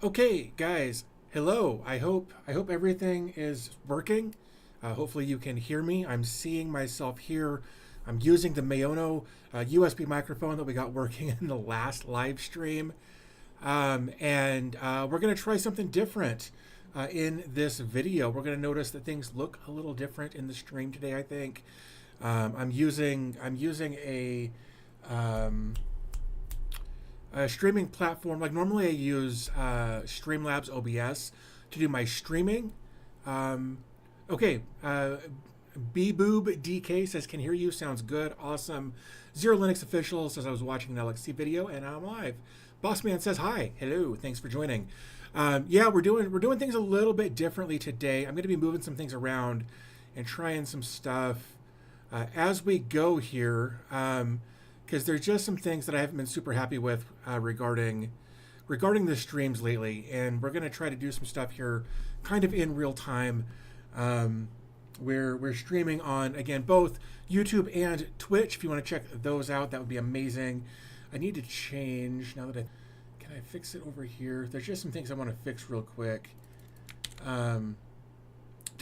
Okay, guys, hello. I hope everything is working. Hopefully you can hear me. I'm seeing myself here. I'm using the Mayono USB microphone that we got working in the last live stream. And we're going to try something different in this video. We're going to notice that things look a little different in the stream today, I think. I'm using a streaming platform. Like normally I use Streamlabs OBS to do my streaming. Okay, B-Boob DK says, can hear you, sounds good, awesome. Zero Linux Official says, I was watching an LXC video and I'm live. Bossman says, hi, hello, thanks for joining. Yeah, we're doing things a little bit differently today. I'm going to be moving some things around and trying some stuff as we go here. Because there's just some things that I haven't been super happy with regarding the streams lately, and we're gonna try to do some stuff here, kind of in real time. We're streaming on, again, both YouTube and Twitch. If you want to check those out, that would be amazing. I need to change now that can I fix it over here? There's just some things I want to fix real quick to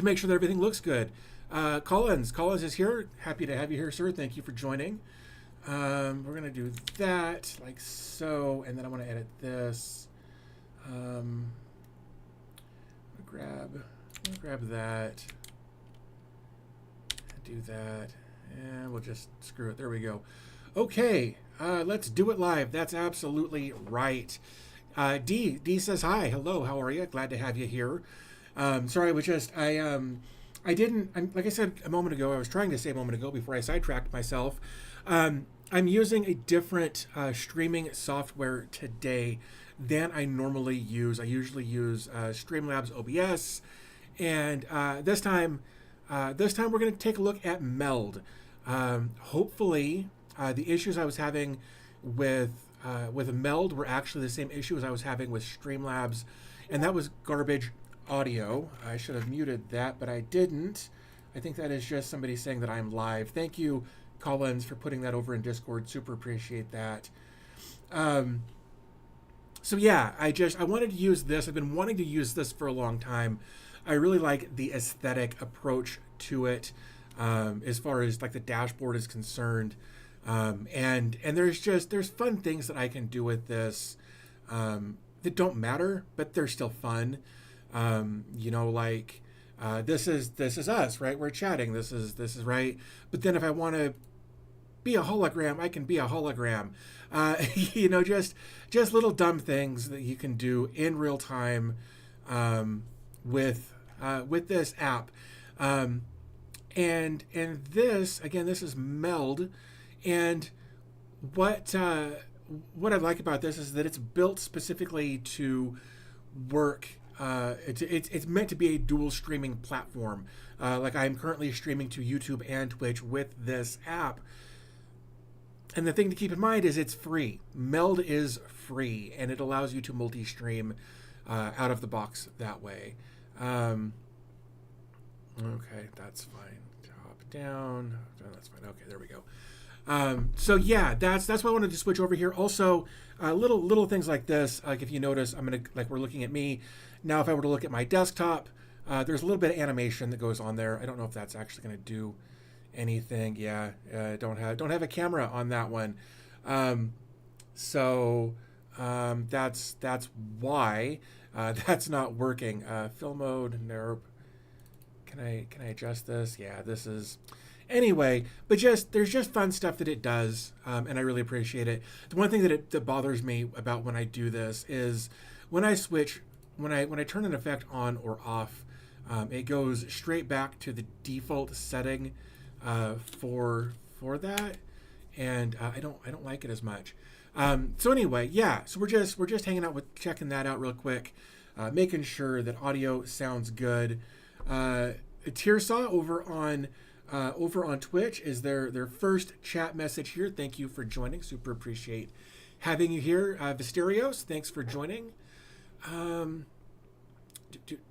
make sure that everything looks good. Collins is here. Happy to have you here, sir. Thank you for joining. We're going to do that like so, and then I want to edit this. I'm gonna grab that, do that, and we'll just screw it. There we go. Okay, let's do it live. That's absolutely right. D says, hi, hello, how are you? Glad to have you here. Sorry, like I said a moment ago, I was trying to say a moment ago before I sidetracked myself. I'm using a different streaming software today than I normally use. I usually use Streamlabs OBS, and this time we're going to take a look at Meld. Hopefully, the issues I was having with Meld were actually the same issues I was having with Streamlabs, and that was garbage audio. I should have muted that, but I didn't. I think that is just somebody saying that I'm live. Thank you, Collins, for putting that over in Discord. Super appreciate that. So yeah, I wanted to use this. I've been wanting to use this for a long time. I really like the aesthetic approach to it, as far as like the dashboard is concerned. And there's fun things that I can do with this that don't matter, but they're still fun. This is us, right? We're chatting. This is right. But then if I want to be a hologram, I can be a hologram. Just little dumb things that you can do in real time with this app. And this, again, this is Meld, and what I like about this is that it's built specifically to work. It's meant to be a dual streaming platform. Like I'm currently streaming to YouTube and Twitch with this app. And the thing to keep in mind is it's free. Meld is free, and it allows you to multi-stream out of the box that way. Okay, that's fine. Top down. That's fine. Okay, there we go. So yeah, that's why I wanted to switch over here. Also, little things like this. Like if you notice, we're looking at me now. If I were to look at my desktop, there's a little bit of animation that goes on there. I don't know if that's actually going to do anything. Yeah, don't have a camera on that one. That's why that's not working. Fill mode. Nope. Can I adjust this? Yeah, this is. Anyway, but there's just fun stuff that it does, and I really appreciate it. The one thing that bothers me about when I do this is when I turn an effect on or off, it goes straight back to the default setting for that, and I don't like it as much. So anyway, yeah. So we're just hanging out with checking that out real quick, making sure that audio sounds good. Tearsaw over on Twitch is their first chat message here. Thank you for joining. Super appreciate having you here. Visterios, thanks for joining.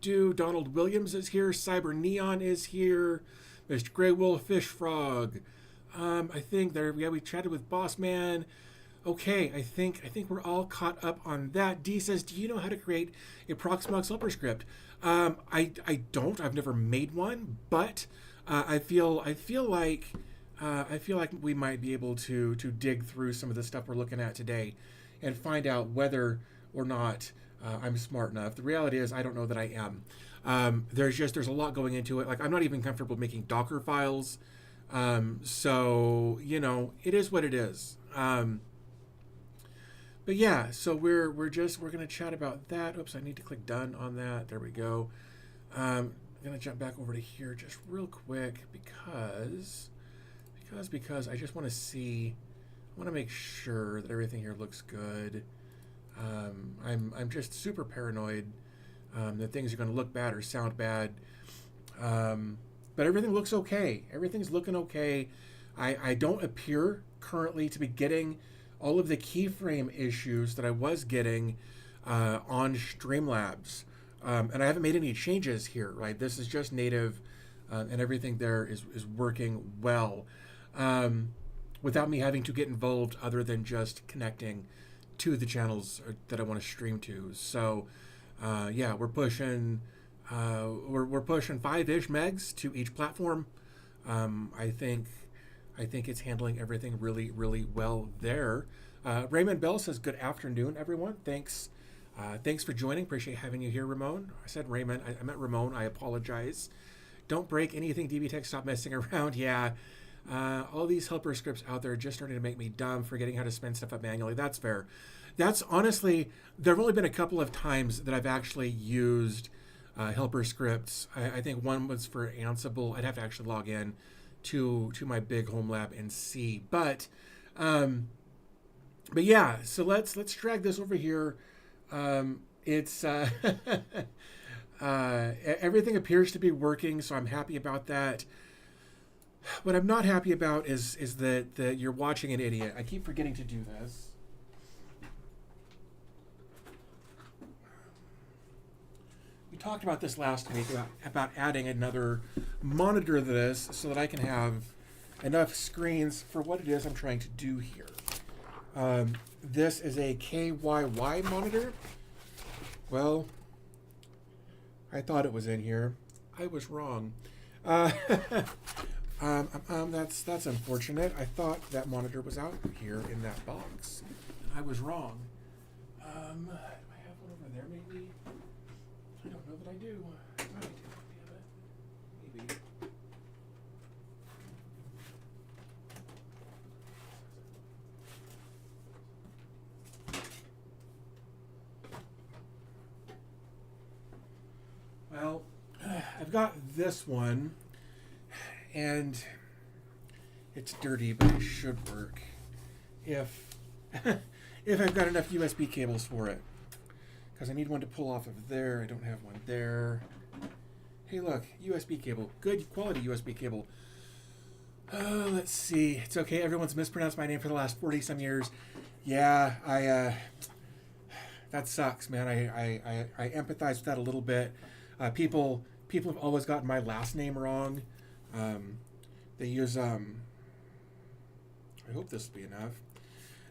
Donald Williams is here. Cyber Neon is here. Mr. Grey Wolf Fish Frog. I think we chatted with Boss Man. Okay, I think we're all caught up on that. D says, "Do you know how to create a Proxmox Helper script?" I don't. I've never made one, but I feel like we might be able to dig through some of the stuff we're looking at today, and find out whether or not I'm smart enough. The reality is, I don't know that I am. There's a lot going into it. Like, I'm not even comfortable making Docker files. So it is what it is. But yeah, so we're gonna chat about that. Oops, I need to click done on that. There we go. I'm gonna jump back over to here just real quick because I just want to see. I want to make sure that everything here looks good. I'm just super paranoid that things are going to look bad or sound bad. But everything looks okay. Everything's looking okay. I don't appear currently to be getting all of the keyframe issues that I was getting on Streamlabs. And I haven't made any changes here, right? This is just native, and everything there is working well without me having to get involved other than just connecting to the channels that I want to stream to. So yeah, we're pushing 5-ish megs to each platform. I think it's handling everything really, really well there. Raymond Bell says, "Good afternoon, everyone. Thanks for joining. Appreciate having you here, Ramon." I said Raymond. I meant Ramon. I apologize. Don't break anything, DB Tech. Stop messing around. Yeah. All these helper scripts out there are just starting to make me dumb, forgetting how to spin stuff up manually. That's fair. That's honestly, there have only been a couple of times that I've actually used helper scripts. I think one was for Ansible. I'd have to actually log in to my big home lab and see. But yeah, so let's drag this over here. It's everything appears to be working, so I'm happy about that. What I'm not happy about is that you're watching an idiot. I keep forgetting to do this. We talked about this last week about adding another monitor to this so that I can have enough screens for what it is I'm trying to do here. This is a KYY monitor. Well, I thought it was in here. I was wrong. That's unfortunate. I thought that monitor was out here in that box. I was wrong. Do I have one over there maybe? I don't know that I do. I might have it. Maybe. Well, I've got this one. And it's dirty, but it should work if I've got enough USB cables for it. Because I need one to pull off of there. I don't have one there. Hey, look, USB cable. Good quality USB cable. Let's see. It's okay. Everyone's mispronounced my name for the last 40-some years. Yeah, that sucks, man. I empathize with that a little bit. People have always gotten my last name wrong. They use, I hope this will be enough.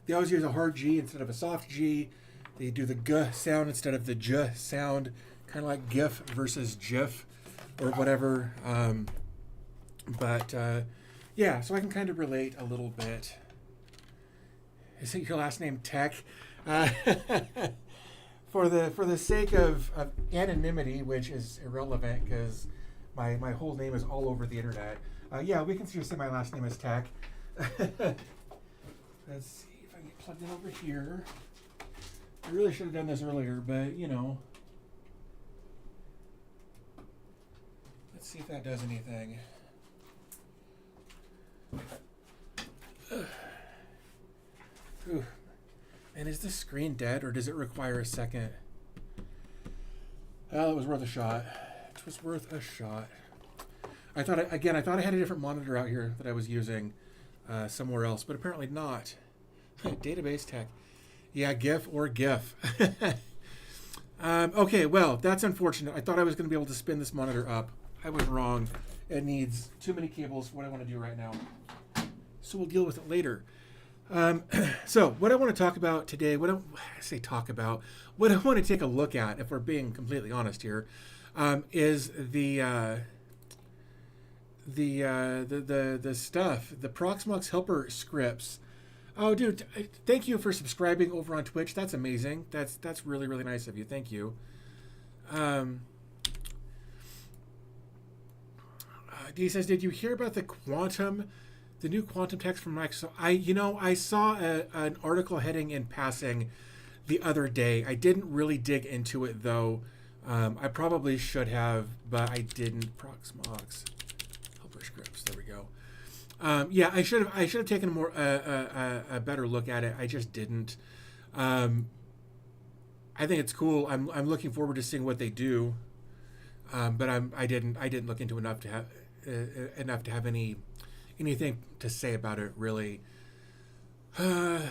They always use a hard G instead of a soft G. They do the G sound instead of the J sound, kind of like GIF versus GIF or whatever. Yeah, so I can kind of relate a little bit. Is it your last name Tech? For the sake of anonymity, which is irrelevant because my whole name is all over the internet. Yeah, we can just say my last name is Tech. Let's see if I can get plugged in over here. I really should have done this earlier, but you know. Let's see if that does anything. Ooh. And is this screen dead, or does it require a second? Well, it was worth a shot. It was worth a shot. I thought I had a different monitor out here that I was using somewhere else, but apparently not. Database tech. Yeah, GIF or GIF. Okay, well, that's unfortunate. I thought I was going to be able to spin this monitor up. I was wrong. It needs too many cables for what I want to do right now. So we'll deal with it later. So what I want to talk about today, what I want to take a look at, if we're being completely honest here, is the stuff, the Proxmox Helper Scripts. Oh, dude, thank you for subscribing over on Twitch. That's amazing. That's really, really nice of you. Thank you. D says, did you hear about the new quantum text from Microsoft? I saw an article heading in passing the other day. I didn't really dig into it though. I probably should have, but I didn't. Proxmox Helper Scripts. There we go. Yeah, I should have taken a better look at it. I just didn't. I think it's cool. I'm looking forward to seeing what they do. But I didn't look into enough to have anything to say about it really.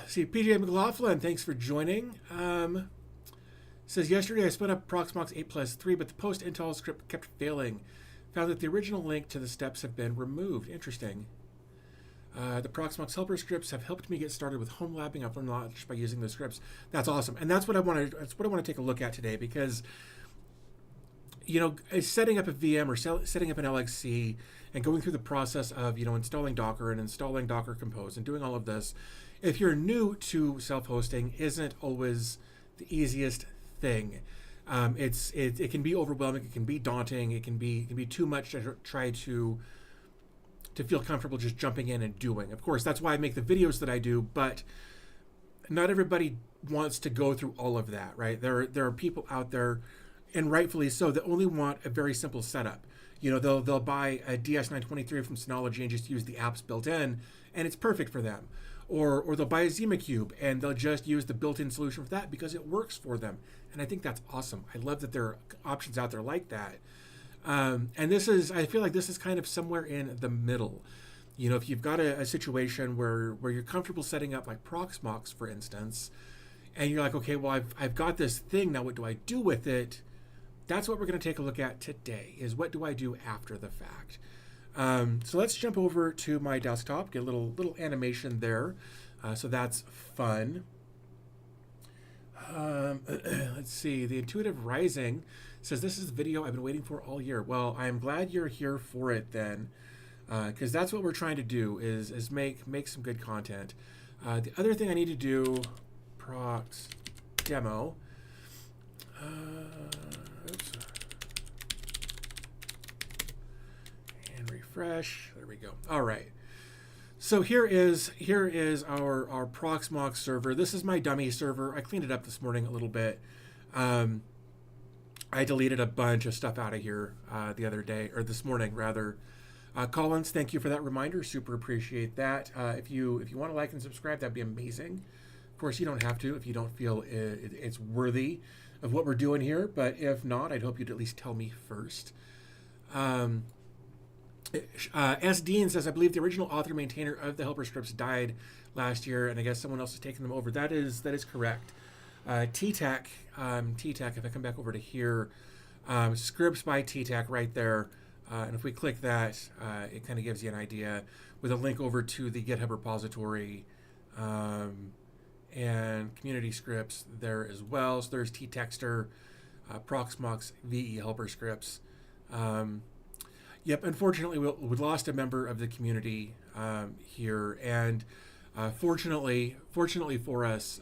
See, PJ McLaughlin, thanks for joining. Says yesterday I spun up Proxmox 8+3, but the post-install script kept failing. Found that the original link to the steps have been removed. Interesting. The Proxmox Helper Scripts have helped me get started with home labbing. I've learned a lot just by using those scripts. That's awesome, and that's what I want to take a look at today, because setting up a VM or setting up an LXC and going through the process of installing Docker and installing Docker Compose and doing all of this, if you're new to self-hosting, isn't always the easiest thing. It can be overwhelming. It can be daunting. It can be too much to try to feel comfortable just jumping in and doing. Of course, that's why I make the videos that I do, but not everybody wants to go through all of that, right? There are people out there, and rightfully so, that only want a very simple setup. They'll buy a DS923 from Synology and just use the apps built in, and it's perfect for them. Or they'll buy a ZimaCube and they'll just use the built-in solution for that because it works for them. And I think that's awesome. I love that there are options out there like that. And I feel like this is kind of somewhere in the middle. If you've got a situation where you're comfortable setting up like Proxmox, for instance, and you're like, okay, well, I've got this thing, now what do I do with it? That's what we're going to take a look at today, is what do I do after the fact. So let's jump over to my desktop, get a little animation there. So that's fun. Let's see. The Intuitive Rising says, this is the video I've been waiting for all year. Well, I'm glad you're here for it then, because that's what we're trying to do is make some good content. The other thing I need to do, prox demo. Oops. And refresh. There we go. All right. So here is our Proxmox server. This is my dummy server. I cleaned it up this morning a little bit. I deleted a bunch of stuff out of here the other day, or this morning rather. Collins, thank you for that reminder. Super appreciate that. If you want to like and subscribe, that'd be amazing. Of course, you don't have to if you don't feel it's worthy of what we're doing here. But if not, I'd hope you'd at least tell me first. S. Dean says, I believe the original author maintainer of the Helper Scripts died last year, and I guess someone else has taken them over. That is correct. T-Tech, if I come back over to here, Scripts by T-Tech right there. And if we click that, it kind of gives you an idea with a link over to the GitHub repository and community scripts there as well. So there's T-Texter, Proxmox VE Helper Scripts. Yep, unfortunately, we lost a member of the community here, and fortunately for us,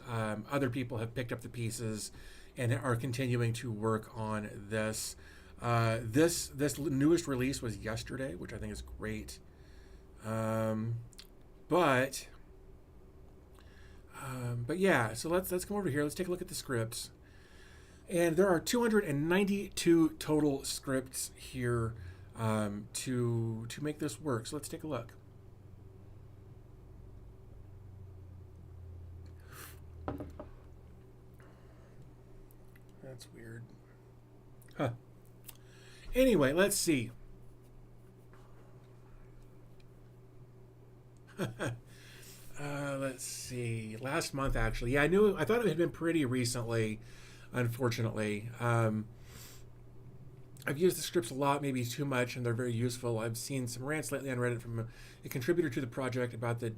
other people have picked up the pieces and are continuing to work on this. This newest release was yesterday, which I think is great. But yeah, so let's come over here. Let's take a look at the scripts, and there are 292 total scripts here to make this work. So let's take a look. That's weird. Huh. Anyway, let's see. Let's see. Last month, actually. Yeah, I thought it had been pretty recently, unfortunately. I've used the scripts a lot, maybe too much, and they're very useful. I've seen some rants lately on Reddit from a contributor to the project about the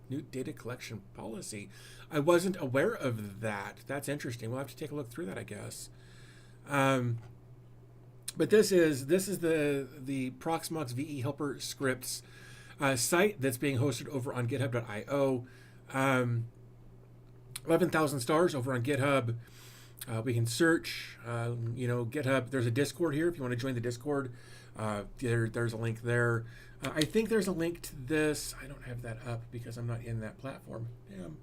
new data collection policy. I wasn't aware of that. That's interesting. We'll have to take a look through that, I guess. But this is the Proxmox VE Helper Scripts site that's being hosted over on GitHub.io. 11,000 stars over on GitHub. We can search, GitHub. There's a Discord here if you want to join the Discord. There's a link there. I think there's a link to this. I don't have that up because I'm not in that platform. Damn.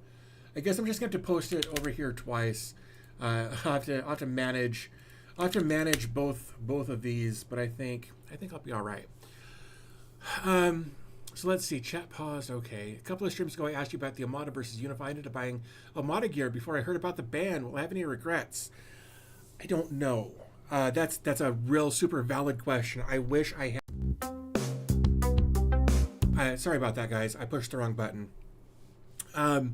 I guess I'm just going to post it over here twice. I'll have to manage both of these, but I think I'll be all right. So let's see. Chat paused. Okay. A couple of streams ago, I asked you about the Omada versus Unify. I ended up buying Omada gear before I heard about the ban. Will I have any regrets? I don't know. That's a real super valid question. I wish I had. Sorry about that, guys. I pushed the wrong button. I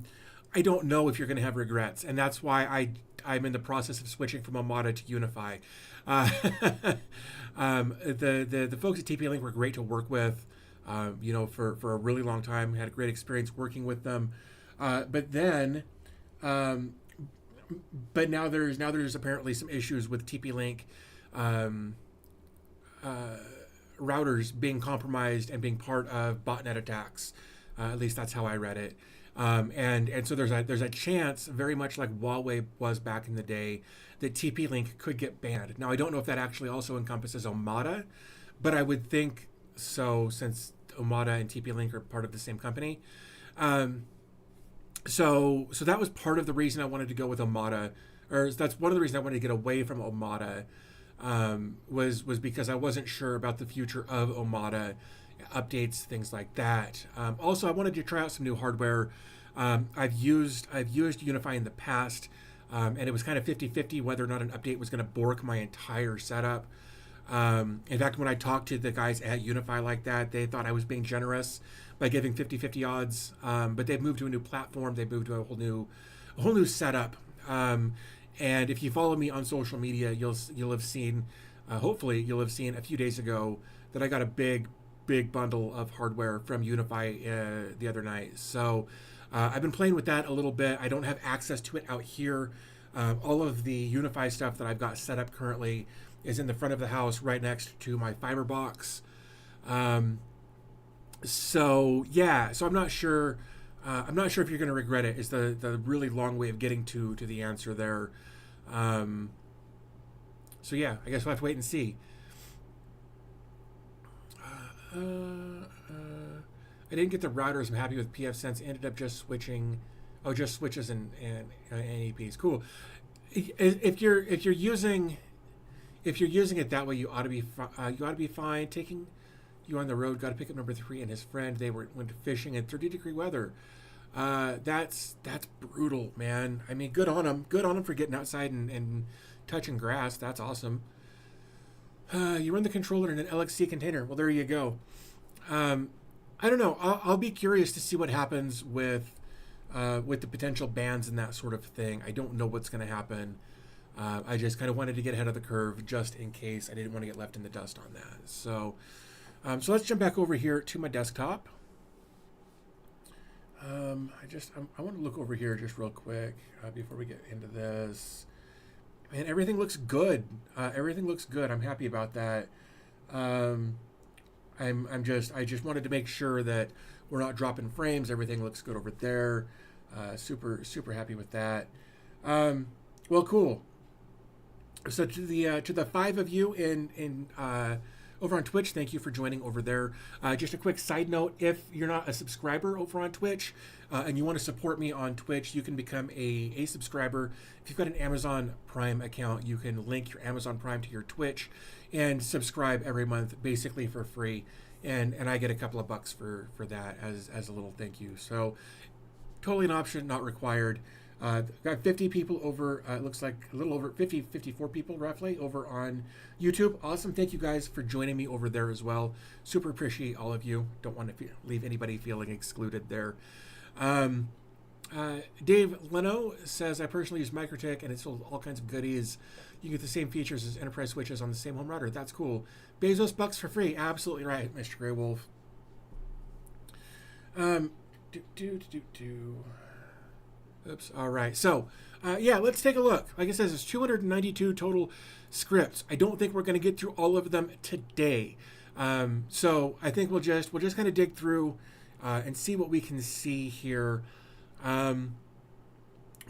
don't know if you're going to have regrets, and that's why I'm in the process of switching from Omada to Unify. The folks at TP-Link were great to work with. For a really long time. Had a great experience working with them. But now there's apparently some issues with TP-Link routers being compromised and being part of botnet attacks. At least that's how I read it. And so there's a chance, very much like Huawei was back in the day, that TP-Link could get banned. Now I don't know if that actually also encompasses Omada, but I would think so, since Omada and TP-Link are part of the same company. So that was part of the reason I wanted to go with Omada, or that's one of the reasons I wanted to get away from Omada, was because I wasn't sure about the future of Omada, updates, things like that. Also, I wanted to try out some new hardware. I've used Unify in the past, and it was kind of 50-50 whether or not an update was going to bork my entire setup. In fact, when I talked to the guys at Unify like that, they thought I was being generous by giving 50-50 odds. But they've moved to a new platform. They've moved to a whole new setup. And if you follow me on social media, you'll have seen, hopefully you'll have seen a few days ago that I got a big bundle of hardware from Unify the other night. So I've been playing with that a little bit. I don't have access to it out here. All of the Unify stuff that I've got set up currently is in the front of the house right next to my fiber box. So I'm not sure. I'm not sure if you're going to regret it. Is the really long way of getting to the answer there. So yeah, I guess we'll have to wait and see. I didn't get the routers. I'm happy with pfSense. Ended up just switching. Oh, just switches and NEPs. Cool. If you're using it that way, you ought to be fine. Taking you on the road, got to pick up number 3 and his friend. They went fishing in 30-degree weather. That's brutal, man. I mean, good on them. Good on them for getting outside and touching grass. That's awesome. You run the controller in an LXC container. Well, there you go. I don't know. I'll be curious to see what happens with the potential bans and that sort of thing. I don't know what's going to happen. I just kind of wanted to get ahead of the curve just in case. I didn't want to get left in the dust on that. So let's jump back over here to my desktop. I want to look over here just real quick before we get into this. Man, everything looks good. Everything looks good. I'm happy about that. I just wanted to make sure that we're not dropping frames. Everything looks good over there. Super happy with that. Well, cool. So to the 5 of you in over on Twitch, thank you for joining over there. Just a quick side note, if you're not a subscriber over on Twitch and you want to support me on Twitch, you can become a subscriber. If you've got an Amazon Prime account, you can link your Amazon Prime to your Twitch and subscribe every month, basically for free. And I get a couple of bucks for that as a little thank you. So totally an option, not required. Got 50 people over, it looks like a little over 54 people roughly over on YouTube. Awesome. Thank you guys for joining me over there as well. Super appreciate all of you. Don't want to leave anybody feeling excluded there. Dave Leno says, I personally use Microtech and it sold all kinds of goodies. You get the same features as enterprise switches on the same home router. That's cool. Bezos bucks for free. Absolutely right, Mr. Grey Wolf. Oops. All right. So, yeah, let's take a look. Like it says, there's 292 total scripts. I don't think we're going to get through all of them today. So I think we'll just kind of dig through and see what we can see here. We'll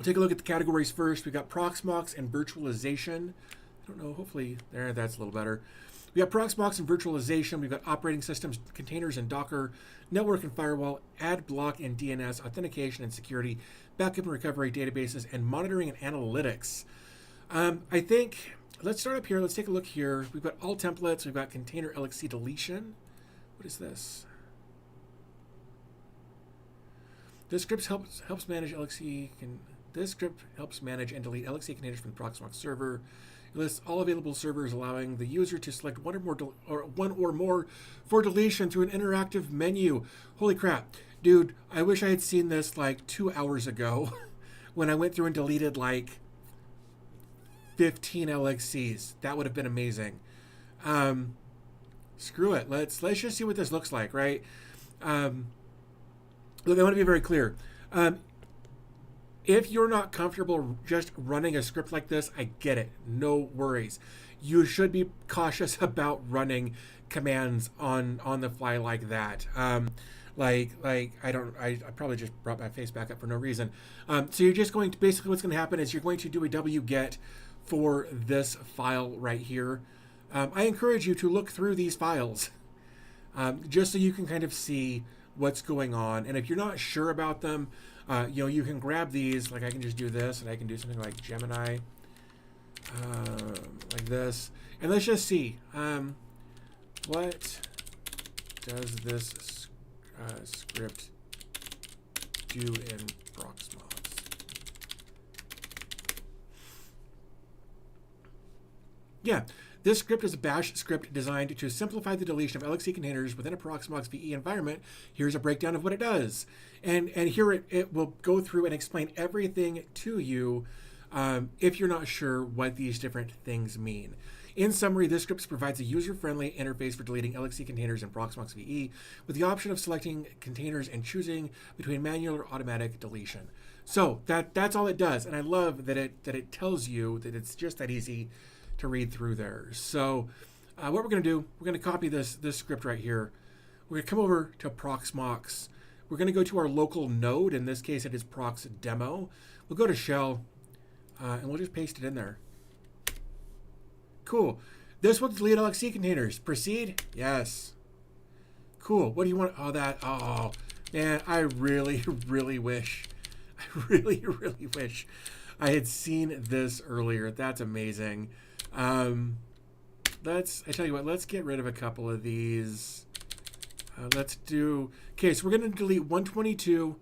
take a look at the categories first. We've got Proxmox and virtualization. I don't know. Hopefully, that's a little better. We got Proxmox and virtualization. We've got operating systems, containers and Docker, network and firewall, ad block and DNS, authentication and security, backup and recovery, databases, and monitoring and analytics. I think, let's start up here. Let's take a look here. We've got all templates. We've got container LXC deletion. What is this? This script helps manage LXC. This script helps manage and delete LXC containers from the Proxmox server. It lists all available servers, allowing the user to select one or more for deletion through an interactive menu. Holy crap, dude! I wish I had seen this like 2 hours ago, when I went through and deleted like 15 LXCs. That would have been amazing. Screw it. Let's just see what this looks like, right? Look, I want to be very clear. If you're not comfortable just running a script like this, I get it. No worries. You should be cautious about running commands on the fly like that. I probably just brought my face back up for no reason. So you're just going to, basically what's going to happen is you're going to do a wget for this file right here. I encourage you to look through these files just so you can kind of see what's going on. And if you're not sure about them, you can grab these. Like I can just do this, and I can do something like Gemini, like this. And let's just see, what does this script do in Proxmox? Yeah. This script is a bash script designed to simplify the deletion of LXC containers within a Proxmox VE environment. Here's a breakdown of what it does. And here it will go through and explain everything to you if you're not sure what these different things mean. In summary, this script provides a user-friendly interface for deleting LXC containers in Proxmox VE with the option of selecting containers and choosing between manual or automatic deletion. So that's all it does. And I love that it tells you that it's just that easy to read through there. So what we're going to do, we're going to copy this script right here. We're going to come over to Proxmox. We're going to go to our local node. In this case, it is prox demo. We'll go to shell, and we'll just paste it in there. Cool. This will delete LXC containers. Proceed? Yes. Cool. What do you want? Oh, man, I really, really wish I had seen this earlier. That's amazing. I tell you what, let's get rid of a couple of these. Okay, so we're going to delete 122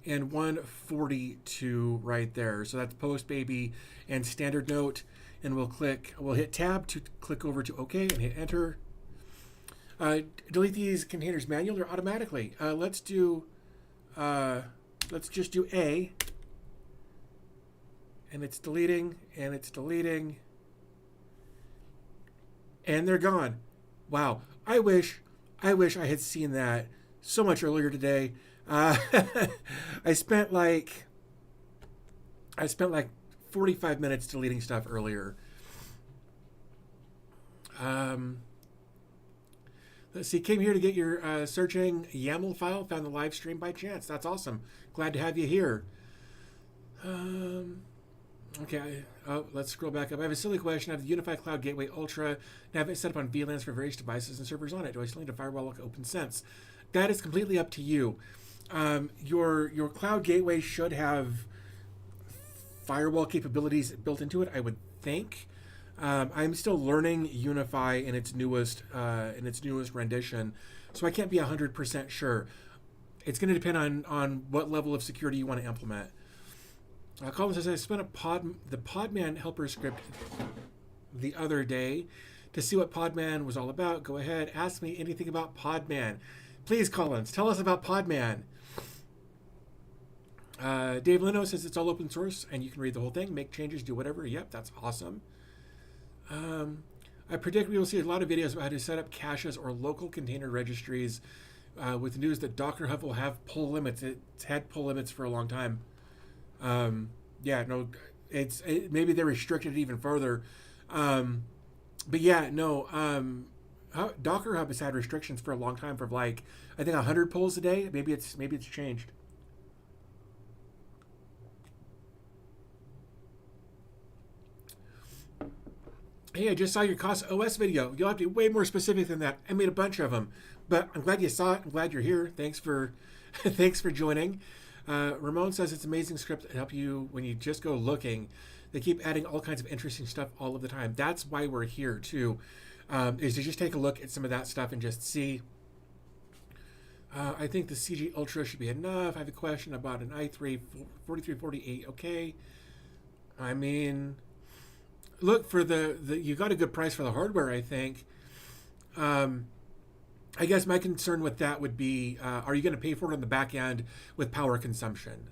and 142 right there. So that's post baby and standard note. And we'll hit tab to click over to OK and hit enter. Delete these containers manually or automatically. Let's just do A. And it's deleting, and it's deleting. And they're gone. Wow. I wish I had seen that so much earlier today. I spent like 45 minutes deleting stuff earlier. Let's see. Came here to get your searching YAML file. Found the live stream by chance. That's awesome. Glad to have you here. Okay, let's scroll back up. I have a silly question. I have the Unified Cloud Gateway Ultra and have it set up on VLANs for various devices and servers on it. Do I still need a firewall like OpenSense? That is completely up to you. Your cloud gateway should have firewall capabilities built into it, I would think. I'm still learning Unify in its newest rendition, so I can't be 100% sure. It's going to depend on what level of security you want to implement. Colin says, I spent the Podman Helper script the other day to see what Podman was all about. Go ahead, ask me anything about Podman. Please, Collins, tell us about Podman. Dave Leno says it's all open source and you can read the whole thing, make changes, do whatever. Yep, that's awesome. I predict we will see a lot of videos about how to set up caches or local container registries with the news that Docker Hub will have pull limits. It's had pull limits for a long time. Yeah, no, maybe they restricted it even further. But yeah, no, Docker Hub has had restrictions for a long time for like, I think 100 pulls a day. Maybe it's changed. Hey, I just saw your COS OS video. You'll have to be way more specific than that. I made a bunch of them, but I'm glad you saw it. I'm glad you're here. Thanks for, thanks for joining. Ramon says it's an amazing script to help you when you just go looking. They keep adding all kinds of interesting stuff all of the time. That's why we're here too, is to just take a look at some of that stuff and just see. I think the CG Ultra should be enough. I have a question about an i3 4348. Okay. I mean, look, for the you got a good price for the hardware, I think. I guess my concern with that would be, are you going to pay for it on the back end with power consumption?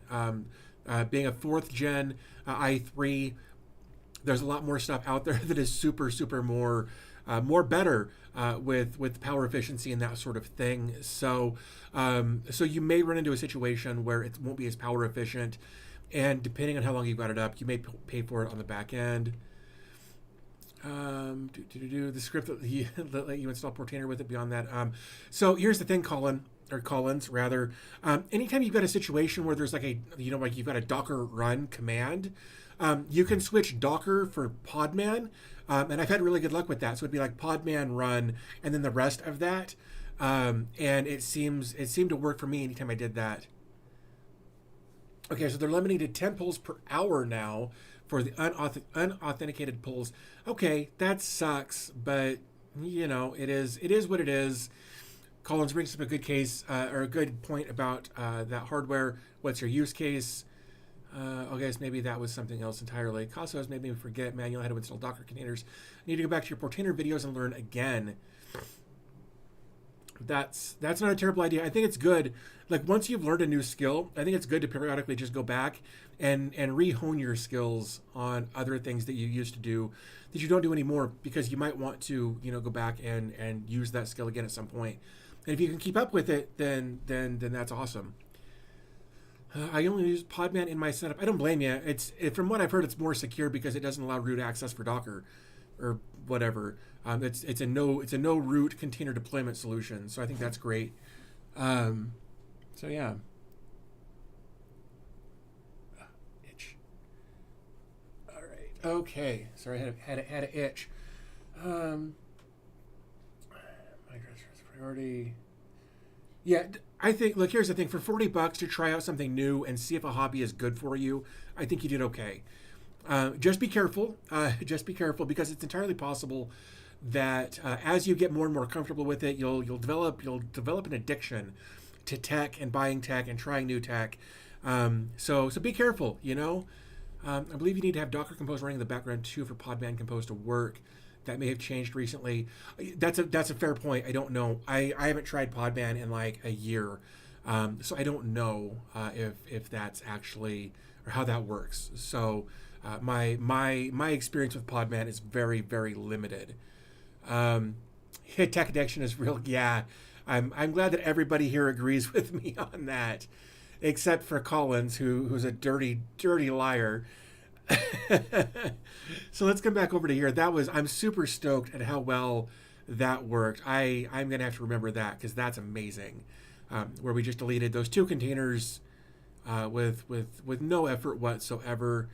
Being a 4th gen i3, there's a lot more stuff out there that is super more better with power efficiency and that sort of thing. So so you may run into a situation where it won't be as power efficient, and depending on how long you've got it up, you may pay for it on the back end. The script that let you install Portainer with it beyond that. So here's the thing, Collins, rather. Anytime you've got a situation where there's like like you've got a Docker run command, you can switch Docker for Podman, and I've had really good luck with that. So it'd be like Podman run, and then the rest of that, and it seemed to work for me anytime I did that. Okay, so they're limiting to 10 pulls per hour now for the unauthenticated pulls. Okay, that sucks, but it is what it is. Collins brings up a good case or a good point about that hardware. What's your use case? Okay, so maybe that was something else entirely. Casos made me forget manually how to install Docker containers. I need to go back to your Portainer videos and learn again. That's not a terrible idea. I think it's good. Like, once you've learned a new skill, I think it's good to periodically just go back and re-hone your skills on other things that you used to do that you don't do anymore, because you might want to, go back and use that skill again at some point. And if you can keep up with it, then that's awesome. I only use Podman in my setup. I don't blame you. From what I've heard, it's more secure because it doesn't allow root access for Docker or whatever. It's a no root container deployment solution. So I think that's great. So yeah. Itch. All right. Okay. Sorry, I had an itch. My priority. Yeah, I think, look, here's the thing. For $40 to try out something new and see if a hobby is good for you, I think you did okay. Just be careful. Just be careful, because it's entirely possible that as you get more and more comfortable with it, you'll develop an addiction to tech and buying tech and trying new tech. So be careful. I believe you need to have Docker Compose running in the background too for Podman Compose to work. That may have changed recently. That's a fair point. I don't know. I haven't tried Podman in like a year, so I don't know if that's actually, or how that works. So my experience with Podman is very, very limited. Tech addiction is real. Yeah, I'm glad that everybody here agrees with me on that, except for Collins, who's a dirty liar. So let's come back over to here. I'm super stoked at how well that worked. I'm gonna have to remember that, because that's amazing. Where we just deleted those 2 containers with no effort whatsoever.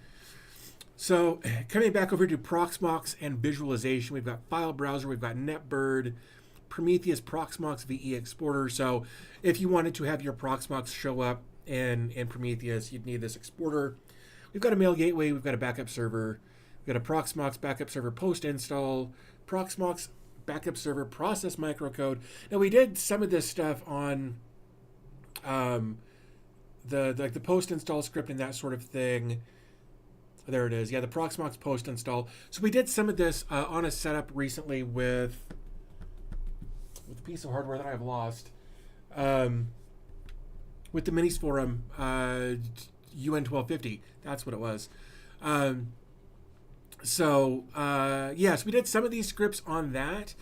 So coming back over to Proxmox and visualization, we've got file browser, we've got NetBird, Prometheus Proxmox VE exporter. So if you wanted to have your Proxmox show up in Prometheus, you'd need this exporter. We've got a mail gateway, we've got a backup server, we've got a Proxmox backup server post install, Proxmox backup server process microcode. Now, we did some of this stuff on the post install script and that sort of thing. There it is. Yeah, the Proxmox post install. So we did some of this on a setup recently with a piece of hardware that I've lost. With the Minis Forum UN1250. That's what it was. Yes, we did some of these scripts on that,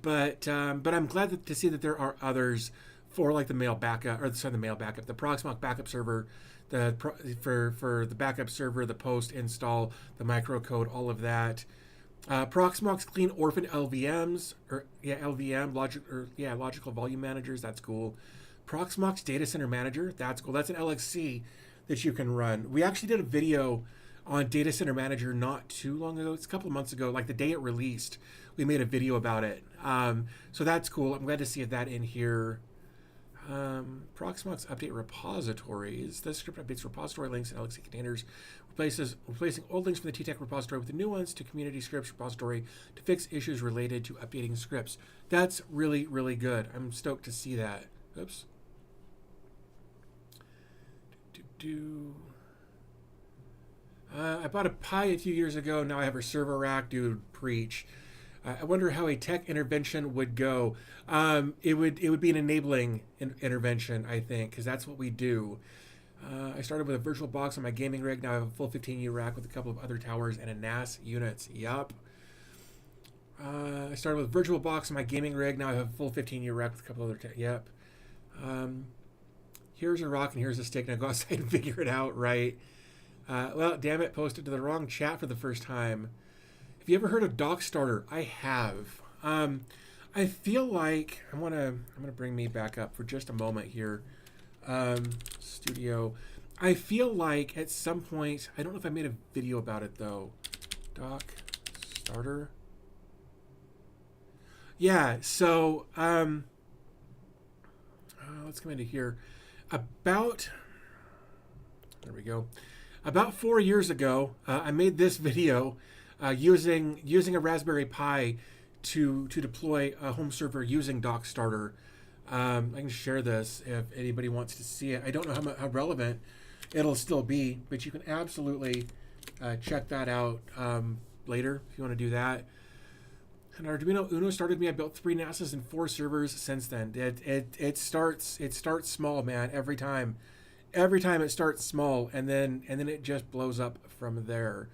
but I'm glad to see that there are others for like the mail backup, or sorry, the mail backup, the Proxmox backup server, for the backup server, the post install, the microcode, all of that. Proxmox clean orphan LVMs, logical volume managers. That's cool. Proxmox data center manager. That's cool. That's an LXC that you can run. We actually did a video on data center manager not too long ago. It's a couple of months ago, like the day it released. We made a video about it. So that's cool. I'm glad to see that in here. Proxmox update repositories. This script updates repository links and LXC containers, replacing old links from the TTech repository with the new ones to community scripts repository to fix issues related to updating scripts. That's really, really good. I'm stoked to see that. Oops. I bought a Pi a few years ago. Now I have a server rack. Dude, preach. I wonder how a tech intervention would go. It would be an enabling intervention, I think, because that's what we do. I started with a virtual box on my gaming rig. Now I have a full 15U rack with a couple of other towers and a NAS units. Yup. I started with a virtual box on my gaming rig. Now I have a full 15U rack with a couple other yep. Here's a rock and here's a stick. Now go outside and figure it out, right? Well, damn it, posted to the wrong chat for the first time. Have you ever heard of Dock Starter? I have. I feel like I'm gonna bring me back up for just a moment here. Studio. I feel like at some point, I don't know if I made a video about it though. Dock Starter. Yeah. So let's come into here. There we go. About 4 years ago, I made this video using a Raspberry Pi to deploy a home server using Dock Starter. I can share this if anybody wants to see it. I don't know how relevant it'll still be, but you can absolutely check that out later if you want to do that. And Arduino Uno started me. I built 3 NASs and 4 servers since then. It starts small, man. Every time it starts small, and then it just blows up from there.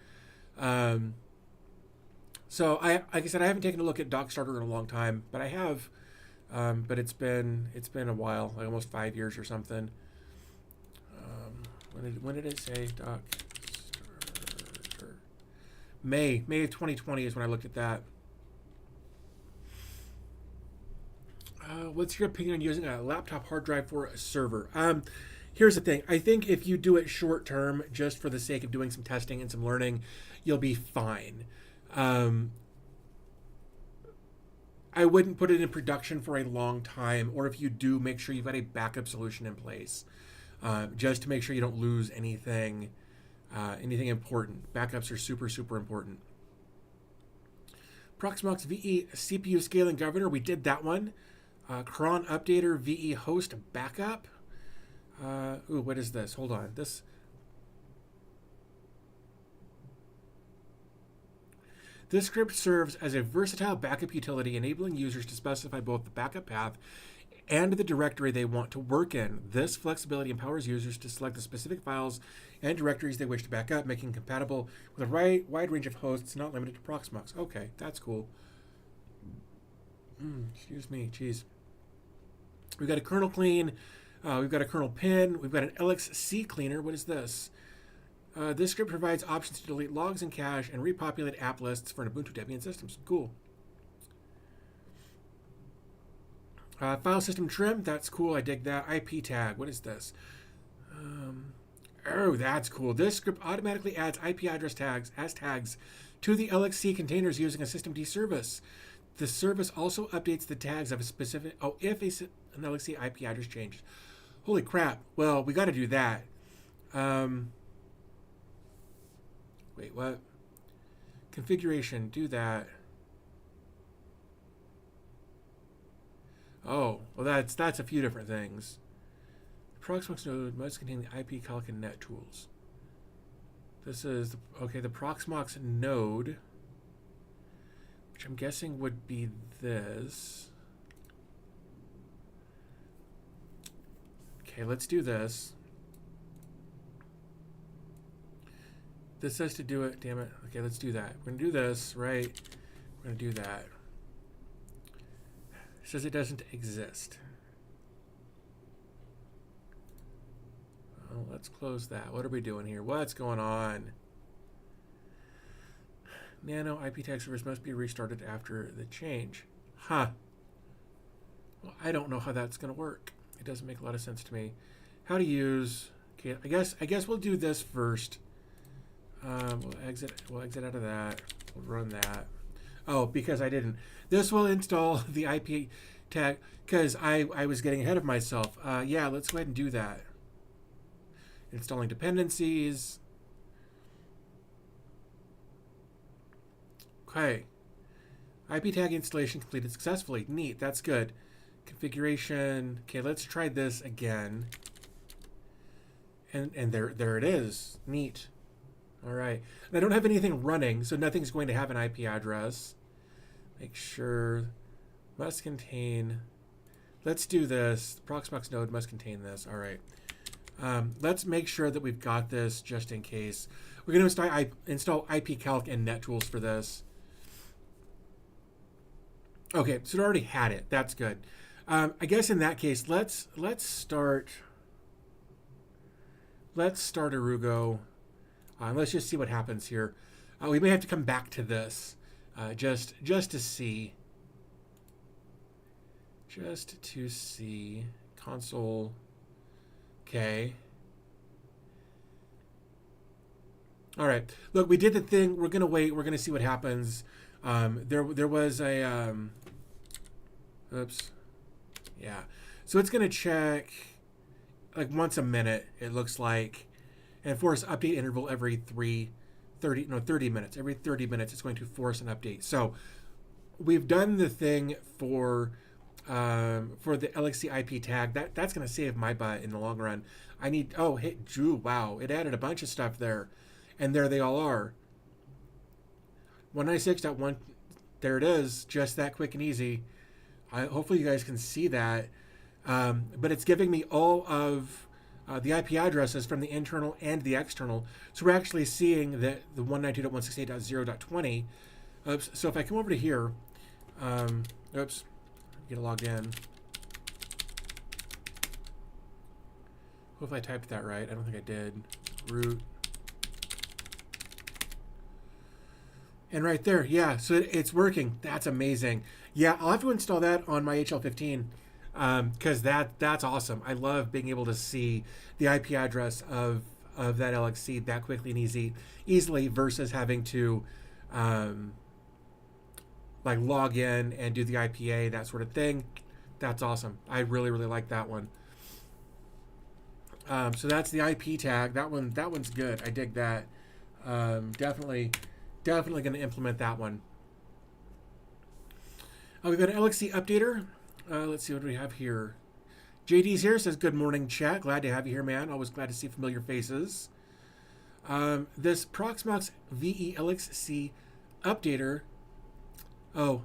So like I said, I haven't taken a look at Dock Starter in a long time, but I have. But it's been a while, like almost 5 years or something. When did it say Dock Starter? May of 2020 is when I looked at that. What's your opinion on using a laptop hard drive for a server? Here's the thing. I think if you do it short term, just for the sake of doing some testing and some learning, you'll be fine. I wouldn't put it in production for a long time, or if you do, make sure you've got a backup solution in place, just to make sure you don't lose anything important. Backups are super, super important. Proxmox VE CPU scaling governor, we did that one. Cron updater VE host backup. What is this? Hold on. This script serves as a versatile backup utility, enabling users to specify both the backup path and the directory they want to work in. This flexibility empowers users to select the specific files and directories they wish to back up, making compatible with a wide range of hosts, not limited to Proxmox. Okay, that's cool. Excuse me, geez. We've got a kernel clean. We've got a kernel pin. We've got an LXC cleaner. What is this? This script provides options to delete logs and cache and repopulate app lists for an Ubuntu Debian systems. Cool. File system trim. That's cool. I dig that. IP tag. What is this? Oh, that's cool. This script automatically adds IP address tags as tags to the LXC containers using a systemd service. The service also updates the tags of a specific... Oh, if an LXC IP address changes. Holy crap. Well, we got to do that. Wait, what? Configuration, do that. Oh, well, that's a few different things. The Proxmox node must contain the IP calc and net tools. This is, the Proxmox node, which I'm guessing would be this. Okay, let's do this. This says to do it, damn it. Okay, let's do that. We're gonna do this, right? We're gonna do that. It says it doesn't exist. Oh, let's close that. What are we doing here? What's going on? Nano IP tag servers must be restarted after the change. Huh. Well, I don't know how that's going to work. It doesn't make a lot of sense to me. How to use... Okay, I guess we'll do this first. We'll exit out of that. We'll run that. Oh, because I didn't. This will install the IP tag because I was getting ahead of myself. Yeah, let's go ahead and do that. Installing dependencies. Okay. IP tag installation completed successfully. Neat. That's good. Configuration. Okay, let's try this again. And there it is. Neat. All right. And I don't have anything running, so nothing's going to have an IP address. Make sure must contain. Let's do this. The Proxmox node must contain this. All right. Let's make sure that we've got this just in case. We're going to install ipcalc and nettools for this. Okay, so it already had it. That's good. I guess in that case, let's start Arugo. Let's just see what happens here. We may have to come back to this just to see. Just to see console. Okay. All right. Look, we did the thing. We're gonna wait. We're gonna see what happens. There was a. Oops. Yeah. So it's gonna check like once a minute. It looks like, and force update interval every 30 minutes. Every 30 minutes, it's going to force an update. So we've done the thing for the LXC IP tag. That's going to save my butt in the long run. I need, oh, hey, Drew, wow. It added a bunch of stuff there. And there they all are. 196.1, there it is. Just that quick and easy. Hopefully you guys can see that. But it's giving me all of the IP addresses from the internal and the external. So we're actually seeing that the 192.168.0.20. Oops. So if I come over to here, oops, get logged in. Hope I typed that right. I don't think I did. Root. And right there, yeah, so it's working. That's amazing. Yeah, I'll have to install that on my HL15 because that's awesome. I love being able to see the IP address of that LXC that quickly and easily versus having to like log in and do the IPA, that sort of thing. That's awesome. I really, really like that one. So that's the IP tag. That one's good. I dig that. Definitely going to implement that one. We've got an LXC updater. Let's see what we have here. JD's here, says good morning, chat. Glad to have you here, man. Always glad to see familiar faces. This Proxmox VE LXC updater. Oh,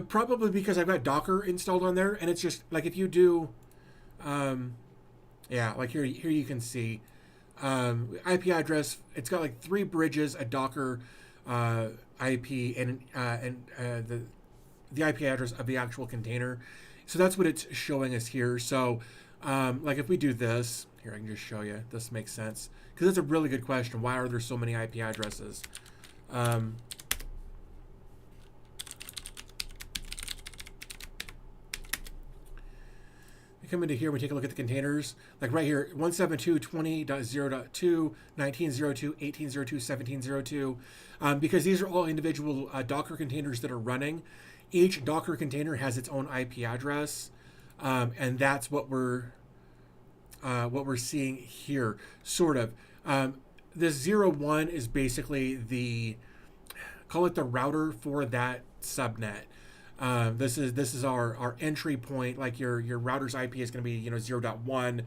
probably because I've got Docker installed on there, and it's just like if you do, yeah, like here you can see IP address. It's got like 3 bridges, a Docker IP, and the IP address of the actual container. So that's what it's showing us here. So like if we do this, here I can just show you. This makes sense because it's a really good question. Why are there so many IP addresses? Come into here, we take a look at the containers. Like right here, 172.20.0.2, 19.02, 18.02, 17.02. Because these are all individual Docker containers that are running. Each Docker container has its own IP address, and that's what we're seeing here, sort of. This 01 is basically call it the router for that subnet. This is our entry point. Like your router's IP is going to be 0.1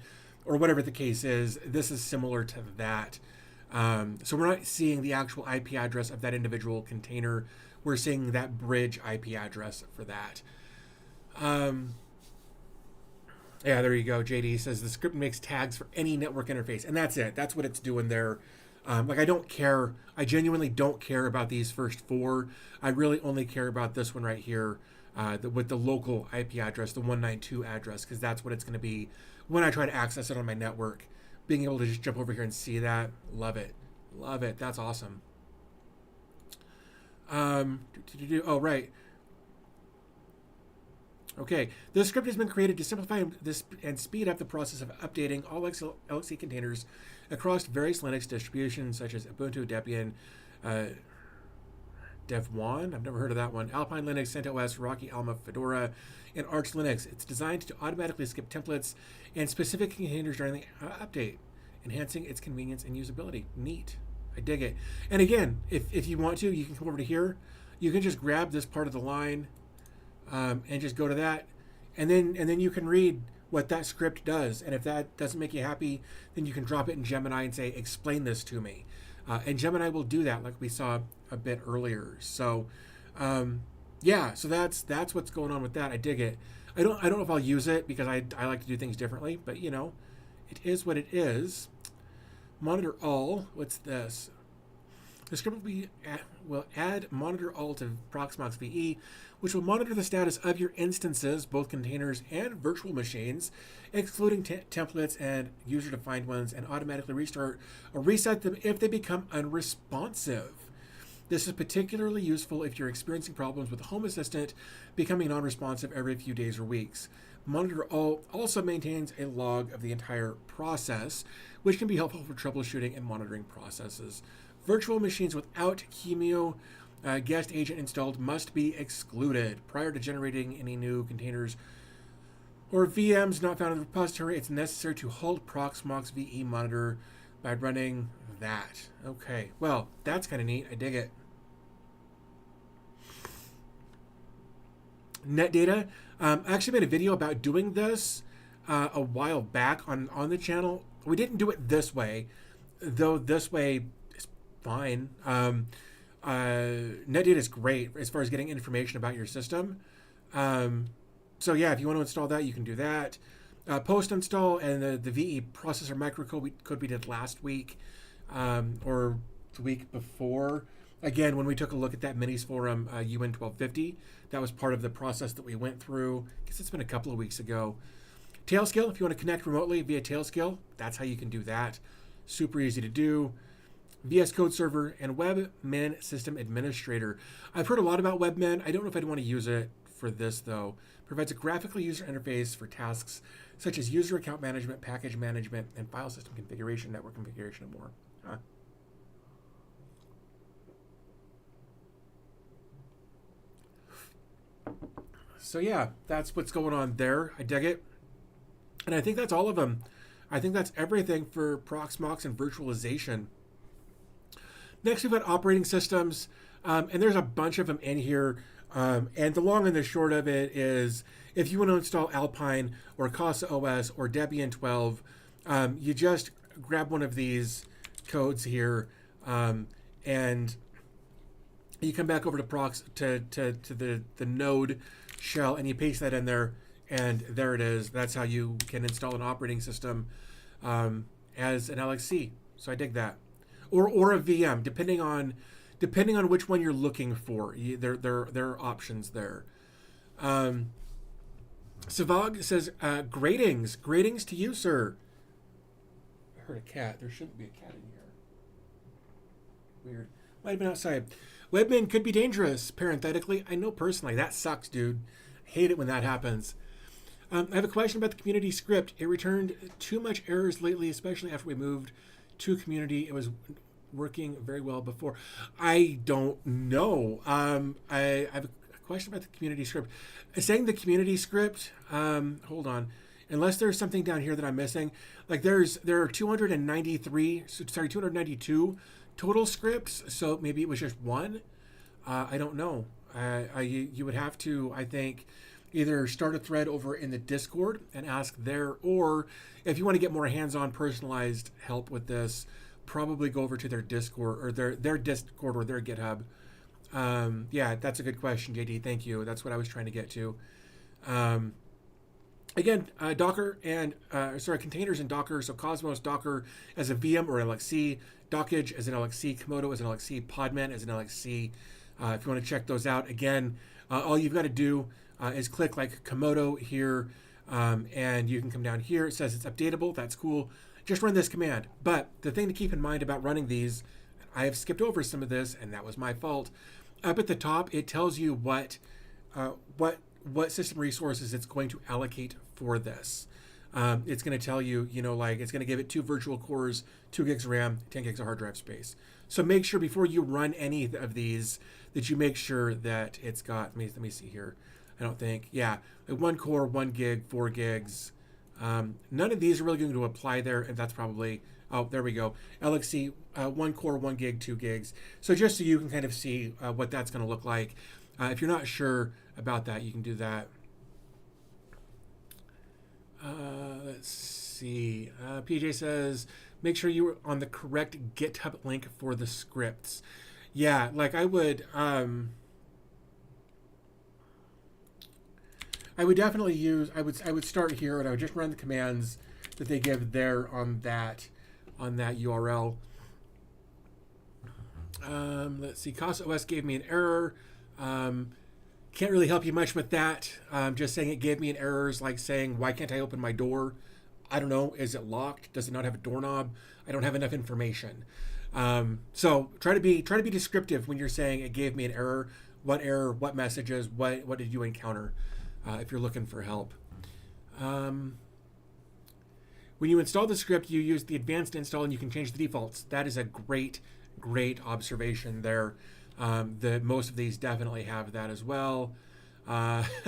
or whatever the case is. This is similar to that. So we're not seeing the actual IP address of that individual container. We're seeing that bridge IP address for that. Yeah, there you go. JD says the script makes tags for any network interface, and that's it. That's what it's doing there. Like I don't care. I genuinely don't care about these first 4. I really only care about this one right here. with the local IP address, the 192 address, because that's what it's going to be when I try to access it on my network. Being able to just jump over here and see that, love it. Love it. That's awesome. Oh, right. Okay, this script has been created to simplify this and speed up the process of updating all LXC containers across various Linux distributions such as Ubuntu, Debian, Dev1, I've never heard of that one, Alpine Linux, CentOS, Rocky, Alma, Fedora, and Arch Linux. It's designed to automatically skip templates and specific containers during the update, enhancing its convenience and usability. Neat. I dig it. And again, if you want to, you can come over to here. You can just grab this part of the line and just go to that, and then you can read what that script does. And if that doesn't make you happy, then you can drop it in Gemini and say, explain this to me. And Gemini will do that, like we saw a bit earlier. So, yeah, so that's what's going on with that. I dig it. I don't know if I'll use it because I like to do things differently, but you know, it is what it is. Monitor all. What's this? The script will add monitor all to Proxmox VE, which will monitor the status of your instances, both containers and virtual machines, excluding templates and user-defined ones, and automatically restart or reset them if they become unresponsive. This is particularly useful if you're experiencing problems with Home Assistant becoming non-responsive every few days or weeks. Monitor all also maintains a log of the entire process, which can be helpful for troubleshooting and monitoring processes. Virtual machines without QEMU guest agent installed must be excluded. Prior to generating any new containers or VMs not found in the repository, it's necessary to halt Proxmox VE monitor by running that. Okay, well, that's kind of neat. I dig it. NetData. I actually made a video about doing this a while back on the channel. We didn't do it this way, though this way is fine. NetData is great as far as getting information about your system. So yeah, if you want to install that, you can do that. Post install and the VE processor microcode we did last week or the week before. Again, when we took a look at that minis forum UN 1250, that was part of the process that we went through. I guess it's been a couple of weeks ago. Tailscale, if you want to connect remotely via Tailscale, that's how you can do that. Super easy to do. VS Code Server and Webmin System Administrator. I've heard a lot about Webmin. I don't know if I'd want to use it for this though. Provides a graphical user interface for tasks such as user account management, package management, and file system configuration, network configuration, and more. Huh. So yeah, that's what's going on there. I dig it. And I think that's all of them. I think that's everything for Proxmox and virtualization. Next, we've got operating systems, and there's a bunch of them in here. And the long and the short of it is, if you want to install Alpine or Casa OS or Debian 12, you just grab one of these codes here, and you come back over to the node shell, and you paste that in there, and there it is. That's how you can install an operating system as an LXC. So I dig that. Or a VM, depending on which one you're looking for. There are options there. Savag says, greetings to you, sir. I heard a cat. There shouldn't be a cat in here. Weird. Might have been outside. Webmin could be dangerous, parenthetically. I know personally. That sucks, dude. I hate it when that happens. I have a question about the community script. It returned too much errors lately, especially after we moved to community. It was working very well before. I don't know. I have a question about the community script. Saying the community script, hold on. Unless there's something down here that I'm missing. Like there are 292 total scripts, so maybe it was just one. I don't know. You would have to, I think, either start a thread over in the Discord and ask there, or if you want to get more hands-on personalized help with this, probably go over to their Discord or their Discord or their GitHub. Yeah, that's a good question, JD. Thank you. That's what I was trying to get to. Again, Docker and containers in Docker. So Cosmos Docker as a VM or LXC, Dockage as an LXC, Komodo as an LXC, Podman as an LXC. If you want to check those out, again, all you've got to do is click like Komodo here, and you can come down here. It says it's updatable. That's cool. Just run this command. But the thing to keep in mind about running these, I have skipped over some of this, and that was my fault. Up at the top, it tells you what system resources it's going to allocate for this. It's going to tell you, like it's going to give it 2 virtual cores, 2 gigs of RAM, 10 gigs of hard drive space. So make sure before you run any of these that you make sure that it's got, let me see here. I don't think, yeah, like 1 core, 1 gig, 4 gigs. None of these are really going to apply there, and that's probably, oh, there we go. LXC, 1 core, 1 gig, 2 gigs. So just so you can kind of see what that's going to look like. If you're not sure about that, you can do that. Let's see. PJ says, make sure you're on the correct GitHub link for the scripts. Yeah, like I would definitely use, I would start here and I would just run the commands that they give there on that URL. Let's see. COS gave me an error. Can't really help you much with that. Just saying it gave me an error is like saying, why can't I open my door? I don't know. Is it locked? Does it not have a doorknob? I don't have enough information. So try to be descriptive when you're saying it gave me an error. What messages, what did you encounter if you're looking for help. When you install the script, you use the advanced install and you can change the defaults. That is a great observation there. Most of these definitely have that as well. We've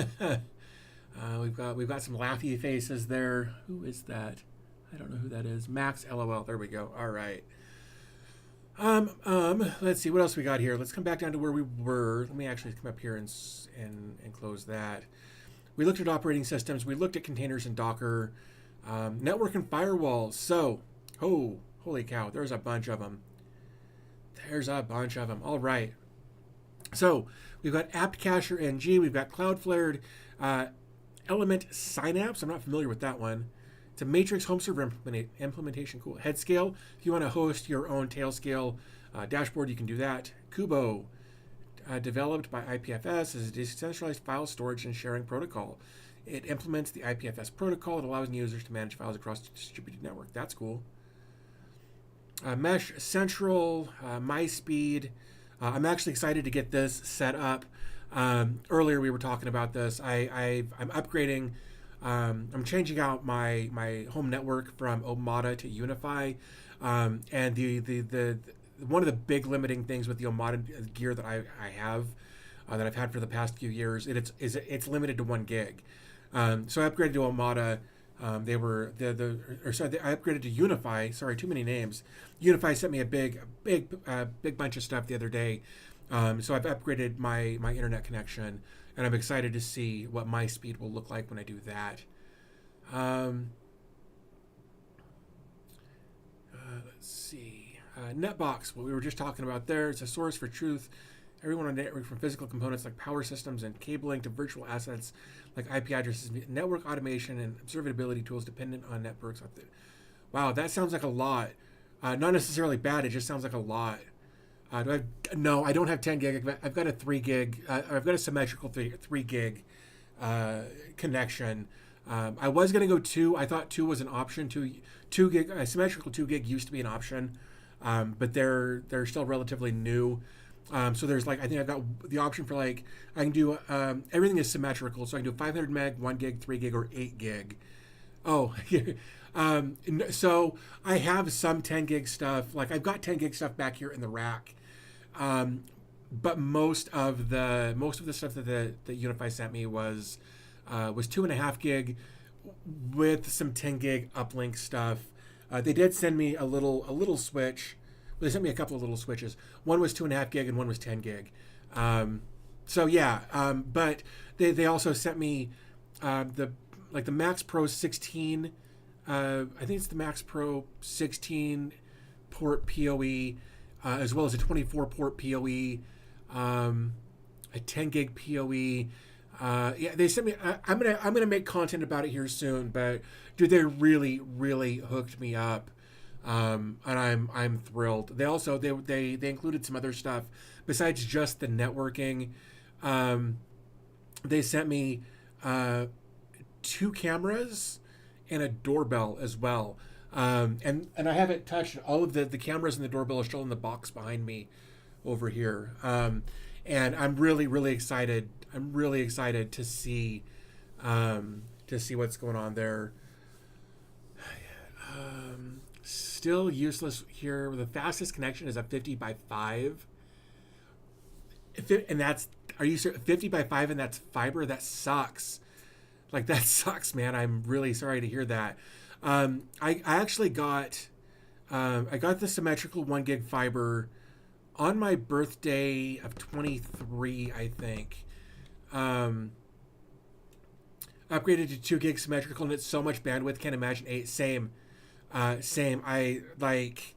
got some laughy faces there. Who is that? I don't know who that is. Max LOL. There we go. All right. Let's see what else we got here. Let's come back down to where we were. Let me actually come up here and close that. We looked at operating systems. We looked at containers and Docker, network and firewalls. So, holy cow, there's a bunch of them. All right. So we've got apt cacher ng. We've got Cloudflare, Element Synapse. I'm not familiar with that one. It's a Matrix home server implementation. Cool. Headscale. If you want to host your own Tailscale dashboard, you can do that. Kubo, developed by IPFS, is a decentralized file storage and sharing protocol. It implements the IPFS protocol. It allows users to manage files across a distributed network. That's cool. Mesh Central, MySpeed. I'm actually excited to get this set up. Earlier we were talking about this. I'm upgrading. I'm changing out my home network from Omada to Unify, and the one of the big limiting things with the Omada gear that I have that I've had for the past few years, it's limited to 1 gig. So I upgraded to Omada. I upgraded to Unify. Sorry, too many names. Unify sent me a big bunch of stuff the other day. So I've upgraded my internet connection, and I'm excited to see what my speed will look like when I do that. Let's see. Netbox, what we were just talking about there. It's a source for truth. Everyone on the network, from physical components like power systems and cabling to virtual assets like IP addresses, network automation and observability tools dependent on networks. Wow, that sounds like a lot. Not necessarily bad. It just sounds like a lot. No, I don't have 10 gig. I've got a 3 gig. I've got a symmetrical 3 gig connection. I was going to go 2. I thought 2 was an option. 2 gig, symmetrical 2 gig used to be an option, but they're still relatively new. So there's I think I've got the option for I can do, everything is symmetrical. So I can do 500 meg, 1 gig, 3 gig, or 8 gig. Oh, so I have some 10 gig stuff. I've got 10 gig stuff back here in the rack. But most of the stuff that Unify sent me was 2.5 gig with some 10 gig uplink stuff. They did send me a little switch. They sent me a couple of little switches. One was 2.5 gig and one was 10 gig. So yeah, but they also sent me the Max Pro 16. I think it's the Max Pro 16 port PoE, as well as a 24 port PoE, a 10 gig PoE. Yeah, they sent me. I'm gonna make content about it here soon. But dude, they really hooked me up. And I'm thrilled. They also they included some other stuff besides just the networking. they sent me 2 cameras and a doorbell as well. And I haven't touched all of the cameras and the doorbell are still in the box behind me over here. And I'm really excited. I'm really excited to see what's going on there. Still useless here. The fastest connection is a 50 by 5. And that's, are you 50 by 5 and that's fiber? That sucks. Like, that sucks, man. I'm really sorry to hear that. I actually got the symmetrical 1 gig fiber on my birthday of 23, I think. Upgraded to 2 gig symmetrical, and it's so much bandwidth. Can't imagine 8. Same. I like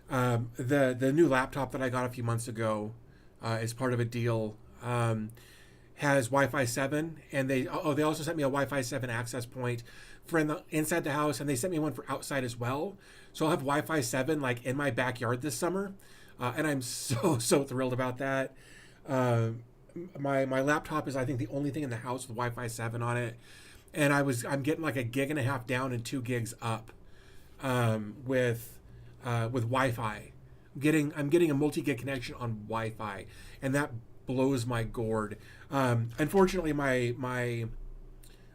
the new laptop that I got a few months ago as part of a deal. Has Wi-Fi 7, and they also sent me a Wi-Fi 7 access point for inside the house, and they sent me one for outside as well. So I'll have Wi-Fi 7 like in my backyard this summer, and I'm so thrilled about that. My laptop is, I think, the only thing in the house with Wi-Fi 7 on it, and I'm getting like 1.5 gigs down and 2 gigs up with Wi-Fi. I'm getting a multi-gig connection on Wi-Fi, and that blows my gourd. Unfortunately, my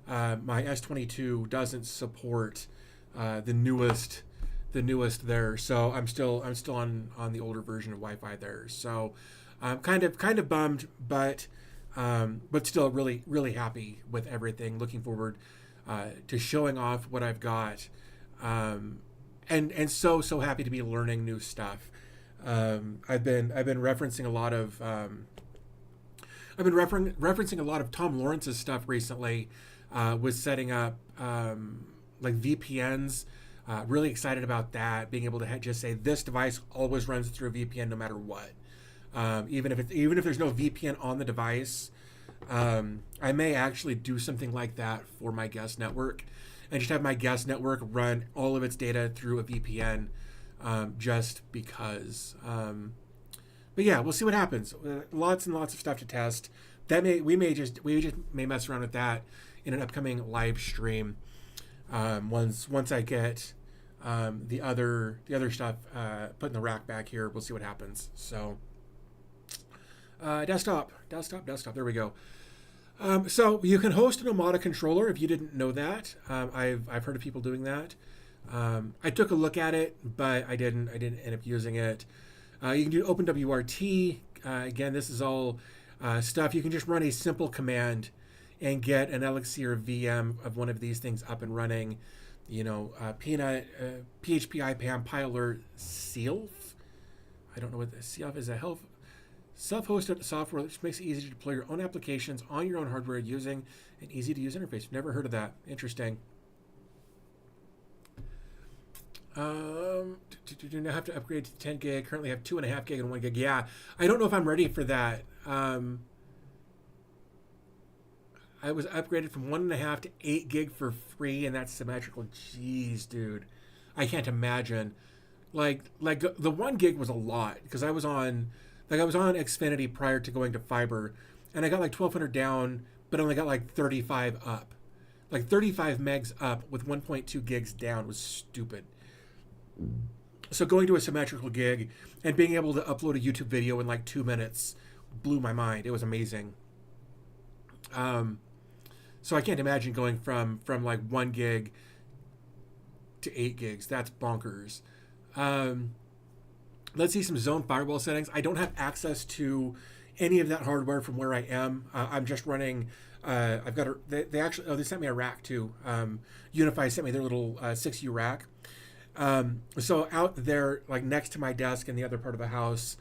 S22 doesn't support the newest there, so I'm still on the older version of Wi-Fi there. So I'm kind of bummed, but still really happy with everything. Looking forward to showing off what I've got, and so happy to be learning new stuff. I've been referencing a lot of referencing a lot of Tom Lawrence's stuff recently, with setting up like VPNs. Really excited about that. Being able to just say this device always runs through a VPN no matter what. Even if there's no VPN on the device, I may actually do something like that for my guest network, and just have my guest network run all of its data through a VPN, just because. But yeah, we'll see what happens. Lots and lots of stuff to test. We just may mess around with that in an upcoming live stream. Once I get the other stuff put in the rack back here, we'll see what happens. So desktop. There we go. So you can host an Omada controller if you didn't know that. I've heard of people doing that. I took a look at it, but I didn't end up using it. You can do OpenWRT. Again, this is all stuff. You can just run a simple command and get an Elixir VM of one of these things up and running. Peanut, PHP IPAM, PyAlert, Self. I don't know what the Self is. A self-hosted software which makes it easy to deploy your own applications on your own hardware using an easy-to-use interface. Never heard of that. Interesting. Do not have to upgrade to 10 gig. Currently have 2.5 gig and 1 gig. Yeah, I don't know if I'm ready for that. I was upgraded from 1.5 to 8 gig for free, and that's symmetrical. Jeez, dude, I can't imagine. Like the 1 gig was a lot because I was on Xfinity prior to going to fiber, and I got like 1200 down, but only got like 35 up. Like 35 megs up with 1.2 gigs down was stupid. So going to a symmetrical gig and being able to upload a YouTube video in like 2 minutes blew my mind. It was amazing. So I can't imagine going from like 1 gig to 8 gigs. That's bonkers. Let's see some zone firewall settings. I don't have access to any of that hardware from where I am. I'm just running. I've got they sent me a rack too. Unify sent me their little 6U rack. So out there, like next to my desk in the other part of the house,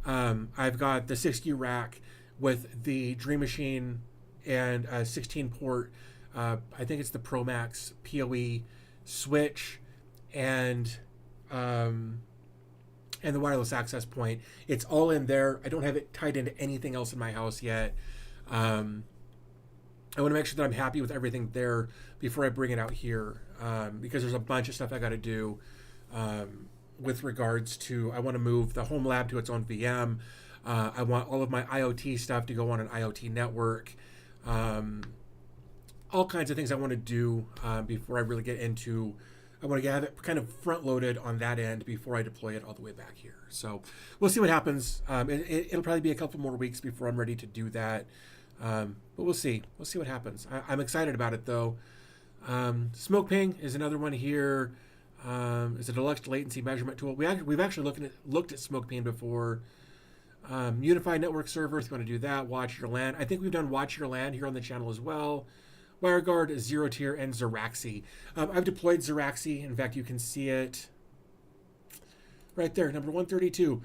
I've got the 6U rack with the Dream Machine and a 16 port. I think it's the Promax PoE switch and the wireless access point. It's all in there. I don't have it tied into anything else in my house yet. I want to make sure that I'm happy with everything there before I bring it out here, because there's a bunch of stuff I got to do with regards to, I want to move the home lab to its own VM. I want all of my IoT stuff to go on an IoT network. all kinds of things I want to do before I really get into. I want to have it kind of front loaded on that end before I deploy it all the way back here. So we'll see what happens. It'll probably be a couple more weeks before I'm ready to do that. But we'll see. We'll see what happens. I'm excited about it though. Smoke Ping is another one here. It's a deluxe latency measurement tool. We've actually looked at Smoke Ping before. Unified network server, if you want to do that. Watch Your LAN. I think we've done Watch Your LAN here on the channel as well. WireGuard, Zero Tier, and Xeraxi. I've deployed Xeraxi. In fact, you can see it right there, number 132.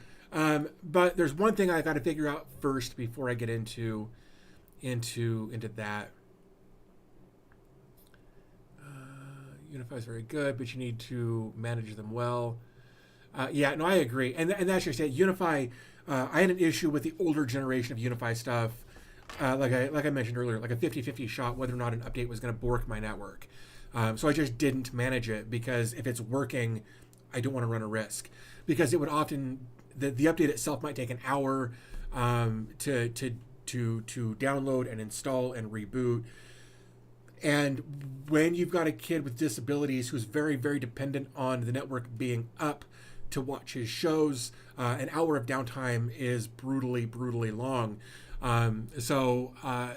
But there's one thing I got to figure out first before I get into that. Unify is very good, but you need to manage them well. Yeah, no, I agree. And that's just it. Unify. I had an issue with the older generation of Unify stuff. Like I mentioned earlier, like a 50-50 shot whether or not an update was going to bork my network. So I just didn't manage it because if it's working, I don't want to run a risk because it would often the update itself might take an hour to download and install and reboot. And when you've got a kid with disabilities who's very, very dependent on the network being up to watch his shows, an hour of downtime is brutally, brutally long. So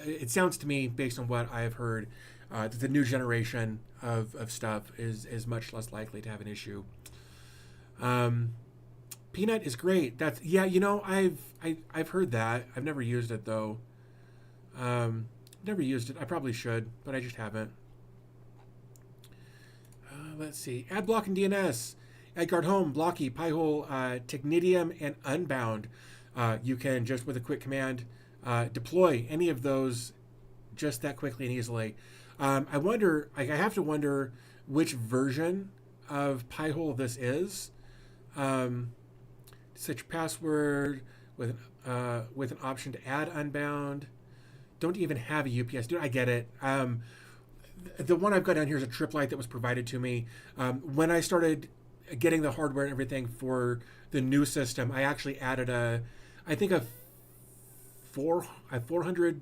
it sounds to me, based on what I have heard, that the new generation of stuff is much less likely to have an issue. Peanut is great. That's I've heard that. I've never used it though. Never used it. I probably should, but I just haven't. Let's see. Adblock and DNS. AdGuard Home, Blocky, Pi-hole, Technidium, and Unbound. You can just with a quick command deploy any of those just that quickly and easily. I have to wonder which version of Pi-hole this is. Set your password with an option to add Unbound. Don't even have a UPS. Dude, I get it. The one I've got down here is a trip light that was provided to me. When I started getting the hardware and everything for the new system, I actually added a 400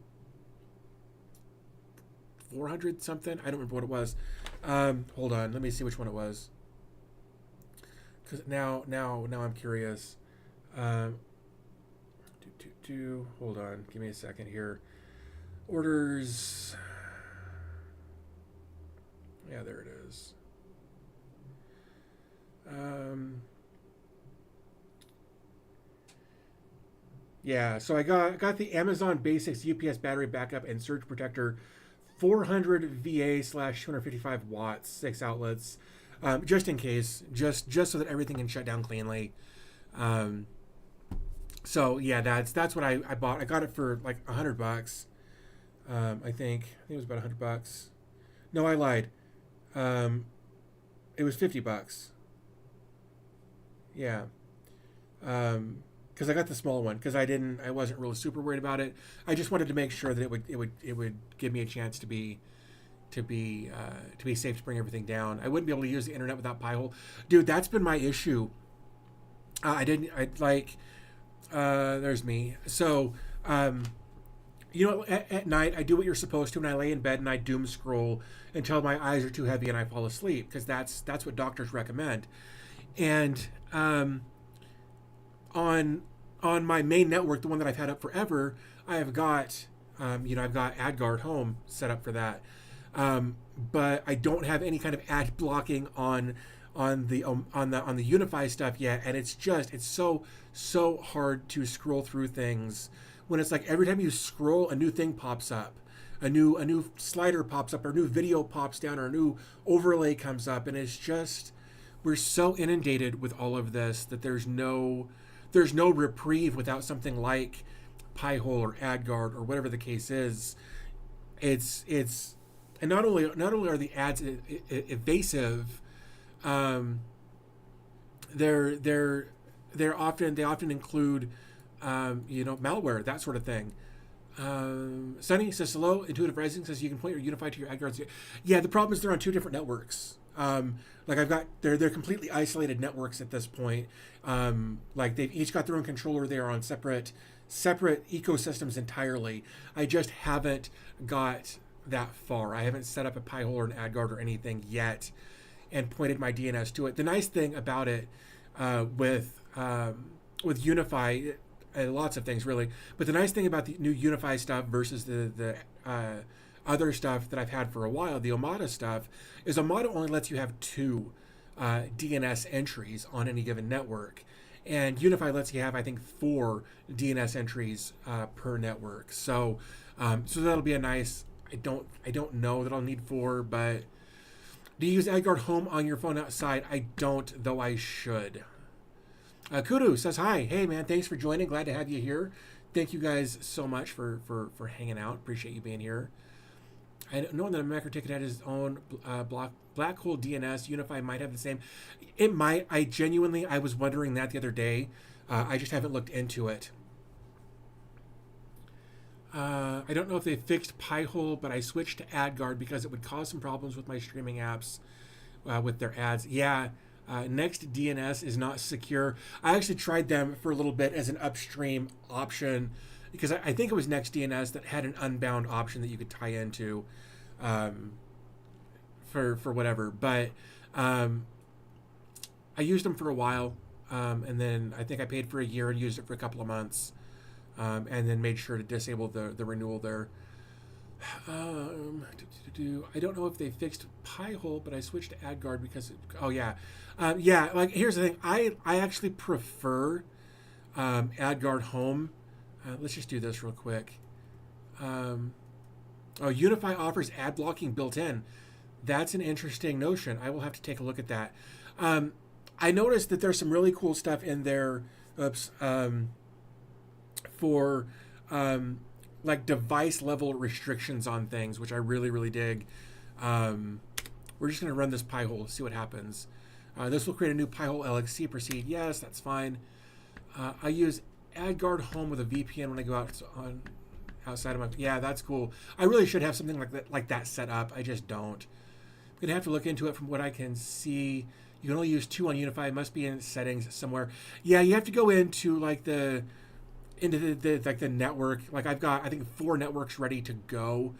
something. I don't remember what it was. Hold on, let me see which one it was. Because now I'm curious. Hold on, give me a second here. Orders. Yeah, there it is. Yeah, so I got the Amazon Basics UPS battery backup and surge protector, 400 VA/255 watts, 6 outlets, just in case, just so that everything can shut down cleanly. So yeah, that's what I bought. I got it for like $100. I think it was about $100. No, I lied. It was $50. Yeah. Because I got the small one because I wasn't really super worried about it. I just wanted to make sure that it would give me a chance to be safe to bring everything down. I wouldn't be able to use the internet without Pi-hole. Dude, that's been my issue. There's me. So, at night I do what you're supposed to, and I lay in bed and I doom scroll until my eyes are too heavy and I fall asleep because that's what doctors recommend. And on my main network, the one that I've had up forever, I've got AdGuard Home set up for that. But I don't have any kind of ad blocking on the Unify stuff yet, and it's so hard to scroll through things when it's like every time you scroll, a new thing pops up, a new slider pops up, or a new video pops down, or a new overlay comes up, and it's just we're so inundated with all of this that there's no reprieve without something like Pi-hole or AdGuard or whatever the case is. It's and not only are the ads evasive, they often include malware, that sort of thing. Sunny says hello. Intuitive Rising says you can point your Unify to your AdGuards. Yeah, the problem is they're on two different networks. They're completely isolated networks at this point. Like they've each got their own controller. They are on separate separate ecosystems entirely. I just haven't got that far. I haven't set up a Pi-hole or an AdGuard or anything yet and pointed my DNS to it. The nice thing about it with Unify, lots of things really, but the nice thing about the new Unify stuff versus the other stuff that I've had for a while, the Omada stuff, is Omada only lets you have 2 DNS entries on any given network. And Unify lets you have, I think, 4 DNS entries per network. So that'll be a nice. I don't know that I'll need 4, but do you use AdGuard Home on your phone outside? I don't, though I should. Kudu says hi. Hey man, thanks for joining. Glad to have you here. Thank you guys so much for hanging out. Appreciate you being here. I know that a MacroTicket had his own black hole DNS. Unify might have the same. It might. I was wondering that the other day. I just haven't looked into it. I don't know if they fixed Pi-hole, but I switched to AdGuard because it would cause some problems with my streaming apps with their ads. Yeah, Next DNS is not secure. I actually tried them for a little bit as an upstream option because I think it was Next DNS that had an unbound option that you could tie into for whatever. But I used them for a while, and then I think I paid for a year and used it for a couple of months. And then made sure to disable the renewal there. I don't know if they fixed Pi-hole, but I switched to AdGuard because like here's the thing, I actually prefer AdGuard Home. Let's just do this real quick. Unify offers ad blocking built in. That's an interesting notion. I will have to take a look at that. I noticed that there's some really cool stuff in there. For like device level restrictions on things, which I really, really dig. We're just going to run this Pi-hole, see what happens. This will create a new Pi-hole LXC. Proceed. Yes, that's fine. I use AdGuard Home with a VPN when I go outside of my. Yeah, that's cool. I really should have something like that set up. I just don't. I'm going to have to look into it. From what I can see, you can only use 2 on Unify. It must be in settings somewhere. Yeah, you have to go into like the network. Like I've got, I think 4 networks ready to go.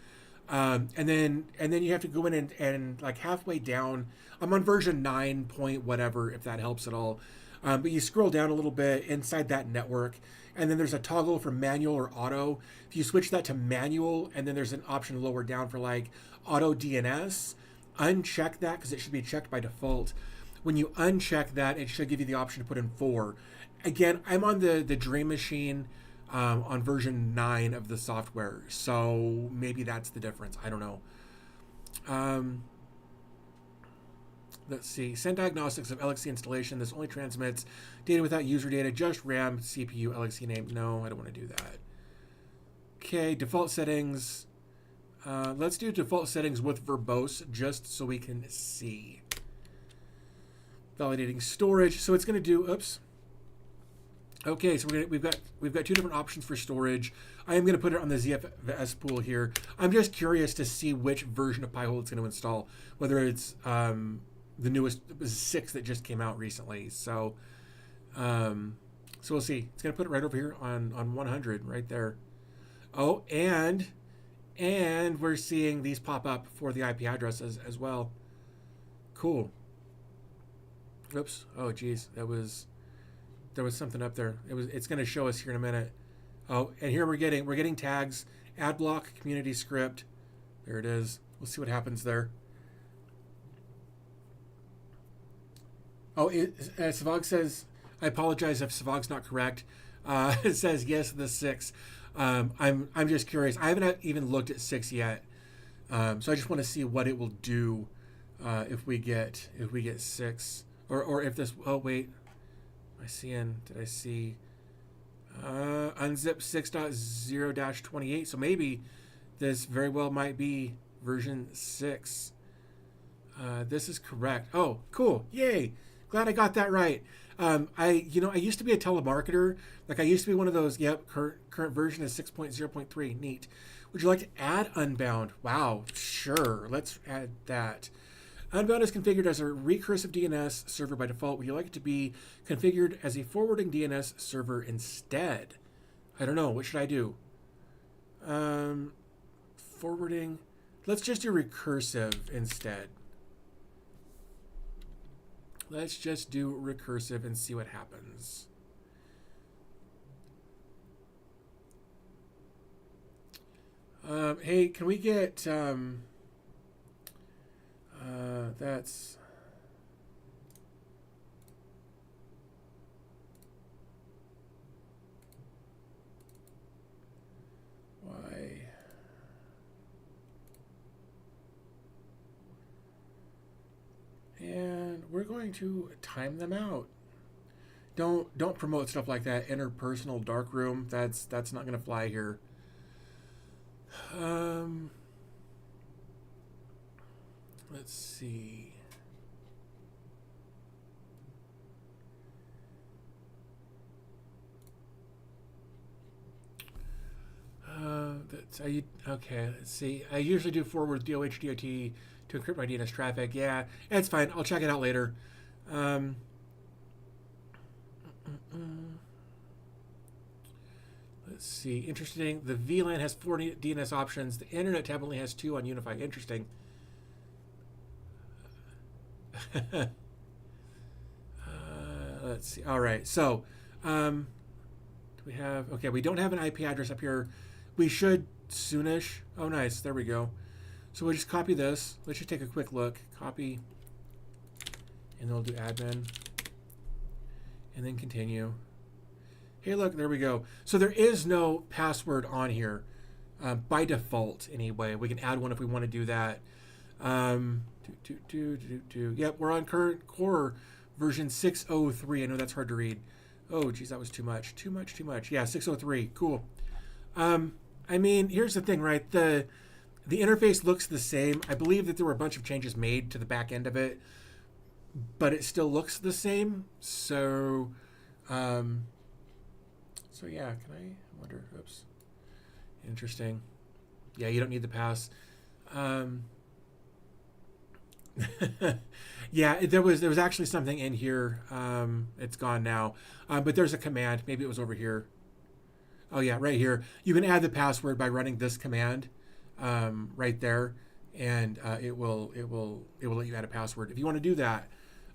And then you have to go in and like halfway down, I'm on version 9 point whatever, if that helps at all. But you scroll down a little bit inside that network, and then there's a toggle for manual or auto. If you switch that to manual, and then there's an option lower down for like auto DNS, uncheck that because it should be checked by default. When you uncheck that, it should give you the option to put in 4. Again, I'm on the Dream Machine on version 9 of the software, so maybe that's the difference. I don't know. Let's see. Send diagnostics of LXC installation. This only transmits data without user data, just RAM, CPU, LXC name. No, I don't want to do that. Okay, default settings. Let's do default settings with verbose just so we can see. Validating storage. So it's going to do, oops. Okay, so we've got 2 different options for storage. I am going to put it on the ZFS pool here. I'm just curious to see which version of Pi-hole it's going to install, whether it's the newest 6 that just came out recently. So we'll see. It's going to put it right over here on 100 right there. Oh, and we're seeing these pop up for the IP addresses as well. Cool. Oops. Oh, geez, there was something up there. It's going to show us here in a minute. Oh, and here we're getting tags, ad block, community script. There it is. We'll see what happens there. Oh, Savog says, I apologize if Savog's not correct. It says yes, the 6. I'm just curious. I haven't even looked at 6 yet, so I just want to see what it will do if we get 6, or if this. Oh wait. Did I see unzip 6.0-28? So maybe this very well might be version 6. This is correct. Oh, cool. Yay. Glad I got that right. I used to be a telemarketer. Like I used to be one of those, yep, current version is 6.0.3. Neat. Would you like to add Unbound? Wow, sure. Let's add that. Unbound is configured as a recursive DNS server by default. Would you like it to be configured as a forwarding DNS server instead? I don't know. What should I do? Forwarding. Let's just do recursive instead. Let's just do recursive and see what happens. Hey, can we get that's why and we're going to time them out. Don't promote stuff like that. Interpersonal darkroom. That's not gonna fly here. Let's see. Okay, let's see. I usually do forward DOH DOT to encrypt my DNS traffic. Yeah, it's fine. I'll check it out later. Let's see. Interesting. The VLAN has 4 DNS options. The Internet tab only has 2 on Unify. Interesting. Let's see. All right. So, do we have? Okay, we don't have an IP address up here. We should soonish. Oh, nice. There we go. So we'll just copy this. Let's just take a quick look. Copy, and then we'll do admin, and then continue. Hey, look, there we go. So there is no password on here by default anyway. We can add one if we want to do that. Yep, we're on current core version 603. I know that's hard to read. Oh, geez, that was too much. Too much. Yeah, 603. Cool. I mean, here's the thing, right? The interface looks the same. I believe that there were a bunch of changes made to the back end of it, but it still looks the same. So, so yeah, can I wonder? Oops. Interesting. Yeah, you don't need the pass. Yeah, there was actually something in here. It's gone now. But there's a command. Maybe it was over here. Oh yeah, right here. You can add the password by running this command right there, and it will let you add a password if you want to do that.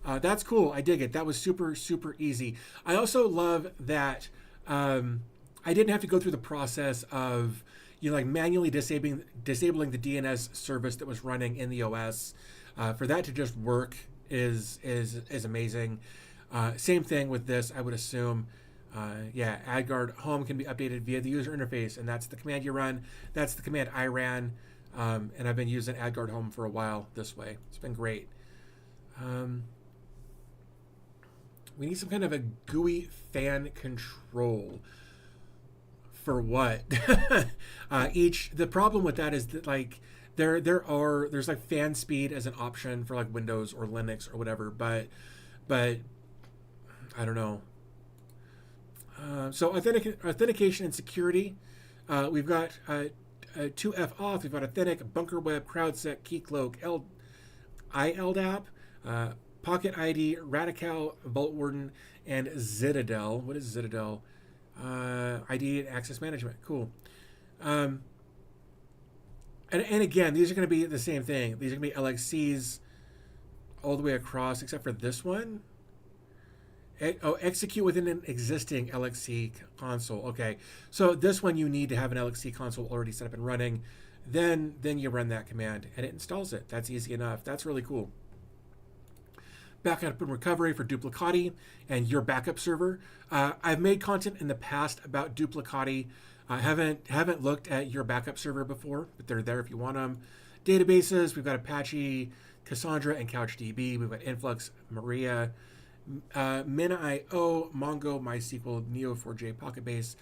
That's cool. I dig it. That was super easy. I also love that I didn't have to go through the process of like manually disabling the DNS service that was running in the OS. For that to just work is amazing. Same thing with this, I would assume. Yeah, AdGuard home can be updated via the user interface, and that's the command you run. That's the command I ran, and I've been using AdGuard home for a while this way. It's been great. We need some kind of a GUI fan control. For what? The problem with that is that like there's like fan speed as an option for like Windows or Linux or whatever, but I don't know. So authentication and security. We've got 2F auth. We've got Authentic, Bunker Web, CrowdSec, Keycloak, iLDAP, Pocket ID, Radical, Vault Warden, and Zitadel. What is Zitadel? ID and access management. Cool. And again, these are going to be the same thing. These are going to be LXCs all the way across, except for this one. Execute within an existing LXC console. Okay, so this one you need to have an LXC console already set up and running. Then you run that command and it installs it. That's easy enough. That's really cool. Backup and recovery for Duplicati and your backup server. I've made content in the past about Duplicati. I haven't looked at your backup server before, but they're there if you want them. Databases, we've got Apache, Cassandra, and CouchDB. We've got Influx, Maria, MinIO, Mongo, MySQL, Neo4j Pocketbase,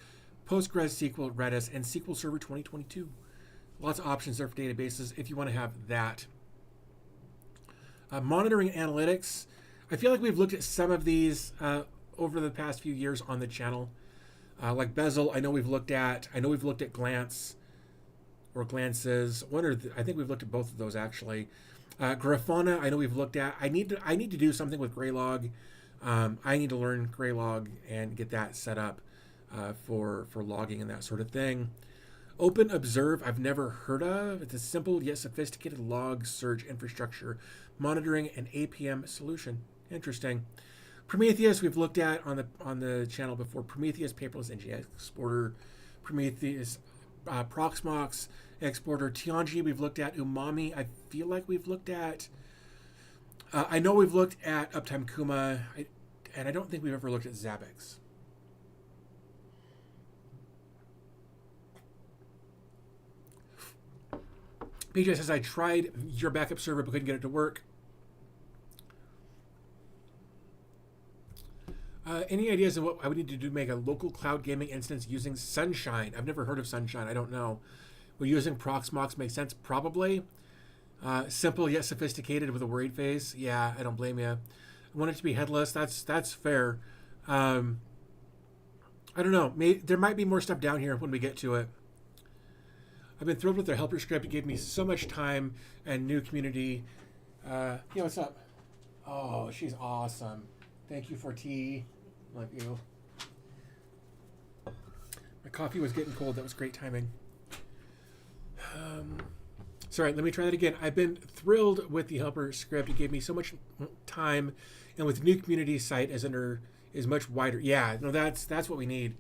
PostgreSQL, Redis, and SQL Server 2022. Lots of options there for databases if you want to have that. Monitoring analytics. I feel like we've looked at some of these over the past few years on the channel. Like Bezel, I know we've looked at Glance or Glances. I think we've looked at both of those actually. Grafana, I know we've looked at. I need to do something with Graylog. I need to learn Graylog and get that set up. for logging and that sort of thing. Open Observe, I've never heard of. It's a simple yet sophisticated log search infrastructure monitoring and APM solution. Interesting. Prometheus, we've looked at on the channel before. Prometheus paperless NG exporter, Prometheus Proxmox exporter, Tianji we've looked at, Umami I feel like we've looked at. I know we've looked at Uptime Kuma, and I don't think we've ever looked at Zabbix. BJ says, I tried your backup server but couldn't get it to work. Any ideas of what I would need to do to make a local cloud gaming instance using Sunshine? I've never heard of Sunshine. I don't know. Will using Proxmox make sense? Probably. Simple yet sophisticated with a worried face. Yeah, I don't blame you. I want it to be headless. That's fair. I don't know. There might be more stuff down here when we get to it. I've been thrilled with their helper script. It gave me so much time and new community. Yeah, what's up? Oh, she's awesome. Thank you for tea. Love you. My coffee was getting cold. That was great timing. Sorry, let me try that again. I've been thrilled with the helper script. It gave me so much time, and with new community site is much wider. Yeah, no, that's what we need.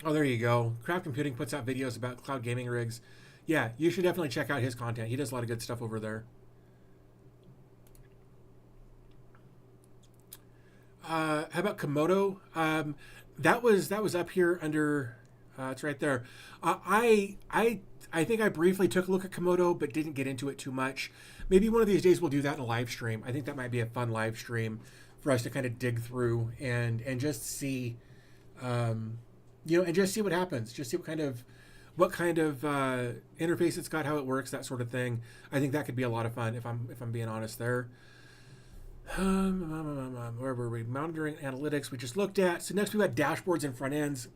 Oh, there you go. Craft Computing puts out videos about cloud gaming rigs. Yeah, you should definitely check out his content. He does a lot of good stuff over there. How about Komodo? That was up here under. It's right there. I think I briefly took a look at Komodo, but didn't get into it too much. Maybe one of these days we'll do that in a live stream. I think that might be a fun live stream for us to kind of dig through and just see, and just see what happens. Just see what kind of interface it's got, how it works, that sort of thing. I think that could be a lot of fun if I'm being honest there. Where were we? Monitoring analytics we just looked at. So next we got dashboards and front ends.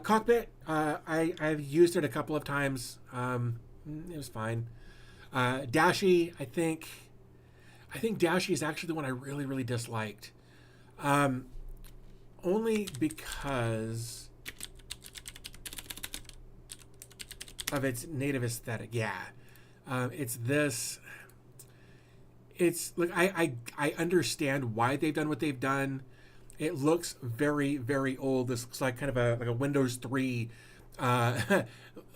Cockpit, I've used it a couple of times. It was fine. Dashi, I think Dashi is actually the one I really, really disliked. Only because of its native aesthetic. Yeah. It's this. It's like I understand why they've done what they've done. It looks very, very old. This looks like kind of a Windows 3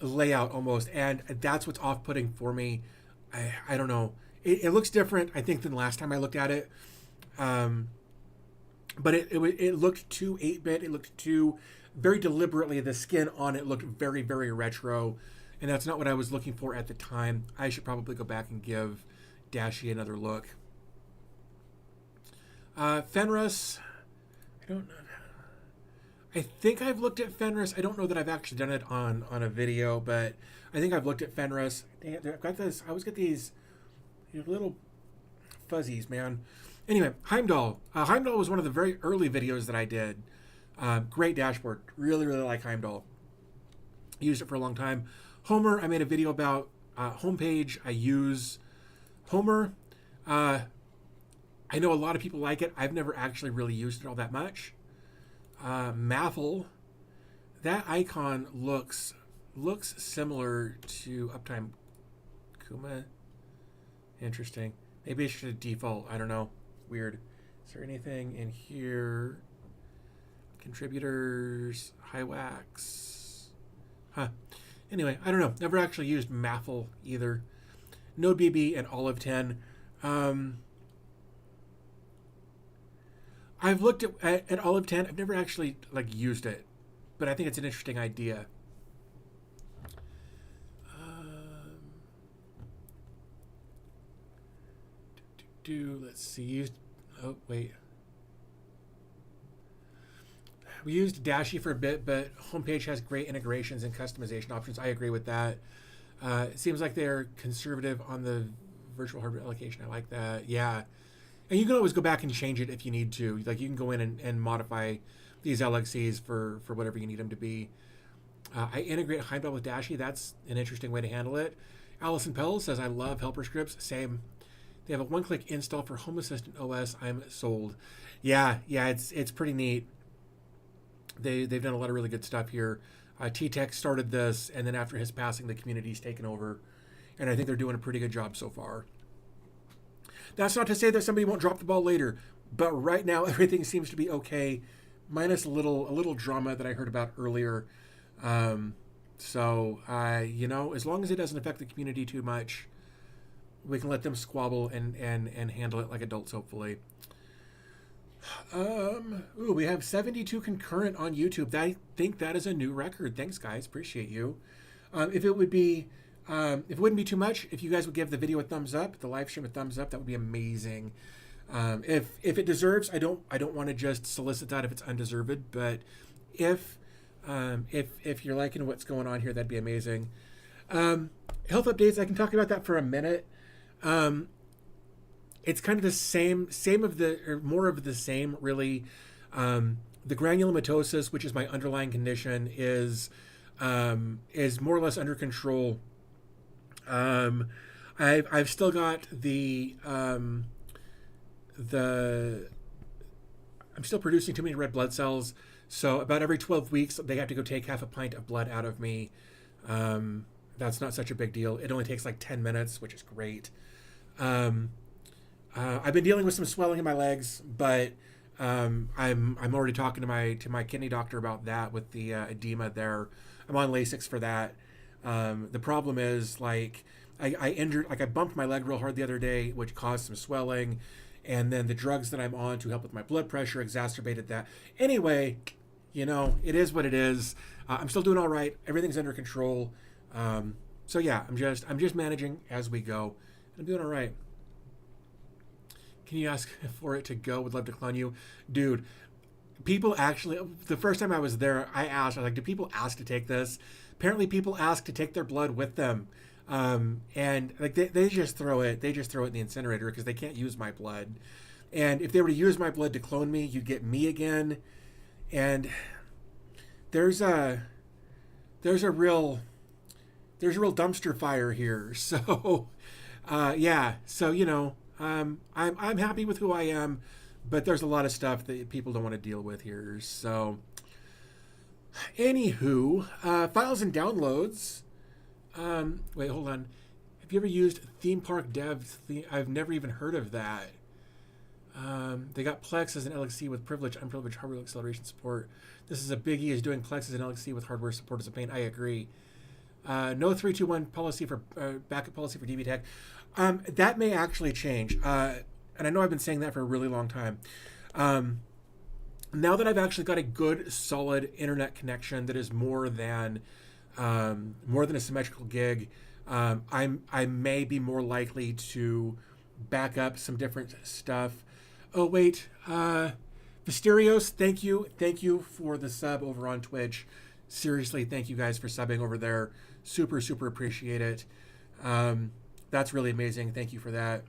layout almost, and that's what's off-putting for me. I don't know. It looks different, I think, than last time I looked at it. But it looked too 8-bit. It looked too very deliberately. The skin on it looked very, very retro, and that's not what I was looking for at the time. I should probably go back and give Dashi another look. Fenris. I don't know. I think I've looked at Fenris. I don't know that I've actually done it on a video, but I think I've looked at Fenris. I've got this. I always get these little fuzzies, man. Anyway, Heimdall. Heimdall was one of the very early videos that I did. Great dashboard. Really, really like Heimdall. Used it for a long time. Homer, I made a video about homepage. I use Homer. I know a lot of people like it. I've never actually really used it all that much. Mathel, that icon looks similar to Uptime Kuma. Interesting. Maybe it should default. I don't know. Weird. Is there anything in here? Contributors, Hiwax. Huh. Anyway, I don't know. Never actually used Mathel either. NodeBB and Olive 10. I've looked at Olive 10. I've never actually used it, but I think it's an interesting idea. Let's see. Oh wait. We used Dashi for a bit, but homepage has great integrations and customization options. I agree with that. It seems like they're conservative on the virtual hardware allocation. I like that. Yeah. And you can always go back and change it if you need to. Like you can go in and modify these LXCs for whatever you need them to be. I integrate Heimdall with Dashi. That's an interesting way to handle it. Allison Pell says, I love helper scripts. Same. They have a one-click install for Home Assistant OS. I'm sold. Yeah, it's pretty neat. They've done a lot of really good stuff here. T-Tech started this, and then after his passing, the community's taken over, and I think they're doing a pretty good job so far. That's not to say that somebody won't drop the ball later, but right now everything seems to be okay, minus a little drama that I heard about earlier. So you know, as long as it doesn't affect the community too much, we can let them squabble and handle it like adults, hopefully. Ooh, we have 72 concurrent on YouTube. I think that is a new record. Thanks, guys. Appreciate you. If it wouldn't be too much, if you guys would give the video a thumbs up, the live stream a thumbs up, that would be amazing. If it deserves, I don't want to just solicit that if it's undeserved, but if you're liking what's going on here, that'd be amazing. Health updates, I can talk about that for a minute. It's kind of the same or more of the same, really. The granulomatosis, which is my underlying condition, is more or less under control. I've still got I'm still producing too many red blood cells, so about every 12 weeks they have to go take half a pint of blood out of me. That's not such a big deal. It only takes like 10 minutes, which is great. I've been dealing with some swelling in my legs, but I'm already talking to my kidney doctor about that with the edema there. I'm on Lasix for that. The problem is, like, I bumped my leg real hard the other day, which caused some swelling, and then the drugs that I'm on to help with my blood pressure exacerbated that. Anyway, you know, it is what it is. I'm still doing all right. Everything's under control. So yeah, I'm just managing as we go. I'm doing all right. Can you ask for it to go? Would love to clone you. Dude, people actually, the first time I was there, I was like, do people ask to take this? Apparently people ask to take their blood with them. And like they just throw it in the incinerator because they can't use my blood. And if they were to use my blood to clone me, you'd get me again. And there's a real dumpster fire here. So, yeah. So, you know, I'm happy with who I am, but there's a lot of stuff that people don't want to deal with here. So, anywho, files and downloads. Wait, hold on. Have you ever used Theme Park Dev? I've never even heard of that. They got Plex as an LXC with privileged, unprivileged hardware acceleration support. This is a biggie, is doing Plex as an LXC with hardware support is a pain. I agree. No 321 policy for backup policy for DB Tech. That may actually change. And I know I've been saying that for a really long time. Now that I've actually got a good, solid internet connection that is more than a symmetrical gig, I may be more likely to back up some different stuff. Oh wait, Mysterios, thank you for the sub over on Twitch. Seriously, thank you guys for subbing over there. Super appreciate it. That's really amazing. Thank you for that.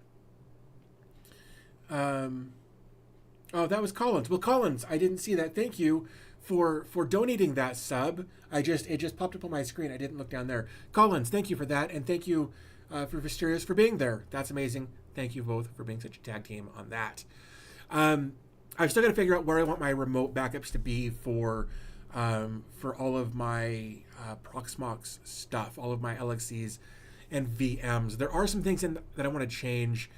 Oh, that was Collins. Well, Collins, I didn't see that. Thank you for donating that sub. It just popped up on my screen. I didn't look down there. Collins, thank you for that, and thank you for Mysterious for being there. That's amazing. Thank you both for being such a tag team on that. I've still got to figure out where I want my remote backups to be for all of my Proxmox stuff, all of my LXCs and VMs. There are some things that I want to change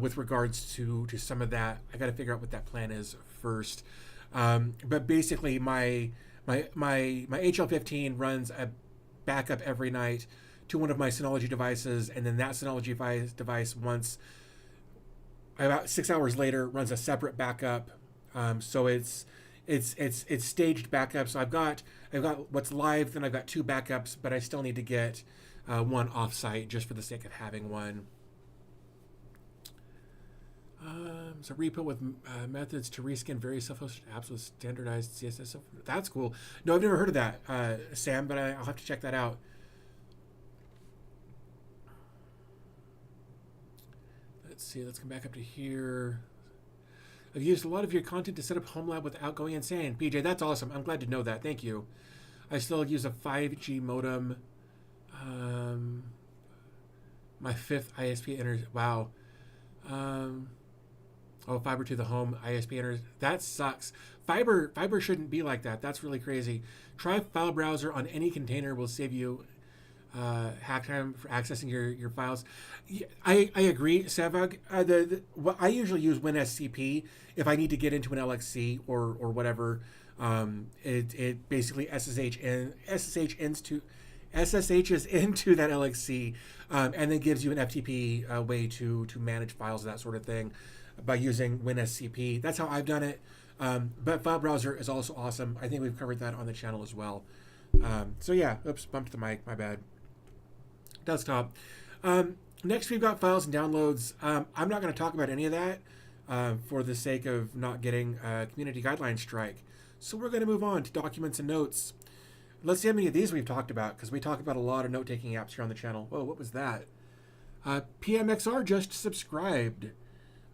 with regards to some of that. I got to figure out what that plan is first. But basically, my HL15 runs a backup every night to one of my Synology devices, and then that Synology device, once about 6 hours later, runs a separate backup. So it's staged backup. So I've got what's live, then I've got two backups, but I still need to get one offsite just for the sake of having one. So repo with methods to reskin various self-hosted apps with standardized CSS. That's cool. No, I've never heard of that, Sam, but I'll have to check that out. Let's see. Let's come back up to here. I've used a lot of your content to set up Home Lab without going insane. PJ, that's awesome. I'm glad to know that. Thank you. I still use a 5G modem. My fifth ISP enters. Wow. Fiber to the home ISP enters. That sucks. Fiber shouldn't be like that. That's really crazy. Try file browser on any container will save you hack time for accessing your files. I agree, Savag. What I usually use WinSCP if I need to get into an LXC or whatever. It basically SSHs into that LXC, and then gives you an FTP way to manage files, that sort of thing, by using WinSCP. That's how I've done it. But file browser is also awesome. I think we've covered that on the channel as well. So yeah, oops, bumped the mic, my bad. Desktop. Next, we've got files and downloads. I'm not going to talk about any of that for the sake of not getting a community guideline strike. So we're going to move on to documents and notes. Let's see how many of these we've talked about, because we talk about a lot of note-taking apps here on the channel. Whoa, what was that? PMXR just subscribed.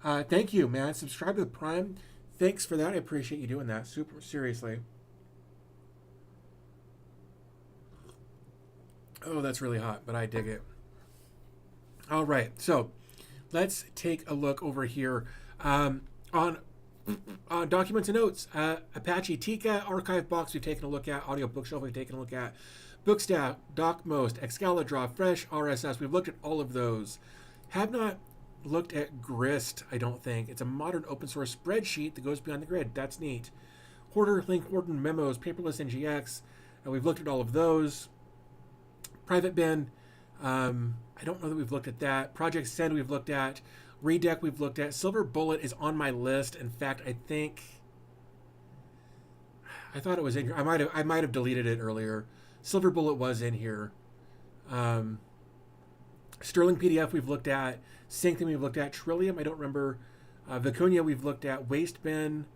Thank you, man. Subscribe to the Prime. Thanks for that. I appreciate you doing that. Super seriously. Oh, that's really hot, but I dig it. All right, so let's take a look over here on documents and notes. Apache Tika, Archive Box we've taken a look at, Audio Bookshelf we've taken a look at, Bookstack, DocMost, Excalidraw, Fresh, RSS. We've looked at all of those. Have not looked at Grist, I don't think. It's a modern open source spreadsheet that goes beyond the grid. That's neat. Hoarder, Link Warden, Memos, Paperless NGX. We've looked at all of those. Private Bin, I don't know that we've looked at that. Project Send we've looked at. Redeck we've looked at. Silver Bullet is on my list. In fact, I thought it was in here. I might have deleted it earlier. Silver Bullet was in here. Sterling PDF we've looked at. Syncthing we've looked at. Trillium, I don't remember. Vicuña we've looked at. Waste Bin.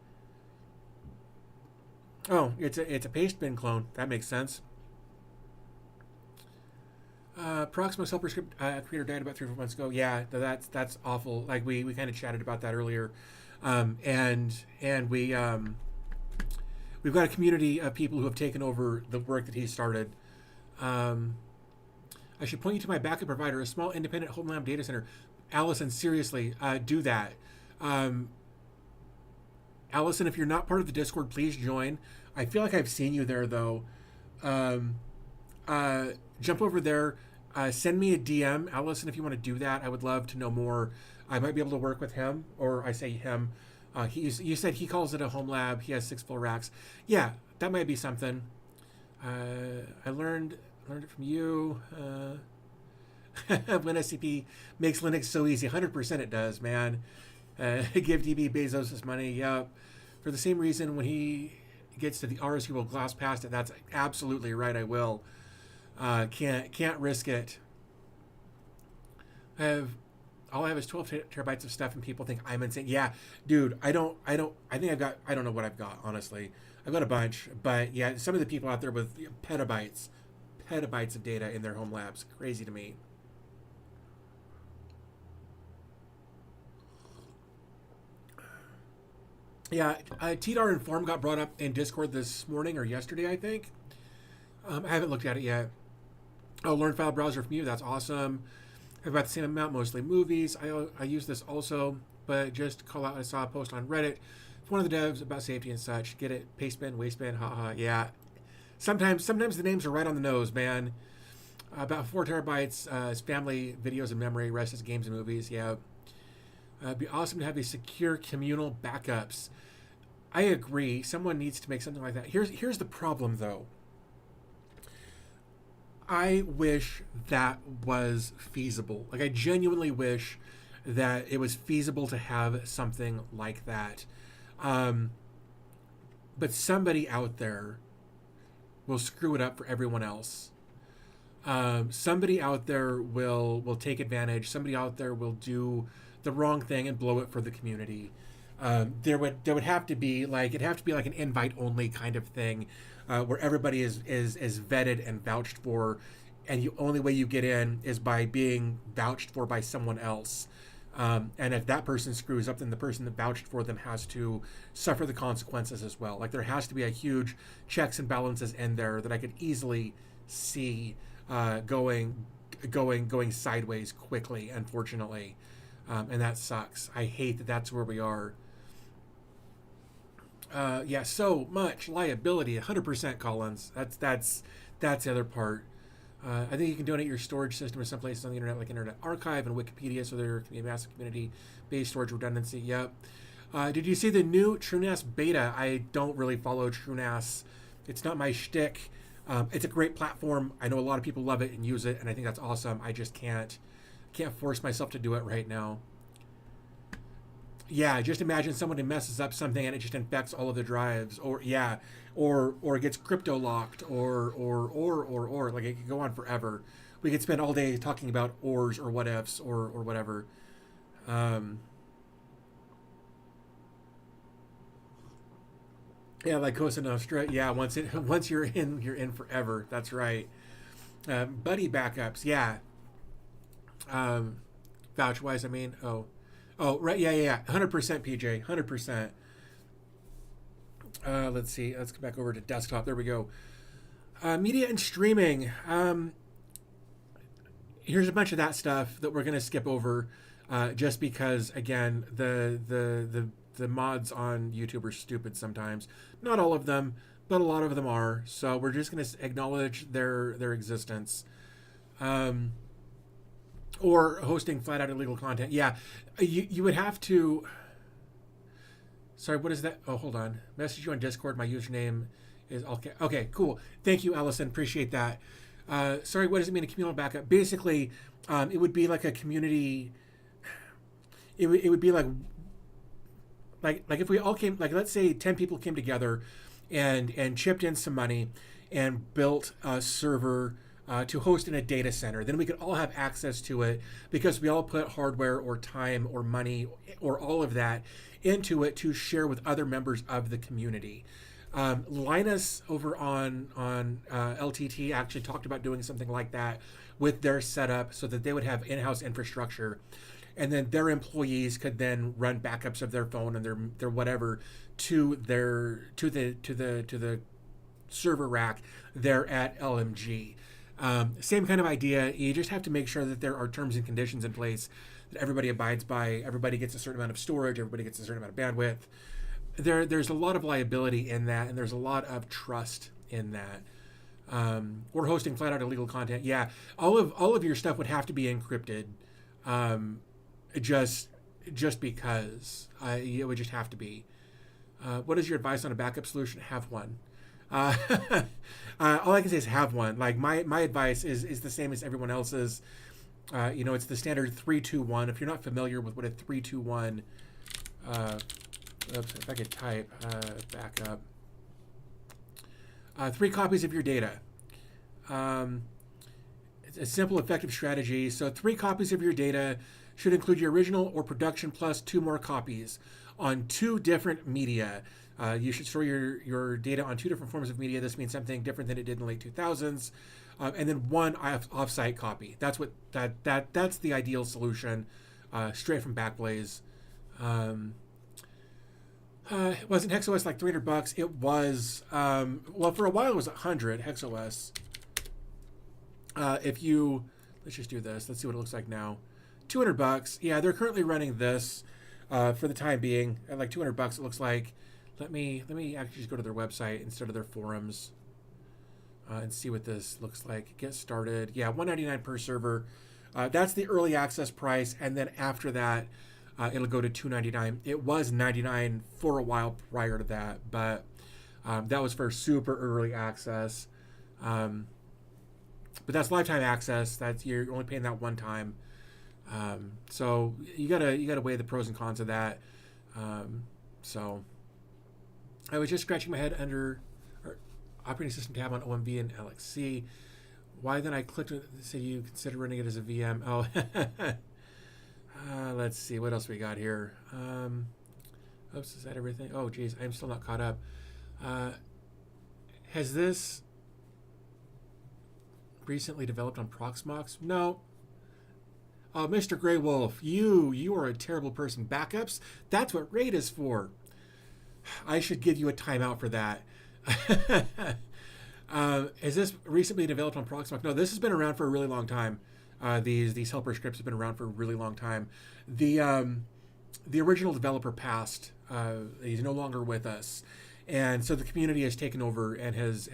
Oh, it's a paste bin clone. That makes sense. Proxmox Helper Script creator died about 3 or 4 months ago. Yeah, that's awful. Like we kind of chatted about that earlier, and we've got a community of people who have taken over the work that he started. I should point you to my backup provider, a small independent home lab data center. Allison, seriously, do that. Allison, if you're not part of the Discord, please join. I feel like I've seen you there though. Jump over there, send me a DM, Allison, if you want to do that. I would love to know more. I might be able to work with him, or I say him. You said he calls it a home lab. He has 6 full racks. Yeah, that might be something. I learned it from you. WinSCP makes Linux so easy. 100% it does, man. Give DB Bezos his money. Yep. For the same reason, when he gets to the R's, he will glass past it. That's absolutely right. I will. Can't risk it. All I have is 12 terabytes of stuff, and people think I'm insane. Yeah, dude, I don't. I don't know what I've got, honestly. I've got a bunch, but yeah, some of the people out there with petabytes of data in their home labs, crazy to me. Yeah, TDAR Inform got brought up in Discord this morning or yesterday, I think. I haven't looked at it yet. Oh, learn file browser from you. That's awesome. About the same amount, mostly movies. I use this also, but just call out. I saw a post on Reddit. It's one of the devs about safety and such. Get it? Paste bin, waste bin. Haha. Yeah. Sometimes the names are right on the nose, man. About 4 terabytes is family videos and memory. Rest is games and movies. Yeah. It'd be awesome to have these secure communal backups. I agree. Someone needs to make something like that. Here's the problem, though. I wish that was feasible. Like, I genuinely wish that it was feasible to have something like that. But somebody out there will screw it up for everyone else. Somebody out there will take advantage. Somebody out there will do the wrong thing and blow it for the community. There would have to be like an invite only kind of thing, where everybody is vetted and vouched for, and the only way you get in is by being vouched for by someone else. And if that person screws up, then the person that vouched for them has to suffer the consequences as well. Like, there has to be a huge checks and balances in there that I could easily see going sideways quickly, unfortunately. And that sucks. I hate that that's where we are. Yeah, so much liability, 100% Collins. That's the other part. I think you can donate your storage system to some places on the internet, like Internet Archive and Wikipedia, so there can be a massive community-based storage redundancy. Yep. Did you see the new TrueNAS beta? I don't really follow TrueNAS. It's not my shtick. It's a great platform. I know a lot of people love it and use it, and I think that's awesome. I just can't force myself to do it right now. Yeah, just imagine someone who messes up something and it just infects all of the drives, or yeah, or it gets crypto locked, or like it could go on forever. We could spend all day talking about ors or what ifs or whatever. Yeah, like Cosa Nostra. Yeah, once you're in forever. That's right. Buddy backups. Yeah. Vouch wise, I mean. Oh, right. Yeah. 100% PJ. 100%. Let's see. Let's go back over to desktop. There we go. Media and streaming. Here's a bunch of that stuff that we're going to skip over, just because, again, the mods on YouTube are stupid sometimes. Not all of them, but a lot of them are. So we're just going to acknowledge their existence. Or hosting flat out illegal content. Yeah, you would have to. Sorry, what is that? Oh, hold on. Message you on Discord. My username is okay. Okay, cool. Thank you, Allison. Appreciate that. Sorry, what does it mean a communal backup? Basically, it would be like a community. It would be like if we all came, like, let's say 10 people came together and chipped in some money and built a server to host in a data center. Then we could all have access to it because we all put hardware or time or money or all of that into it to share with other members of the community. Linus over on LTT actually talked about doing something like that with their setup so that they would have in-house infrastructure, and then their employees could then run backups of their phone and their whatever to the server rack there at LMG. Same kind of idea. You just have to make sure that there are terms and conditions in place that everybody abides by. Everybody gets a certain amount of storage. Everybody gets a certain amount of bandwidth. There's a lot of liability in that, and there's a lot of trust in that. We're hosting flat out illegal content. Yeah, all of your stuff would have to be encrypted, just because it would just have to be. What is your advice on a backup solution? Have one. All I can say is have one. Like my advice is the same as everyone else's. It's the standard 3-2-1. If you're not familiar with what a 3-2-1, if I could type backup, 3 copies of your data. It's a simple, effective strategy. So 3 copies of your data should include your original or production plus 2 more copies on 2 different media. You should store your data on 2 different forms of media. This means something different than it did in the late 2000s. And then 1 offsite copy. That's that's the ideal solution, straight from Backblaze. It wasn't HexOS like $300. It was for a while it was $100 HexOS. Let's just do this. Let's see what it looks like now. $200. Yeah, they're currently running this for the time being at like $200. It looks like. Let me actually just go to their website instead of their forums and see what this looks like. Get started. Yeah, $199 per server. That's the early access price, and then after that, it'll go to $299. It was $99 for a while prior to that, but that was for super early access. But that's lifetime access. That's you're only paying that one time. So you gotta weigh the pros and cons of that. So I was just scratching my head under operating system tab on OMV and LXC. Why then I clicked it and said you consider running it as a VM. Oh, let's see what else we got here. Oops, is that everything? Oh, geez, I'm still not caught up. Has this recently developed on Proxmox? No. Oh, Mr. Grey Wolf, you are a terrible person. Backups? That's what RAID is for. I should give you a timeout for that. Is this recently developed on Proxmox? No, this has been around for a really long time. These helper scripts have been around for a really long time. The original developer passed He's no longer with us. And so the community has taken over and has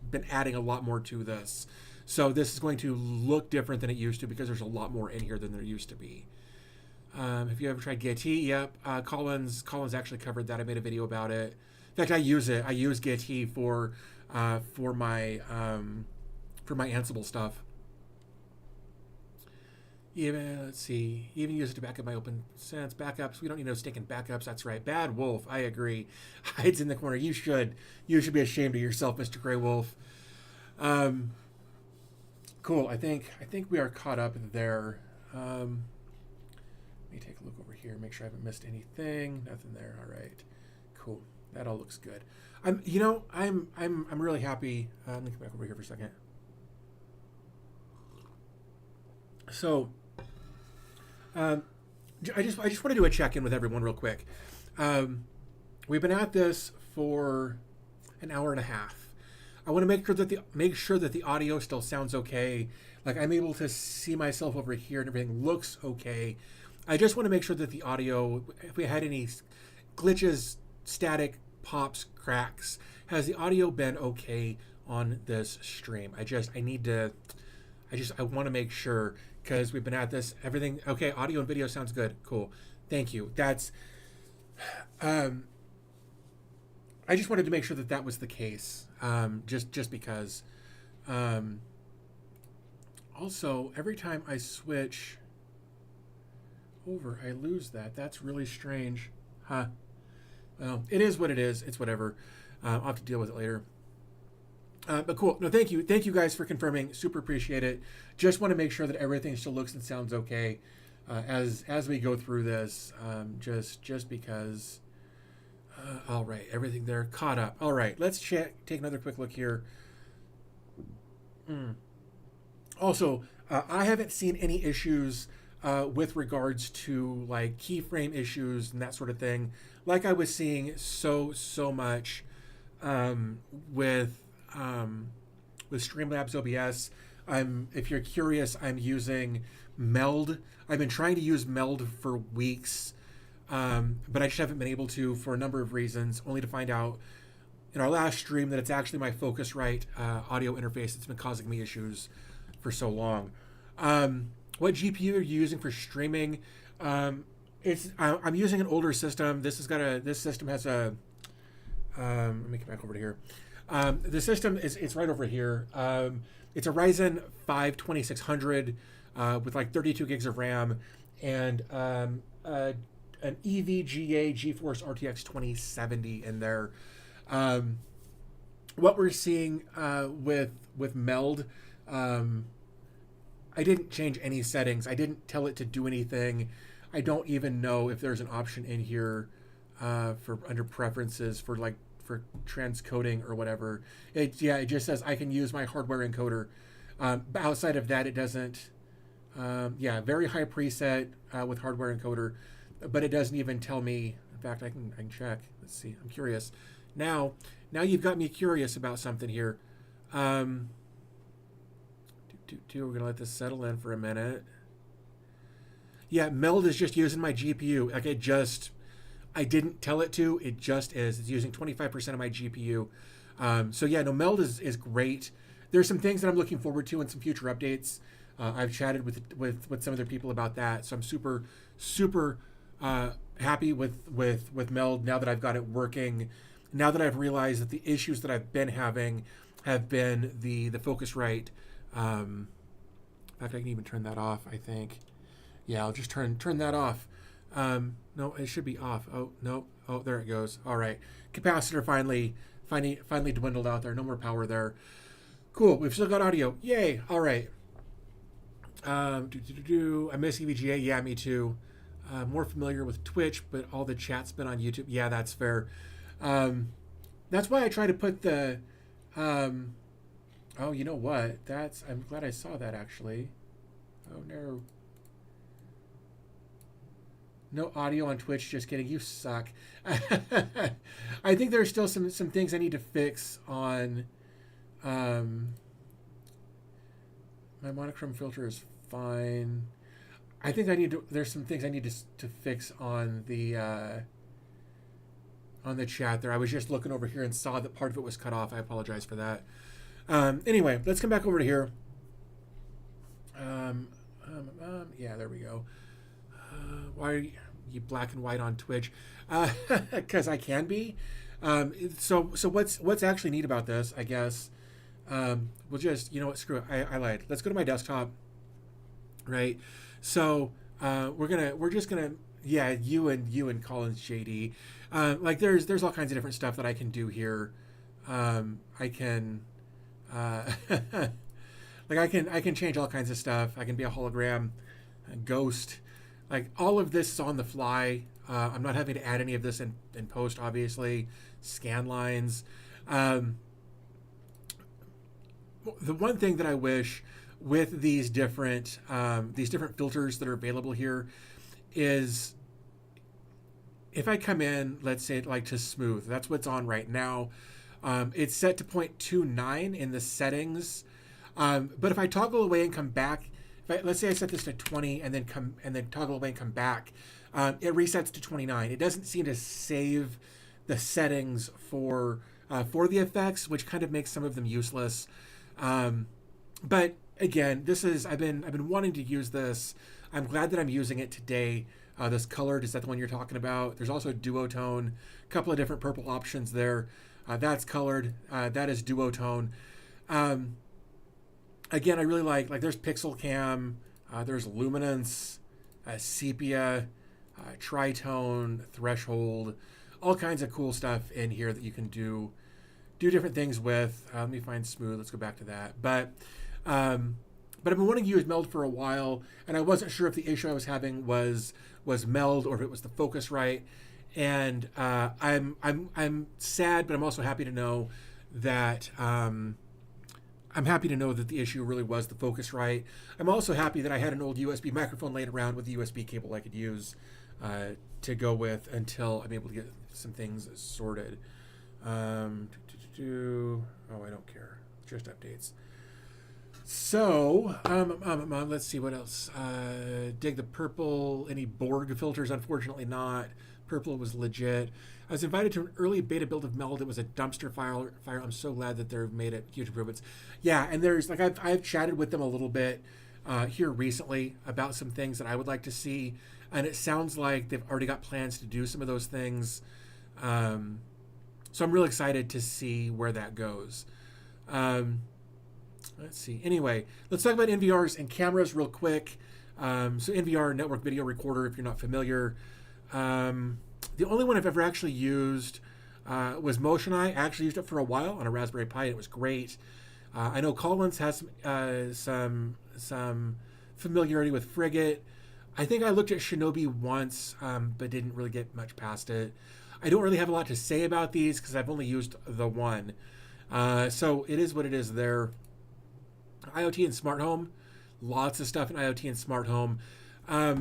been adding a lot more to this. So this is going to look different than it used to because there's a lot more in here than there used to be. Have you ever tried Git? Yep. Collins actually covered that. I made a video about it. In fact, I use it. I use Git for my Ansible stuff. Let's see. Even use it to back up my open sense backups. We don't need no stinking backups. That's right. Bad Wolf. I agree. Hides in the corner. You should be ashamed of yourself, Mr. Grey Wolf. Cool. I think we are caught up there. Let me take a look over here. Make sure I haven't missed anything. Nothing there. All right. Cool. That all looks good. I'm really happy. Let me come back over here for a second. So, I just want to do a check-in with everyone real quick. We've been at this for an hour and a half. I want to make sure that the audio still sounds okay. Like I'm able to see myself over here and everything looks okay. I just want to make sure that the audio, if we had any glitches, static, pops, cracks, has the audio been okay on this stream? I want to make sure, because we've been at this, everything, okay, audio and video sounds good, cool, thank you. That's, I just wanted to make sure that that was the case, just because. Also, every time I switch over, I lose that. That's really strange, huh? Well, it is what it is. It's whatever. I'll have to deal with it later. But cool. No, thank you. Thank you guys for confirming. Super appreciate it. Just want to make sure that everything still looks and sounds okay as we go through this. Just because. All right, everything there caught up. All right, let's take another quick look here. Also, I haven't seen any issues with regards to like keyframe issues and that sort of thing, like I was seeing so much with Streamlabs OBS. If you're curious, I'm using Meld. I've been trying to use Meld for weeks, but I just haven't been able to for a number of reasons, only to find out in our last stream that it's actually my Focusrite audio interface that's been causing me issues for so long. What GPU are you using for streaming? I'm using an older system. This system has a let me get back over to here. The system it's right over here. It's a Ryzen 5 2600 with like 32 gigs of RAM and an EVGA GeForce RTX 2070 in there. What we're seeing with Meld, I didn't change any settings. I didn't tell it to do anything. I don't even know if there's an option in here for under preferences for transcoding or whatever. It just says I can use my hardware encoder. But outside of that, it doesn't. Very high preset with hardware encoder, but it doesn't even tell me. In fact, I can check. Let's see. I'm curious. Now you've got me curious about something here. We're gonna let this settle in for a minute. Yeah, Meld is just using my GPU. Like I didn't tell it to. It just is. It's using 25% of my GPU. Meld is great. There's some things that I'm looking forward to in some future updates. I've chatted with some other people about that, so I'm super happy with Meld now that I've got it working. Now that I've realized that the issues that I've been having have been the Focusrite. In fact, I can even turn that off, I think. Yeah, I'll just turn that off. No, it should be off. Oh, no. Oh, there it goes. All right. Capacitor finally dwindled out there. No more power there. Cool. We've still got audio. Yay. All right. I miss EVGA. Yeah, me too. More familiar with Twitch, but all the chat's been on YouTube. Yeah, that's fair. That's why I try to put the... Oh, you know what? I'm glad I saw that, actually. Oh, no. No audio on Twitch. Just kidding. You suck. I think there's still some things I need to fix on... my monochrome filter is fine. I think there's some things I need to fix on the on the chat there. I was just looking over here and saw that part of it was cut off. I apologize for that. Anyway, let's come back over to here. Yeah, there we go. Why are you black and white on Twitch? Because I can be. So what's actually neat about this, I guess, we'll just, you know what, screw it. I lied. Let's go to my desktop, right? So we're just gonna, yeah, you and Collins JD, like there's all kinds of different stuff that I can do here. I can like I can change all kinds of stuff. I can be a hologram, a ghost, like all of this is on the fly. I'm not having to add any of this in post, obviously. Scan lines. The one thing that I wish with these different filters that are available here is if I come in, let's say like to smooth, that's what's on right now. It's set to 0.29 in the settings. But if I toggle away and come back, let's say I set this to 20 and then toggle away and come back, it resets to 29. It doesn't seem to save the settings for the effects, which kind of makes some of them useless. But again, I've been wanting to use this. I'm glad that I'm using it today. This colored, is that the one you're talking about? There's also duotone, a couple of different purple options there. That's colored. That is duotone. Again, I really like there's pixel cam, there's luminance, sepia, tritone, threshold, all kinds of cool stuff in here that you can do different things with. Let me find smooth. Let's go back to that. But I've been wanting to use meld for a while, and I wasn't sure if the issue I was having was meld or if it was the Focusrite. And I'm sad, but I'm also happy to know that the issue really was the Focusrite. I'm also happy that I had an old USB microphone laying around with a USB cable I could use to go with until I'm able to get some things sorted. Oh, I don't care. Just updates. So, let's see what else. Dig the purple. Any Borg filters? Unfortunately not. Purple was legit. I was invited to an early beta build of Meld. It was a dumpster fire. I'm so glad that they've made it huge improvements. Yeah, and there's like I've chatted with them a little bit here recently about some things that I would like to see, and it sounds like they've already got plans to do some of those things. So I'm really excited to see where that goes. Let's see. Anyway, let's talk about NVRs and cameras real quick. So NVR, network video recorder, if you're not familiar. The only one I've ever actually used was MotionEye. I actually used it for a while on a Raspberry Pi, and it was great. I know Collins has some familiarity with Frigate. I think I looked at Shinobi once, but didn't really get much past it. I don't really have a lot to say about these because I've only used the one. So it is what it is there. IoT and smart home. Lots of stuff in IoT and smart home. I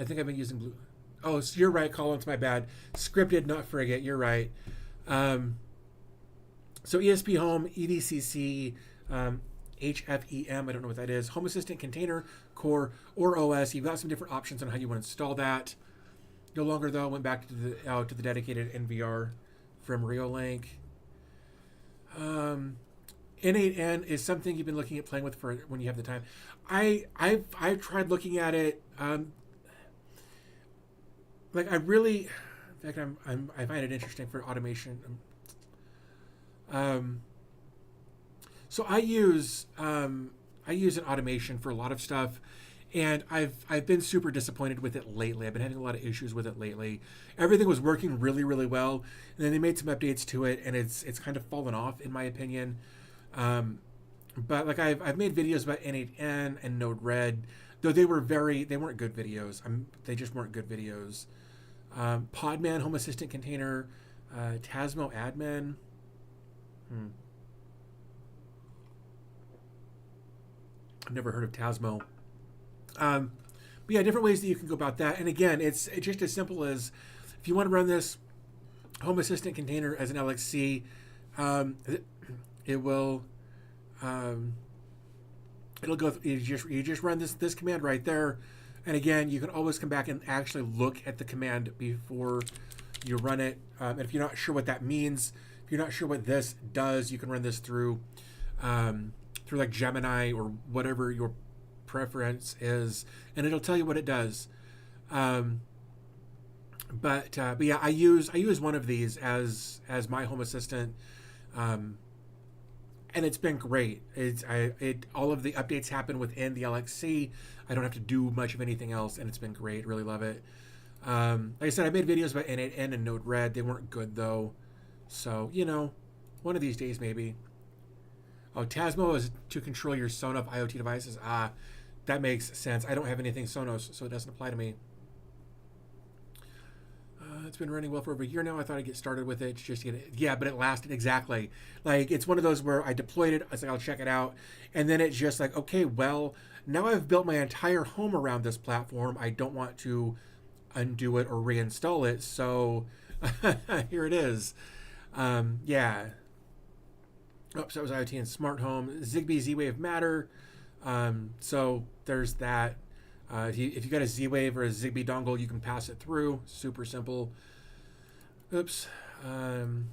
think I've been using Blue. Oh, so you're right, Collins. My bad. Scripted, not Frigate. You're right. So ESP Home, EDCC, HFEM. I don't know what that is. Home Assistant Container, Core, or OS. You've got some different options on how you want to install that. No longer though. Went back to the dedicated NVR from Reolink. N8N is something you've been looking at playing with for when you have the time. I've tried looking at it. Like I really, in fact, I find it interesting for automation. So I use an automation for a lot of stuff, and I've been super disappointed with it lately. I've been having a lot of issues with it lately. Everything was working really, really well, and then they made some updates to it, and it's kind of fallen off in my opinion. But like I've made videos about N8N and Node-RED, though they weren't good videos. They just weren't good videos. Podman, Home Assistant Container, Tasmo Admin. I've never heard of Tasmo. But yeah, different ways that you can go about that. And again, it's just as simple as if you want to run this Home Assistant Container as an LXC, it will. It'll go. You just run this command right there. And again, you can always come back and actually look at the command before you run it. And if you're not sure what that means, if you're not sure what this does, you can run this through like Gemini or whatever your preference is, and it'll tell you what it does. But yeah, I use one of these as my home assistant, and it's been great. All of the updates happen within the LXC. I don't have to do much of anything else, and it's been great. Really love it. Like I said, I made videos about N8N and Node-RED. They weren't good though, so one of these days maybe. Oh, Tasmo is to control your Sonos IoT devices. That makes sense. I don't have anything Sonos, so it doesn't apply to me. It's been running well for over a year now. I thought I'd get started with it just to get it. Yeah, but it lasted exactly. Like, it's one of those where I deployed it. I was like, I'll check it out. And then it's just like, okay, well, now I've built my entire home around this platform. I don't want to undo it or reinstall it. So here it is. Yeah. Oops, that was IoT and smart home. Zigbee, Z-Wave matter. So there's that. If you got a Z-Wave or a Zigbee dongle, you can pass it through. Super simple. Oops.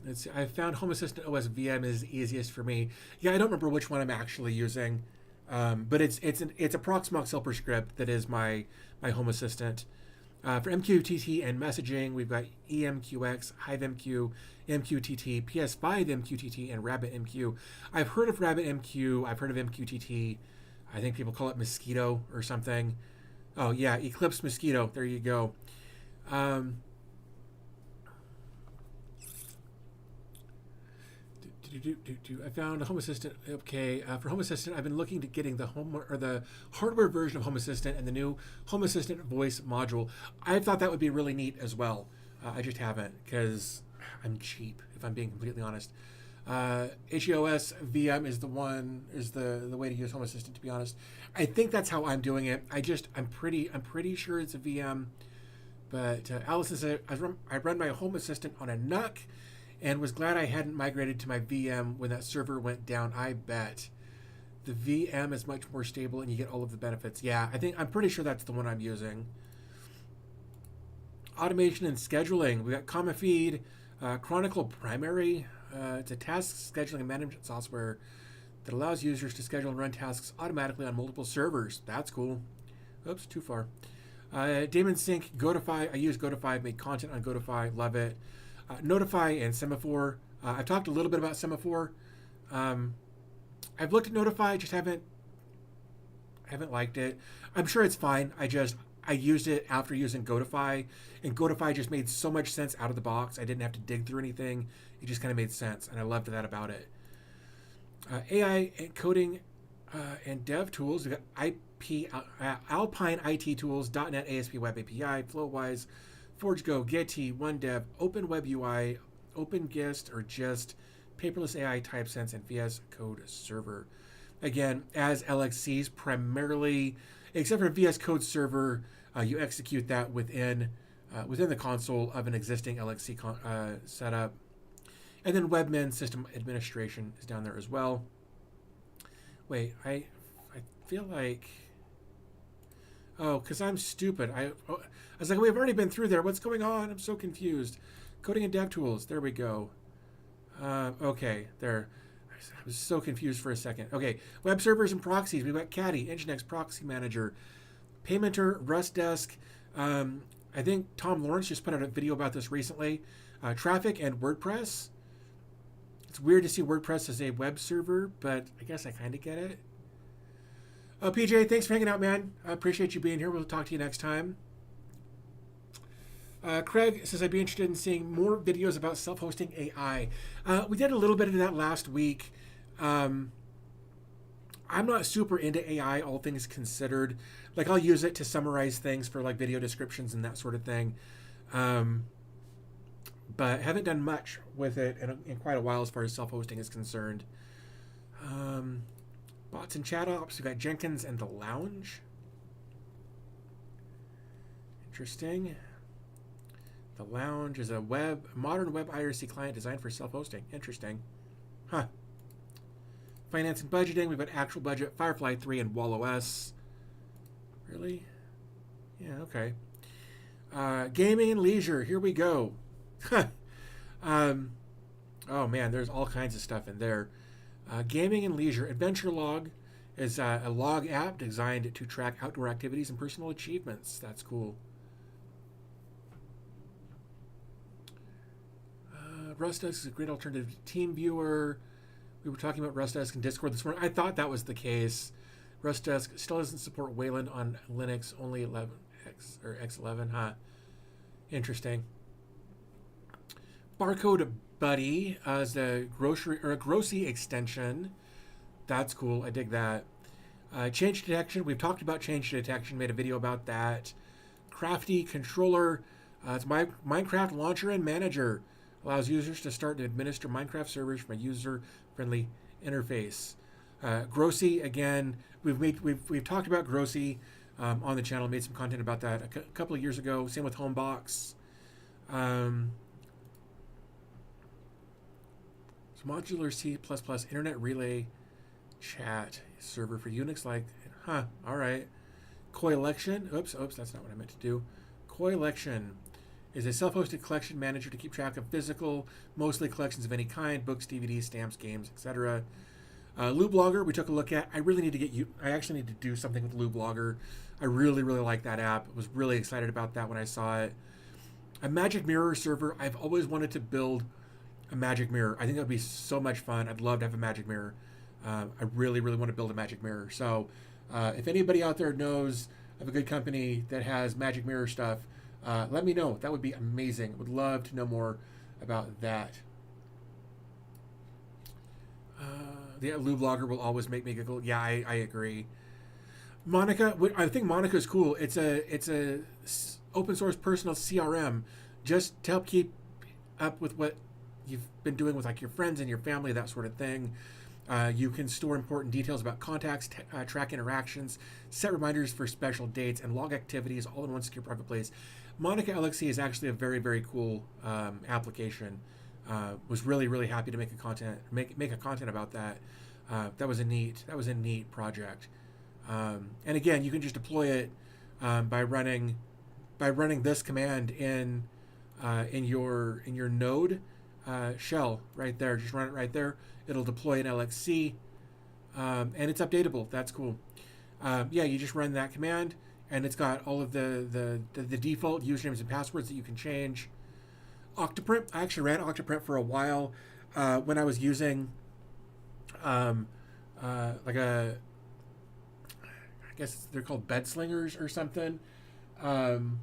Let's see. I found Home Assistant OS VM is easiest for me. Yeah, I don't remember which one I'm actually using, but it's a Proxmox Helper Script that is my Home Assistant. For MQTT and messaging, we've got EMQX, HiveMQ, MQTT, PS5 MQTT, and RabbitMQ. I've heard of RabbitMQ. I've heard of MQTT. I think people call it Mosquito or something. Oh, yeah, Eclipse Mosquito. There you go. I found a Home Assistant. Okay, for Home Assistant, I've been looking to getting the hardware version of Home Assistant and the new Home Assistant voice module. I thought that would be really neat as well. I just haven't because I'm cheap, if I'm being completely honest. HEOS VM is the way to use Home Assistant, to be honest. I think that's how I'm doing it. I'm pretty sure it's a VM. But Allison said I run my Home Assistant on a NUC and was glad I hadn't migrated to my VM when that server went down. I bet. The VM is much more stable and you get all of the benefits. Yeah, I'm pretty sure that's the one I'm using. Automation and scheduling. We got Comma Feed, Chronicle Primary. It's a task scheduling and management software that allows users to schedule and run tasks automatically on multiple servers. That's cool. Oops, too far. Daemon Sync, Godify. I use Godify. I've made content on Godify. Love it. Notify and Semaphore. I've talked a little bit about Semaphore. I've looked at Notify. Just haven't liked it. I'm sure it's fine. I used it after using Godify, and Godify just made so much sense out of the box. I didn't have to dig through anything. It just kind of made sense, and I loved that about it. AI encoding and dev tools. We got Alpine IT Tools, .NET ASP Web API, FlowWise, ForgeGo, Getty, OneDev, OpenWebUI, OpenGIST or GIST, Paperless AI, TypeSense, and VS Code Server. Again, as LXCs primarily, except for VS Code Server, you execute that within the console of an existing LXC setup. And then Webmin System Administration is down there as well. Wait, I feel like... Oh, because I'm stupid. I was like, we've already been through there. What's going on? I'm so confused. Coding and Dev Tools. There we go. Okay, there. I was so confused for a second. Okay, web servers and proxies. We've got Caddy, Nginx Proxy Manager, Paymenter, RustDesk. I think Tom Lawrence just put out a video about this recently. Traffic and WordPress. It's weird to see WordPress as a web server, but I guess I kind of get it. PJ, thanks for hanging out, man. I appreciate you being here. We'll talk to you next time. Craig says, I'd be interested in seeing more videos about self-hosting AI. We did a little bit of that last week. I'm not super into AI, all things considered. Like, I'll use it to summarize things for, like, video descriptions and that sort of thing. But haven't done much with it in quite a while as far as self-hosting is concerned. Bots and chat ops. We've got Jenkins and the Lounge. Interesting. The Lounge is a modern web IRC client designed for self-hosting. Interesting. Huh. Finance and budgeting. We've got Actual Budget, Firefly 3, and WallOS. Really? Yeah, okay. Gaming and leisure. Here we go. um, oh man, there's all kinds of stuff in there. Gaming and leisure. Adventure Log is a log app designed to track outdoor activities and personal achievements. That's cool. RustDesk is a great alternative to TeamViewer. We were talking about RustDesk and Discord this morning. I thought that was the case. RustDesk still doesn't support Wayland on Linux, only 11x or X11. Huh. Interesting. Barcode Buddy is a grocery or a Grocy extension. That's cool. I dig that. Change detection. We've talked about change detection. Made a video about that. Crafty controller. It's my Minecraft launcher and manager. Allows users to start and administer Minecraft servers from a user-friendly interface. Grocy, again, we've talked about Grocy on the channel. Made some content about that a couple of years ago. Same with Homebox. Modular C++ Internet Relay Chat server for Unix. All right. Coelection. Oops, that's not what I meant to do. Coelection is a self-hosted collection manager to keep track of physical, mostly collections of any kind, books, DVDs, stamps, games, etc. LootBlogger, we took a look at. I actually need to do something with LootBlogger. I really, really like that app. I was really excited about that when I saw it. A Magic Mirror server. I've always wanted to build a Magic Mirror. I think that would be so much fun. I'd love to have a Magic Mirror. I really, really want to build a Magic Mirror. So if anybody out there knows of a good company that has Magic Mirror stuff, let me know. That would be amazing. Would love to know more about that. The LootBlogger will always make me giggle. Yeah, I agree. Monica, I think Monica is cool. It's a open source personal CRM just to help keep up with what you've been doing with like your friends and your family, that sort of thing. You can store important details about contacts, track interactions, set reminders for special dates, and log activities all in one secure private place. Monica LXC is actually a very, very cool application. Was really, really happy to make a content about that. That was a neat project. And again, you can just deploy it by running this command in your node shell right there. Just run it right there. It'll deploy an LXC, and it's updatable. That's cool. Yeah, you just run that command, and it's got all of the default usernames and passwords that you can change. Octoprint. I actually ran Octoprint for a while when I was using like I guess they're called bed slingers or something. And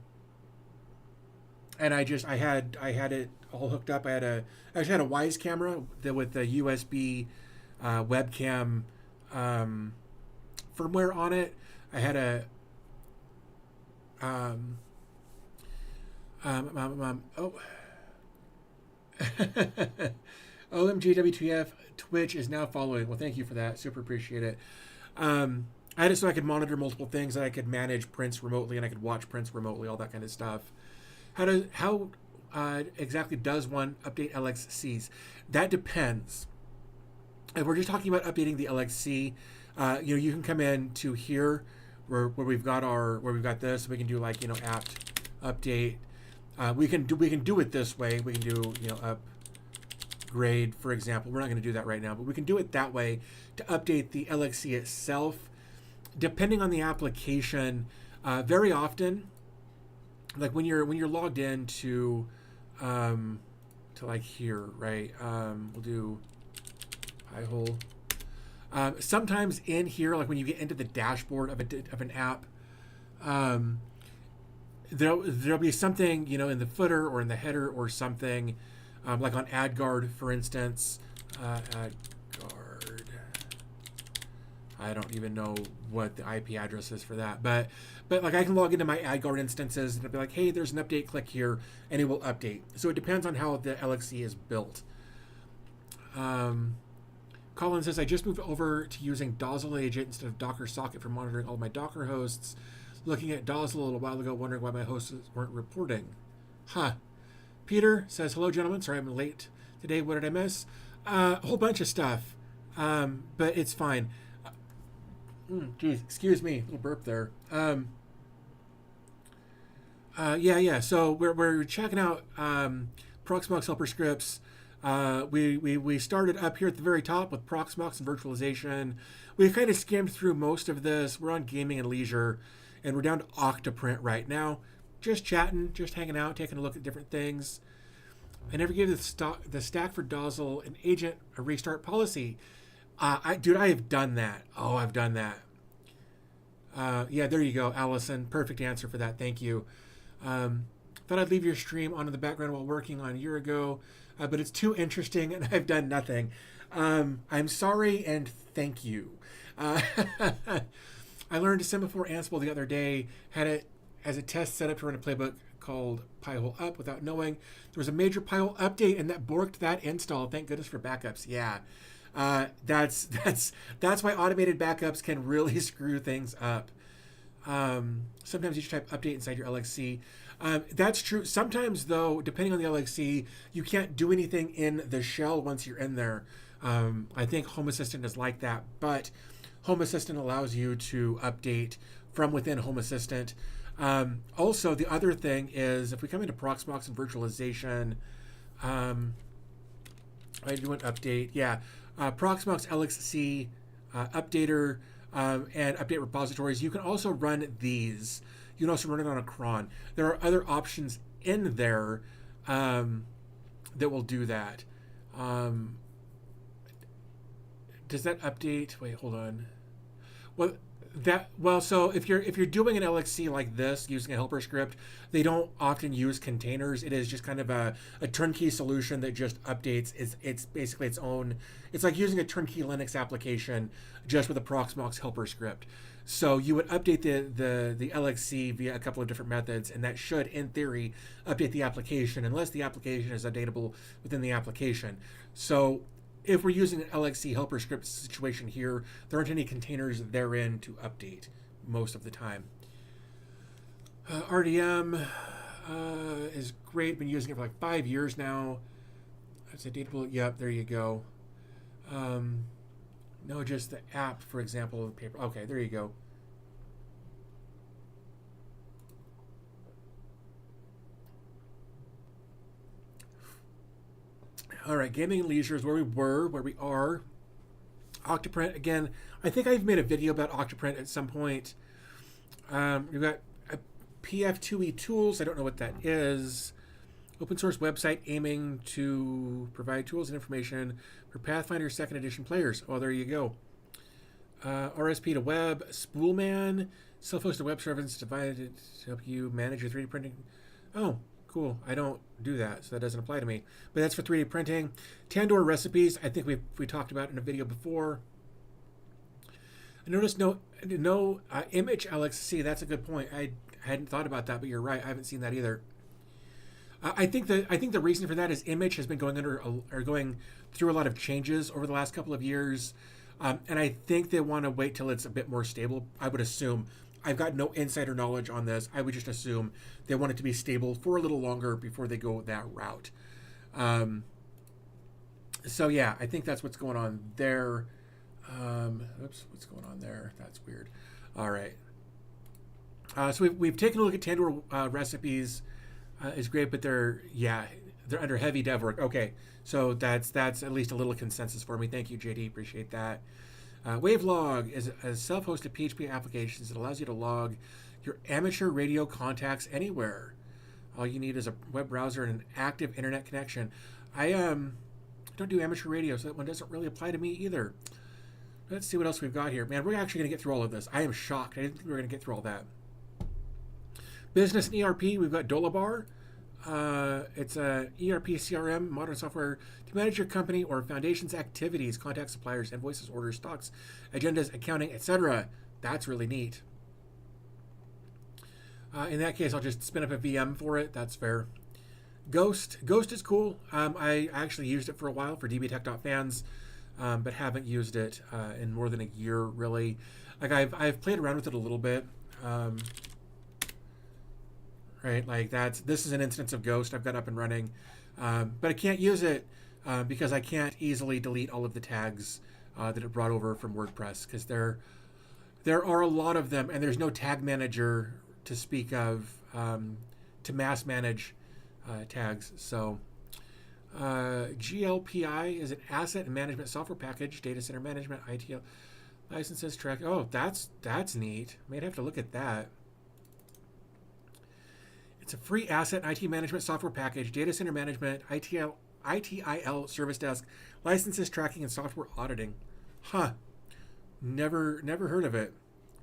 I had it all hooked up. I actually had a Wise camera with the USB webcam firmware on it. I had a OMG WTF, Twitch is now following. Well, thank you for that. Super appreciate it. I had it so I could monitor multiple things, and I could manage prints remotely, and I could watch prints remotely, all that kind of stuff. How exactly does one update LXCs? That depends. If we're just talking about updating the LXC, you can come in to here where we've got this. We can do like apt update. We can do it this way. We can do upgrade, for example. We're not going to do that right now, but we can do it that way to update the LXC itself. Depending on the application, very often, like when you're logged in to like here, right? We'll do Pi-hole. Sometimes in here, like when you get into the dashboard of an app, there'll be something in the footer or in the header or something, like on AdGuard, for instance. AdGuard. I don't even know what the IP address is for that, but like I can log into my AdGuard instances and it'll be like, hey, there's an update, click here, and it will update. So it depends on how the LXC is built. Colin says, I just moved over to using Dozzle Agent instead of Docker Socket for monitoring all my Docker hosts. Looking at Dozzle a little while ago, wondering why my hosts weren't reporting. Peter says, hello, gentlemen. Sorry I'm late today. What did I miss? A whole bunch of stuff, but it's fine. Geez, excuse me, little burp there. Yeah. So we're checking out Proxmox Helper Scripts. We started up here at the very top with Proxmox and virtualization. We kind of skimmed through most of this. We're on gaming and leisure, and we're down to Octoprint right now. Just chatting, just hanging out, taking a look at different things. I never gave the stack for Dozzle an agent a restart policy. I have done that. Oh, I've done that. Yeah, there you go, Allison. Perfect answer for that. Thank you. Thought I'd leave your stream on in the background while working on a year ago, but it's too interesting and I've done nothing. I'm sorry and thank you. I learned Semaphore Ansible the other day, had it as a test setup to run a playbook called Pi-hole up without knowing there was a major Pi-hole update and that borked that install. Thank goodness for backups. Yeah. That's why automated backups can really screw things up. Sometimes you should type update inside your LXC. That's true. Sometimes, though, depending on the LXC, you can't do anything in the shell once you're in there. I think Home Assistant is like that, but Home Assistant allows you to update from within Home Assistant. Also, the other thing is if we come into Proxmox and virtualization, I do an update. Yeah. Proxmox LXC updater and update repositories. You can also run these. You can also run it on a cron. There are other options in there that will do that. Does that update? Wait, hold on. So if you're doing an LXC like this using a helper script, they don't often use containers. It is just kind of a turnkey solution that just updates. It's basically its own. It's like using a turnkey Linux application just with a Proxmox helper script. So you would update the LXC via a couple of different methods, and that should, in theory, update the application unless the application is updatable within the application. So if we're using an LXC helper script situation here, there aren't any containers therein to update most of the time. RDM is great. Been using it for like 5 years now. It's updatable. Yep, there you go. No, just the app, for example, of paper. Okay, there you go. All right, gaming and leisure is where we are. Octoprint, again, I think I've made a video about Octoprint at some point. We've got PF2E tools. I don't know what that is. Open source website aiming to provide tools and information for Pathfinder 2nd Edition players. Oh, there you go. RSP to web, Spoolman, self-hosted web service divided to help you manage your 3D printing. Oh, cool. I don't do that, so that doesn't apply to me. But that's for 3D printing. Tandoor recipes, I think we talked about in a video before. I noticed no image LXC. That's a good point. I hadn't thought about that, but you're right. I haven't seen that either. I think the reason for that is image has been going through a lot of changes over the last couple of years, and I think they want to wait till it's a bit more stable. I would assume. I've got no insider knowledge on this. I would just assume they want it to be stable for a little longer before they go that route. So yeah, I think that's what's going on there. Oops, what's going on there? That's weird. All right. So we've taken a look at Tandoor recipes. Is great, but they're under heavy dev work. Okay, so that's at least a little consensus for me. Thank you, JD. Appreciate that. Wavelog is a self-hosted PHP application that allows you to log your amateur radio contacts anywhere. All you need is a web browser and an active internet connection. I don't do amateur radio, so that one doesn't really apply to me either. Let's see what else we've got here. Man, we're actually going to get through all of this. I am shocked. I didn't think we were going to get through all that. Business and ERP, we've got Dolabar. It's a ERP CRM, modern software to manage your company or foundation's activities, contact suppliers, invoices, orders, stocks, agendas, accounting, etc. That's really neat. In that case, I'll just spin up a VM for it. That's fair. Ghost is cool. I actually used it for a while for dbtech.fans, but haven't used it in more than a year, really. Like I've played around with it a little bit. Right, like this is an instance of Ghost I've got up and running, but I can't use it because I can't easily delete all of the tags that it brought over from WordPress, because there are a lot of them, and there's no tag manager to speak of to mass manage tags. So GLPI is an asset and management software package, data center management, ITL licenses track. Oh, that's neat. Might have to look at that. It's a free asset and IT management software package, data center management, ITIL service desk, licenses tracking, and software auditing. Huh. Never heard of it,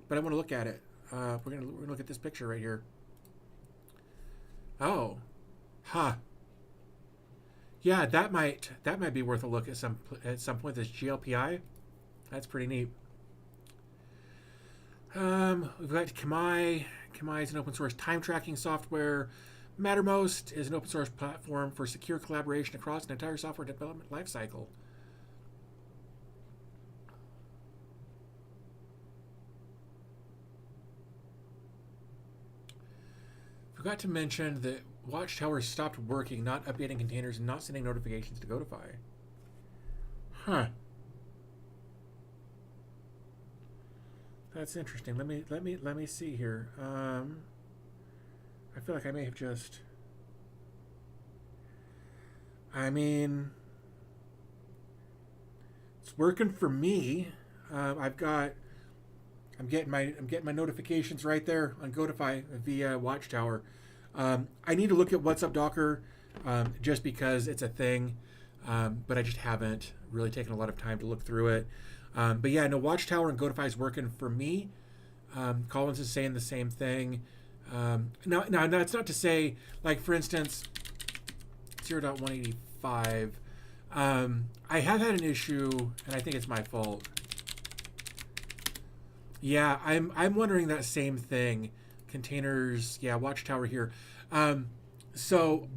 but I want to look at it. We're gonna look at this picture right here. Oh, huh. Yeah, that might be worth a look at some point. This GLPI, that's pretty neat. We've got Kamai. Kamai is an open source time tracking software. Mattermost is an open source platform for secure collaboration across an entire software development lifecycle. Forgot to mention that Watchtower stopped working, not updating containers, and not sending notifications to Godify. Huh. That's interesting. Let me see here. I feel like I may have just. I mean, it's working for me. I'm getting my notifications right there on Godify via Watchtower. I need to look at What's Up Docker, just because it's a thing, but I just haven't really taken a lot of time to look through it. But yeah, no, Watchtower and Godify is working for me. Collins is saying the same thing. Now, that's not to say, like, for instance, 0.185. I have had an issue, and I think it's my fault. Yeah, I'm wondering that same thing. Containers, yeah, Watchtower here. So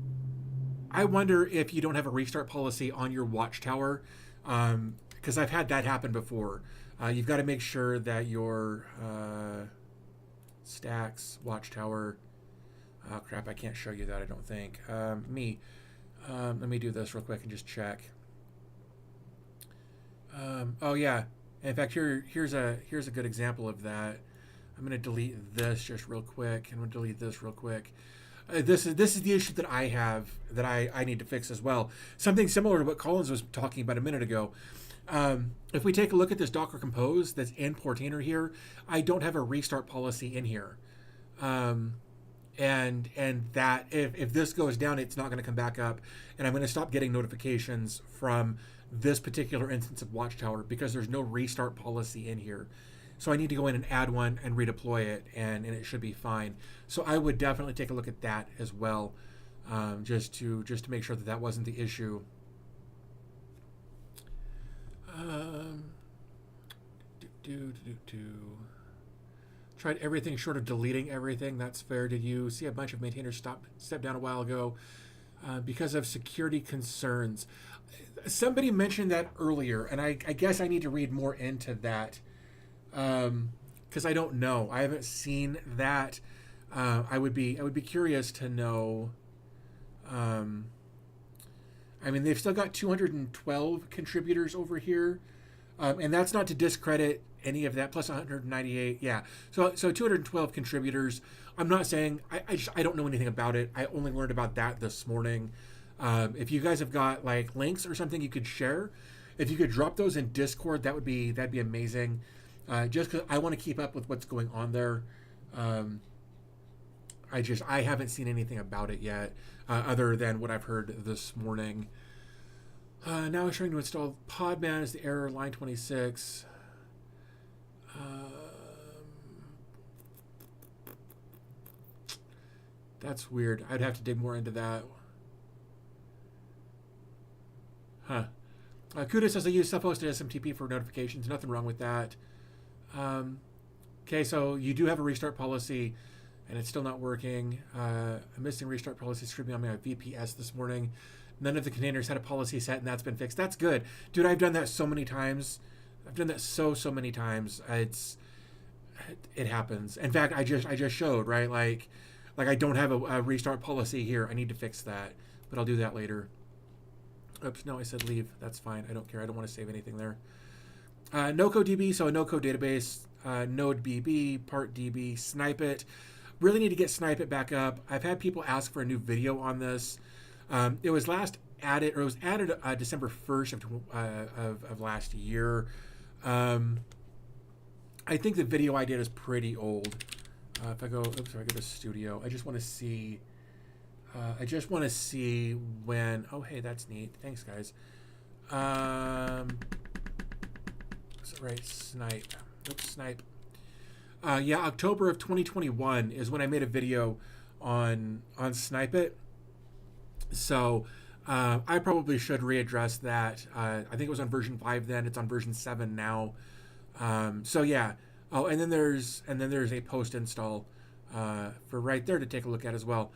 I wonder if you don't have a restart policy on your Watchtower, because I've had that happen before. You've got to make sure that your stacks, Watchtower. Oh crap! I can't show you that. I don't think. Let me do this real quick and just check. Oh yeah. In fact, here's a good example of that. I'm going to delete this just real quick, and I'm going to delete this real quick. This is the issue that I have that I need to fix as well. Something similar to what Collins was talking about a minute ago. If we take a look at this Docker Compose that's in Portainer here, I don't have a restart policy in here. And that if this goes down, it's not going to come back up, and I'm going to stop getting notifications from this particular instance of Watchtower because there's no restart policy in here. So I need to go in and add one and redeploy it, and it should be fine. So I would definitely take a look at that as well, just to make sure that wasn't the issue. Tried everything short of deleting everything. That's fair. Did you see a bunch of maintainers step down a while ago because of security concerns? Somebody mentioned that earlier, and I guess I need to read more into that. Because I don't know. I haven't seen that. I would be curious to know. I mean, they've still got 212 contributors over here, and that's not to discredit any of that. Plus 198, yeah. So 212 contributors. I'm not saying I don't know anything about it. I only learned about that this morning. If you guys have got like links or something you could share, if you could drop those in Discord, that'd be amazing. Just because I want to keep up with what's going on there. I haven't seen anything about it yet, other than what I've heard this morning. Now it's trying to install Podman as the error, line 26. That's weird. I'd have to dig more into that. Huh. Kuda says I use self-hosted SMTP for notifications. Nothing wrong with that. Okay, so you do have a restart policy, and it's still not working. A missing restart policy screwed me on my VPS this morning. None of the containers had a policy set, and that's been fixed. That's good. Dude, I've done that so many times. I've done that so many times. It happens. In fact, I just showed, right? Like I don't have a restart policy here. I need to fix that, but I'll do that later. Oops, no, I said leave. That's fine. I don't care. I don't want to save anything there. NoCoDB, so a no-code database, NodeBB, PartDB, Snipe It. Really need to get Snipe It back up. I've had people ask for a new video on this. It was added December 1st of last year. I think the video I did is pretty old. If I go to Studio, I just want to see. When. Oh, hey, that's neat. Thanks, guys. Right, Snipe. Oops, Snipe. Yeah, October of 2021 is when I made a video on Snipe It. So I probably should readdress that. I think it was on version 5 then. It's on version 7 now. So yeah. Oh, and then there's a post install for right there to take a look at as well.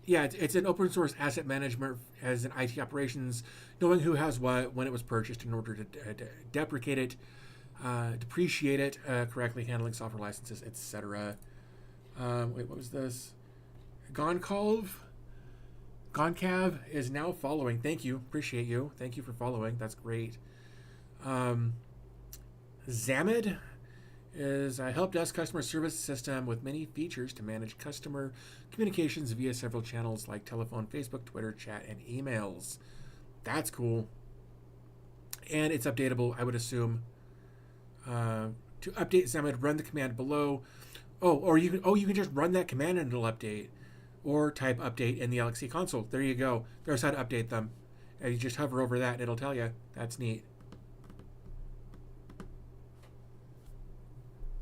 Yeah, it's an open source asset management as an IT operations, knowing who has what, when it was purchased in order to depreciate it correctly, handling software licenses, etc. Wait, what was this? Goncav is now following. Thank you. Appreciate you. Thank you for following. That's great. Zamid is a help desk customer service system with many features to manage customer communications via several channels like telephone, Facebook, Twitter, chat, and emails. That's cool. And it's updatable, I would assume. To update Zamid, run the command below. You can just run that command and it'll update. Or type update in the LXC console. There you go. There's how to update them. And you just hover over that and it'll tell you. That's neat.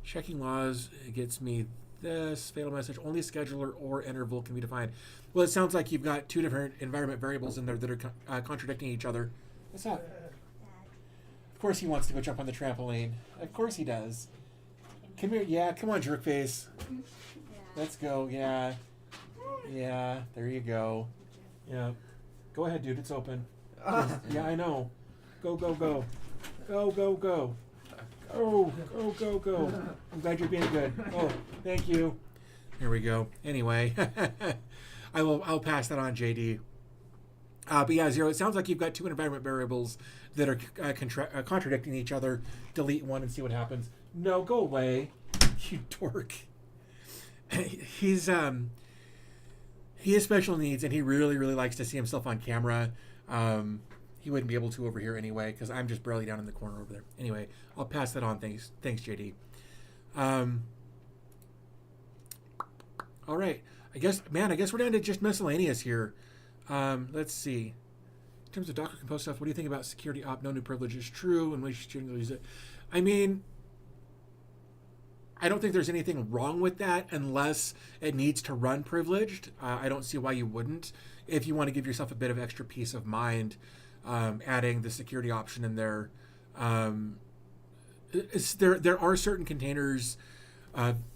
Checking laws gets me this fatal message. Only scheduler or interval can be defined. Well, it sounds like you've got two different environment variables in there that are contradicting each other. What's up? Of course he wants to go jump on the trampoline. Of course he does. Come here. Yeah, come on, jerkface. Let's go. Yeah. Yeah, there you go. Yeah. Go ahead, dude. It's open. Yeah, I know. Go, go, go. Go, go, go. Oh, go, go, go. I'm glad you're being good. Oh, thank you. There we go. Anyway, I'll pass that on, JD. But yeah, Zero, it sounds like you've got two environment variables that are contradicting each other. Delete one and see what happens. No, go away. You dork. He has special needs, and he really, really likes to see himself on camera. He wouldn't be able to over here anyway, because I'm just barely down in the corner over there. Anyway, I'll pass that on. Thanks, JD. All right. I guess we're down to just miscellaneous here. Let's see. In terms of Docker Compose stuff, what do you think about security op? No new privilege is true, and we should use it. I mean, I don't think there's anything wrong with that unless it needs to run privileged. I don't see why you wouldn't. If you want to give yourself a bit of extra peace of mind, adding the security option in there. There are certain containers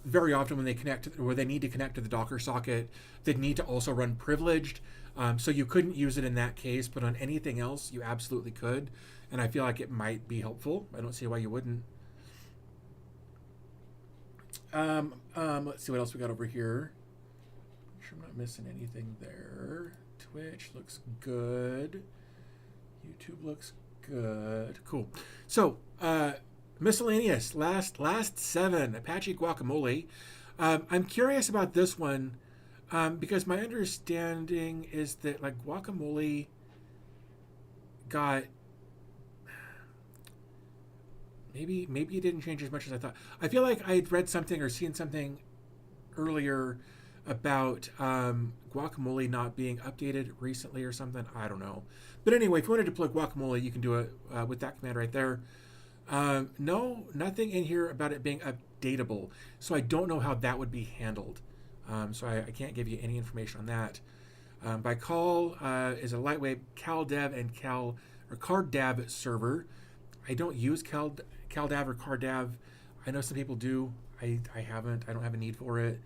very often when they need to connect to the Docker socket that need to also run privileged. So you couldn't use it in that case, but on anything else, you absolutely could. And I feel like it might be helpful. I don't see why you wouldn't. Let's see what else we got over here. Make sure I'm not missing anything there. Twitch looks good. YouTube looks good. Cool. So, miscellaneous. Last 7. Apache Guacamole. I'm curious about this one because my understanding is that like Guacamole got maybe it didn't change as much as I thought. I feel like I'd read something or seen something earlier about Guacamole not being updated recently or something. I don't know. But anyway, if you want to deploy Guacamole, you can do it with that command right there. No, nothing in here about it being updatable. So I don't know how that would be handled. So I can't give you any information on that. By call is a lightweight CalDev and CarDev server. I don't use CalDev or CarDev. I know some people do. I haven't. I don't have a need for it.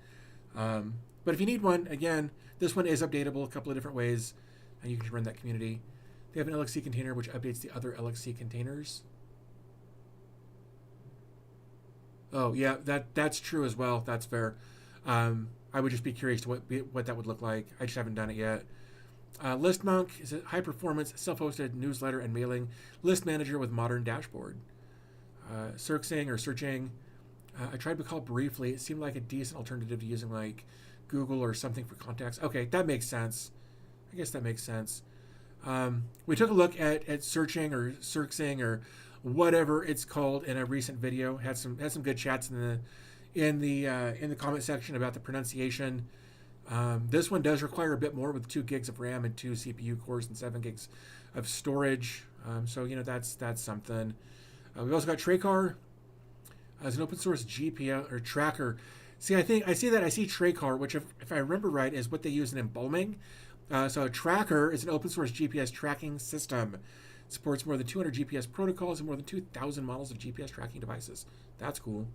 But if you need one, again, this one is updatable a couple of different ways, and you can run that community. They have an LXC container which updates the other LXC containers. Oh yeah, that's true as well. That's fair. I would just be curious to what that would look like. I just haven't done it yet. ListMonk is a high-performance, self-hosted newsletter and mailing list manager with modern dashboard. Searching I tried Bacall briefly. It seemed like a decent alternative to using like Google or something for contacts. Okay, that makes sense. I guess that makes sense. We took a look at searching or searching or whatever it's called in a recent video. Had some good chats in the comment section about the pronunciation. This one does require a bit more with 2 gigs of RAM and 2 CPU cores and 7 gigs of storage. So that's something. We've also got Tracar as an open source GPS or tracker. See, I see Tracar, which if I remember right is what they use in embalming. So a tracker is an open source GPS tracking system. It supports more than 200 GPS protocols and more than 2,000 models of GPS tracking devices. That's cool.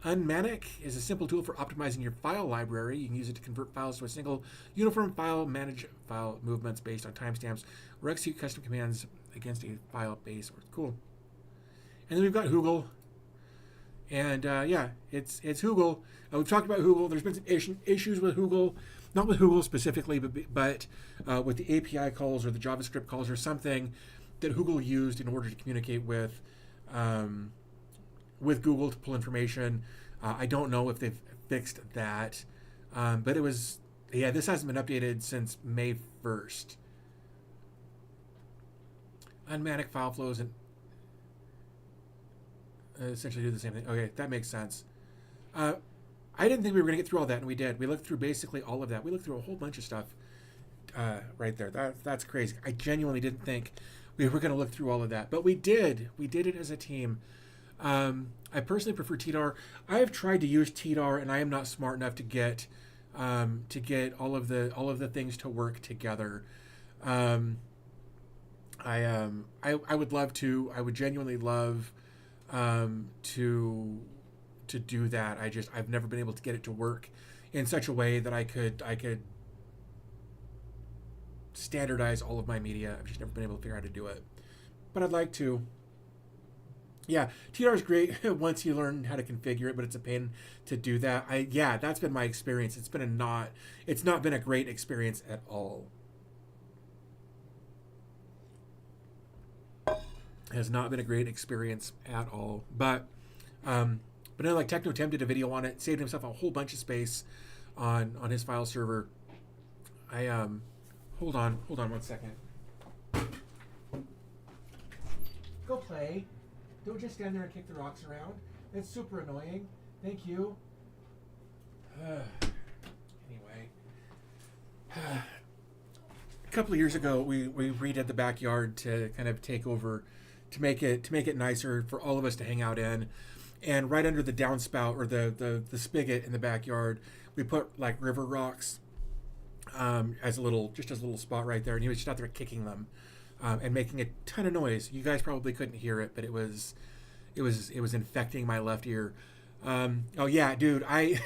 Unmanic is a simple tool for optimizing your file library. You can use it to convert files to a single uniform file, manage file movements based on timestamps, or execute custom commands against a file base. Cool. And then we've got Hoogle. And yeah, it's Hoogle. We've talked about Hoogle. There's been some issues with Hoogle, not with Hoogle specifically, but with the API calls or the JavaScript calls or something that Hoogle used in order to communicate with Google to pull information. I don't know if they've fixed that, but it was, yeah, this hasn't been updated since May 1st. Unmanic file flows and essentially do the same thing. Okay, that makes sense. I didn't think we were going to get through all that, and we did. We looked through basically all of that. We looked through a whole bunch of stuff right there. That's crazy. I genuinely didn't think we were going to look through all of that, but we did. We did it as a team. I personally prefer TDAR. I have tried to use TDAR, and I am not smart enough to get all of the things to work together. I would love to. I would genuinely love to do that. I've never been able to get it to work in such a way that I could standardize all of my media. I've just never been able to figure out how to do it, but I'd like to. Yeah, TDAR is great once you learn how to configure it, but it's a pain to do that. That's been my experience. It's not been a great experience at all. It has not been a great experience at all. But then like TechnoTem did a video on it, saved himself a whole bunch of space on his file server. Hold on 1 second. Go play. Don't just stand there and kick the rocks around. That's super annoying. Thank you. Anyway. A couple of years ago, we redid the backyard to kind of take over, to make it nicer for all of us to hang out in. And right under the downspout or the spigot in the backyard, we put like river rocks as a little spot right there. And he was just out there kicking them. And making a ton of noise. You guys probably couldn't hear it, but it was infecting my left ear. Oh yeah, dude. I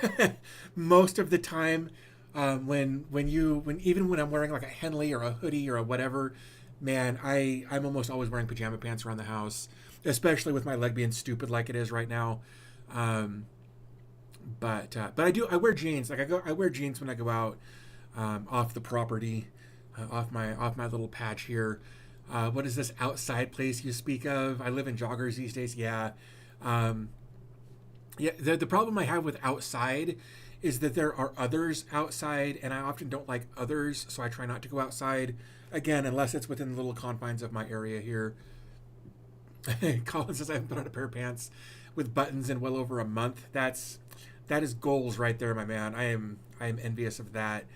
most of the time when I'm wearing like a Henley or a hoodie or a whatever, man, I'm almost always wearing pajama pants around the house, especially with my leg being stupid like it is right now. But I wear jeans. Like I wear jeans when I go out off the property, off my little patch here. What is this outside place you speak of? I live in joggers these days. Yeah. The problem I have with outside is that there are others outside, and I often don't like others, so I try not to go outside, again, unless it's within the little confines of my area here. Colin says I haven't put on a pair of pants with buttons in well over a month. That is goals right there, my man. I am envious of that.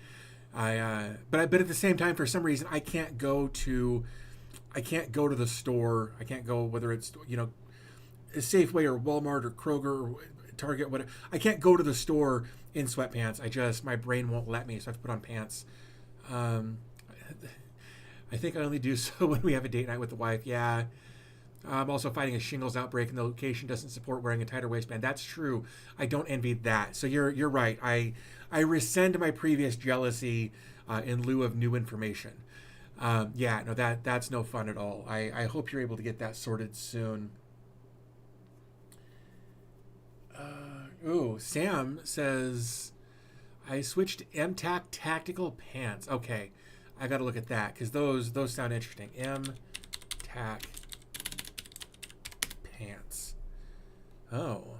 But at the same time, for some reason, I can't go to the store. I can't go, whether it's, Safeway or Walmart or Kroger or Target, whatever. I can't go to the store in sweatpants. My brain won't let me, so I have to put on pants. I think I only do so when we have a date night with the wife. Yeah. I'm also fighting a shingles outbreak, and the location doesn't support wearing a tighter waistband. That's true. I don't envy that. So you're right. I rescind my previous jealousy in lieu of new information. That's no fun at all. I hope you're able to get that sorted soon. Sam says, I switched to MTAC tactical pants. Okay, I got to look at that because those sound interesting. MTAC pants. Oh,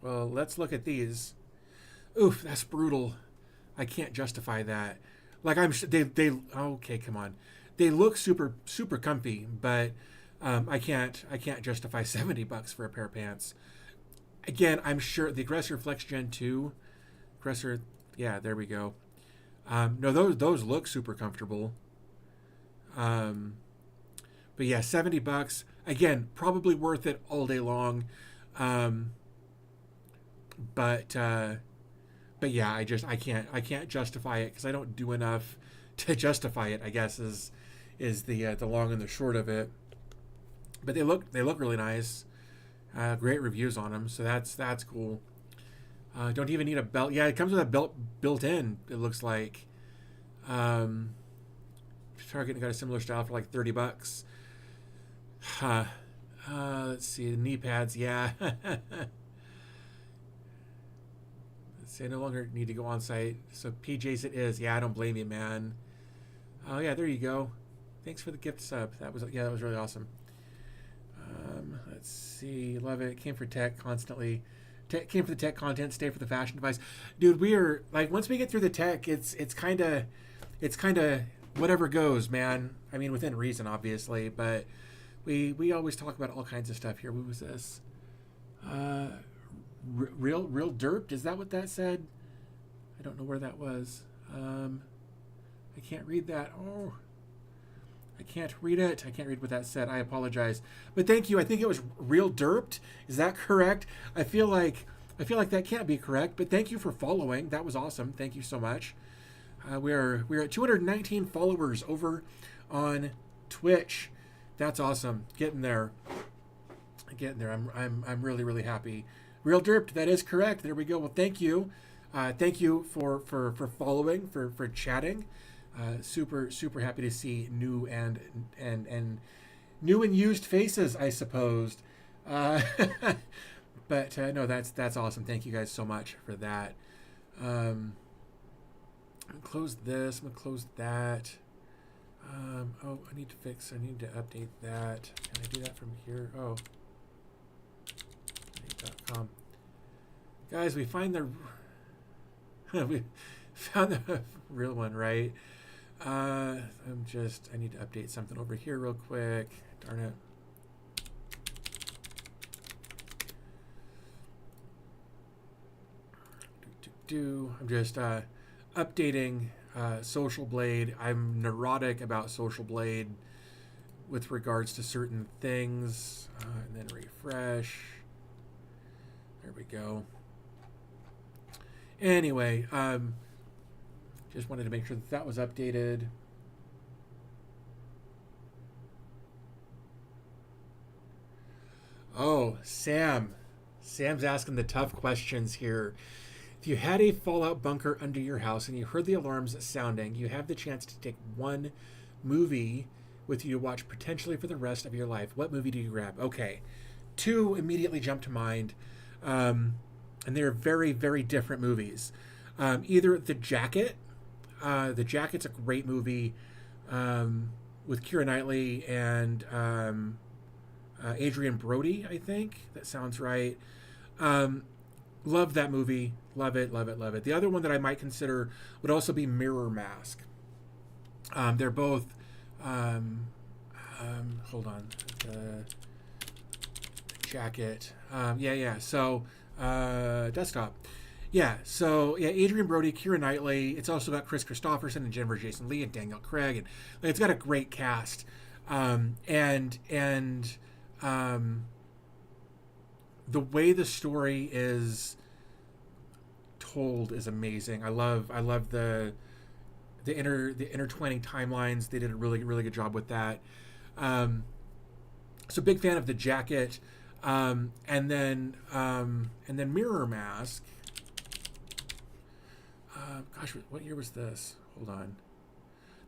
Well, let's look at these. Oof, that's brutal. I can't justify that. Like they okay, come on. They look super comfy, but I can't justify $70 for a pair of pants. Again, I'm sure the Aggressor Flex Gen 2, Aggressor, yeah, there we go. No, those look super comfortable. But yeah, $70. Again, probably worth it all day long. But yeah, I can't justify it because I don't do enough to justify it, I guess is the long and the short of it. But they look really nice. Great reviews on them, so that's cool. Don't even need a belt. Yeah, it comes with a belt built in. It looks like. Target got a similar style for like $30. Let's see, the knee pads. Yeah. Let's see, I no longer need to go on site. So PJs it is. Yeah, I don't blame you, man. Oh yeah, there you go. Thanks for the gift sub. That was really awesome. Let's see, love it. Came for tech constantly. Came for the tech content, stay for the fashion device. Dude, we are like once we get through the tech, it's kind of whatever goes, man. I mean, within reason, obviously, but we always talk about all kinds of stuff here. What was this? Real derped? Is that what that said? I don't know where that was. I can't read that. Oh, I can't read it. I can't read what that said. I apologize. But thank you. I think it was real derped. Is that correct? I feel like that can't be correct. But thank you for following. That was awesome. Thank you so much. We're at 219 followers over on Twitch. That's awesome. Getting there. I'm really happy. Real derped. That is correct. There we go. Well, thank you. Thank you for following, for chatting. Super happy to see new and new and used faces, I suppose. But no, that's awesome. Thank you guys so much for that. I'm gonna close this. I'm gonna close that. Oh, I need to update that. Can I do that from here? Oh, .com. Guys, we found the real one, right? I need to update something over here real quick. Darn it. I'm just updating Social Blade. I'm neurotic about Social Blade with regards to certain things. And then refresh. There we go. Anyway, just wanted to make sure that was updated. Oh, Sam's asking the tough questions here. If you had a fallout bunker under your house and you heard the alarms sounding, you have the chance to take one movie with you to watch potentially for the rest of your life. What movie do you grab? Okay, two immediately jump to mind, and they're very different movies. Either The Jacket. The Jacket's a great movie with Keira Knightley and Adrian Brody, I think. That sounds right. Love that movie. Love it. The other one that I might consider would also be Mirror Mask. They're both... hold on. The Jacket. So, desktop. Yeah, so Adrian Brody, Keira Knightley. It's also got Chris Christopherson and Jennifer Jason Leigh and Daniel Craig, and it's got a great cast. And the way the story is told is amazing. I love the intertwining timelines. They did a really good job with that. So big fan of The Jacket, and then Mirror Mask. Gosh, what year was this? Hold on.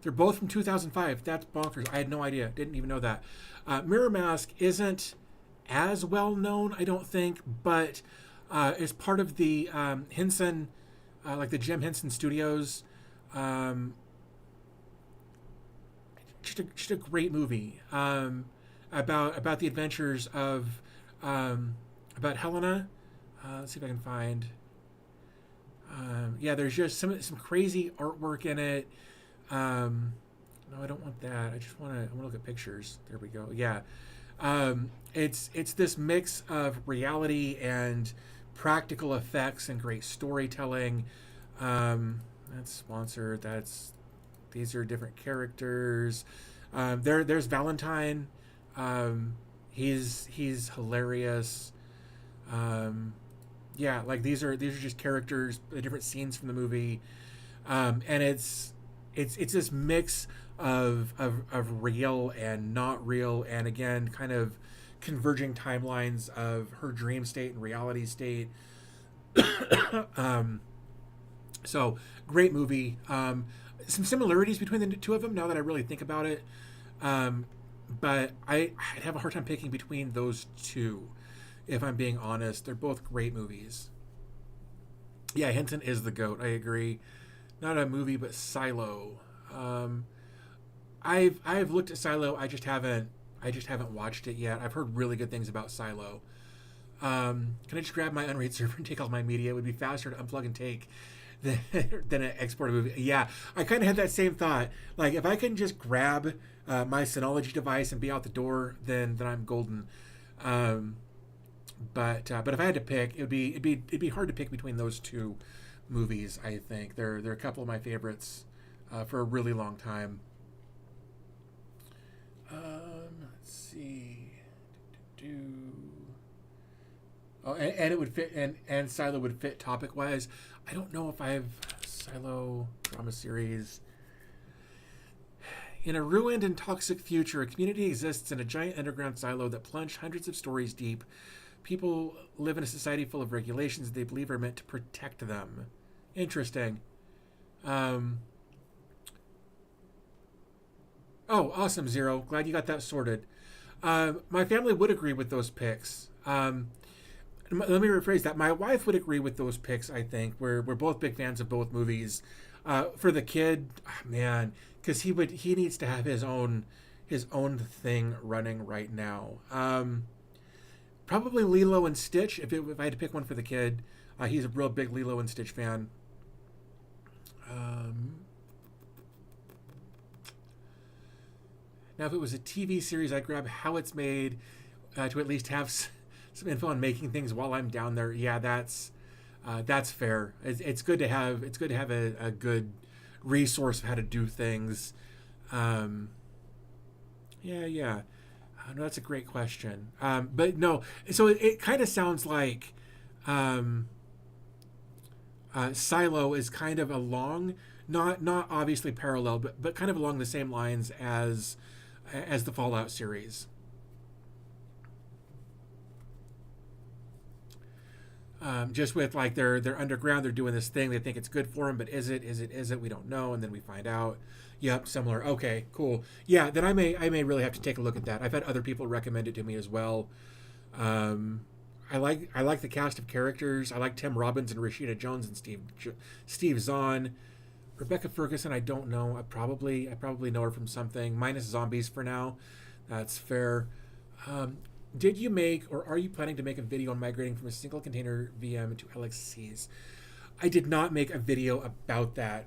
They're both from 2005. That's bonkers. I had no idea. Didn't even know that. Mirror Mask isn't as well known, I don't think, but is part of the Henson, like the Jim Henson Studios. Just a great movie about the adventures of about Helena. Let's see if I can find. Yeah, there's just some crazy artwork in it. No, I don't want that. I just want to. I want to look at pictures. There we go. Yeah, it's this mix of reality and practical effects and great storytelling. That's sponsored. These are different characters. There's Valentine. He's hilarious. Yeah, like these are just characters, different scenes from the movie, and it's this mix of real and not real, and again, kind of converging timelines of her dream state and reality state. So great movie. Some similarities between the two of them now that I really think about it, but I'd have a hard time picking between those two. If I'm being honest, they're both great movies. Yeah, Henson is the GOAT. I agree. Not a movie, but Silo. I've looked at Silo. I just haven't watched it yet. I've heard really good things about Silo. Can I just grab my Unread server and take all my media? It would be faster to unplug and take than export a movie. Yeah, I kind of had that same thought. Like, if I can just grab my Synology device and be out the door, then I'm golden. But if I had to pick, it'd be hard to pick between those two movies. I think they're a couple of my favorites for a really long time. Let's see. Oh, and it would fit, and Silo would fit topic wise. I don't know if I have Silo drama series. In a ruined and toxic future, a community exists in a giant underground silo that plunged hundreds of stories deep. People live in a society full of regulations they believe are meant to protect them. Interesting. Oh, awesome, Zero. Glad you got that sorted. My family would agree with those picks. Let me rephrase that. My wife would agree with those picks, I think. We're both big fans of both movies. For the kid, man, because he needs to have his own thing running right now. Probably Lilo and Stitch. If I had to pick one for the kid, he's a real big Lilo and Stitch fan. Now, if it was a TV series, I'd grab How It's Made to at least have some info on making things while I'm down there. Yeah, that's fair. It's good to have a good resource of how to do things. Yeah. No, that's a great question. But no, so it kind of sounds like Silo is kind of along, not obviously parallel, but kind of along the same lines as the Fallout series. Just with like they're underground, they're doing this thing, they think it's good for them, but is it? We don't know, and then we find out. Yep, similar. Okay, cool. Yeah, then I may really have to take a look at that. I've had other people recommend it to me as well. I like the cast of characters. I like Tim Robbins and Rashida Jones and Steve Zahn. Rebecca Ferguson, I don't know. I probably know her from something. Minus zombies for now. That's fair. Did you make, or are you planning to make a video on migrating from a single container VM to LXCs? I did not make a video about that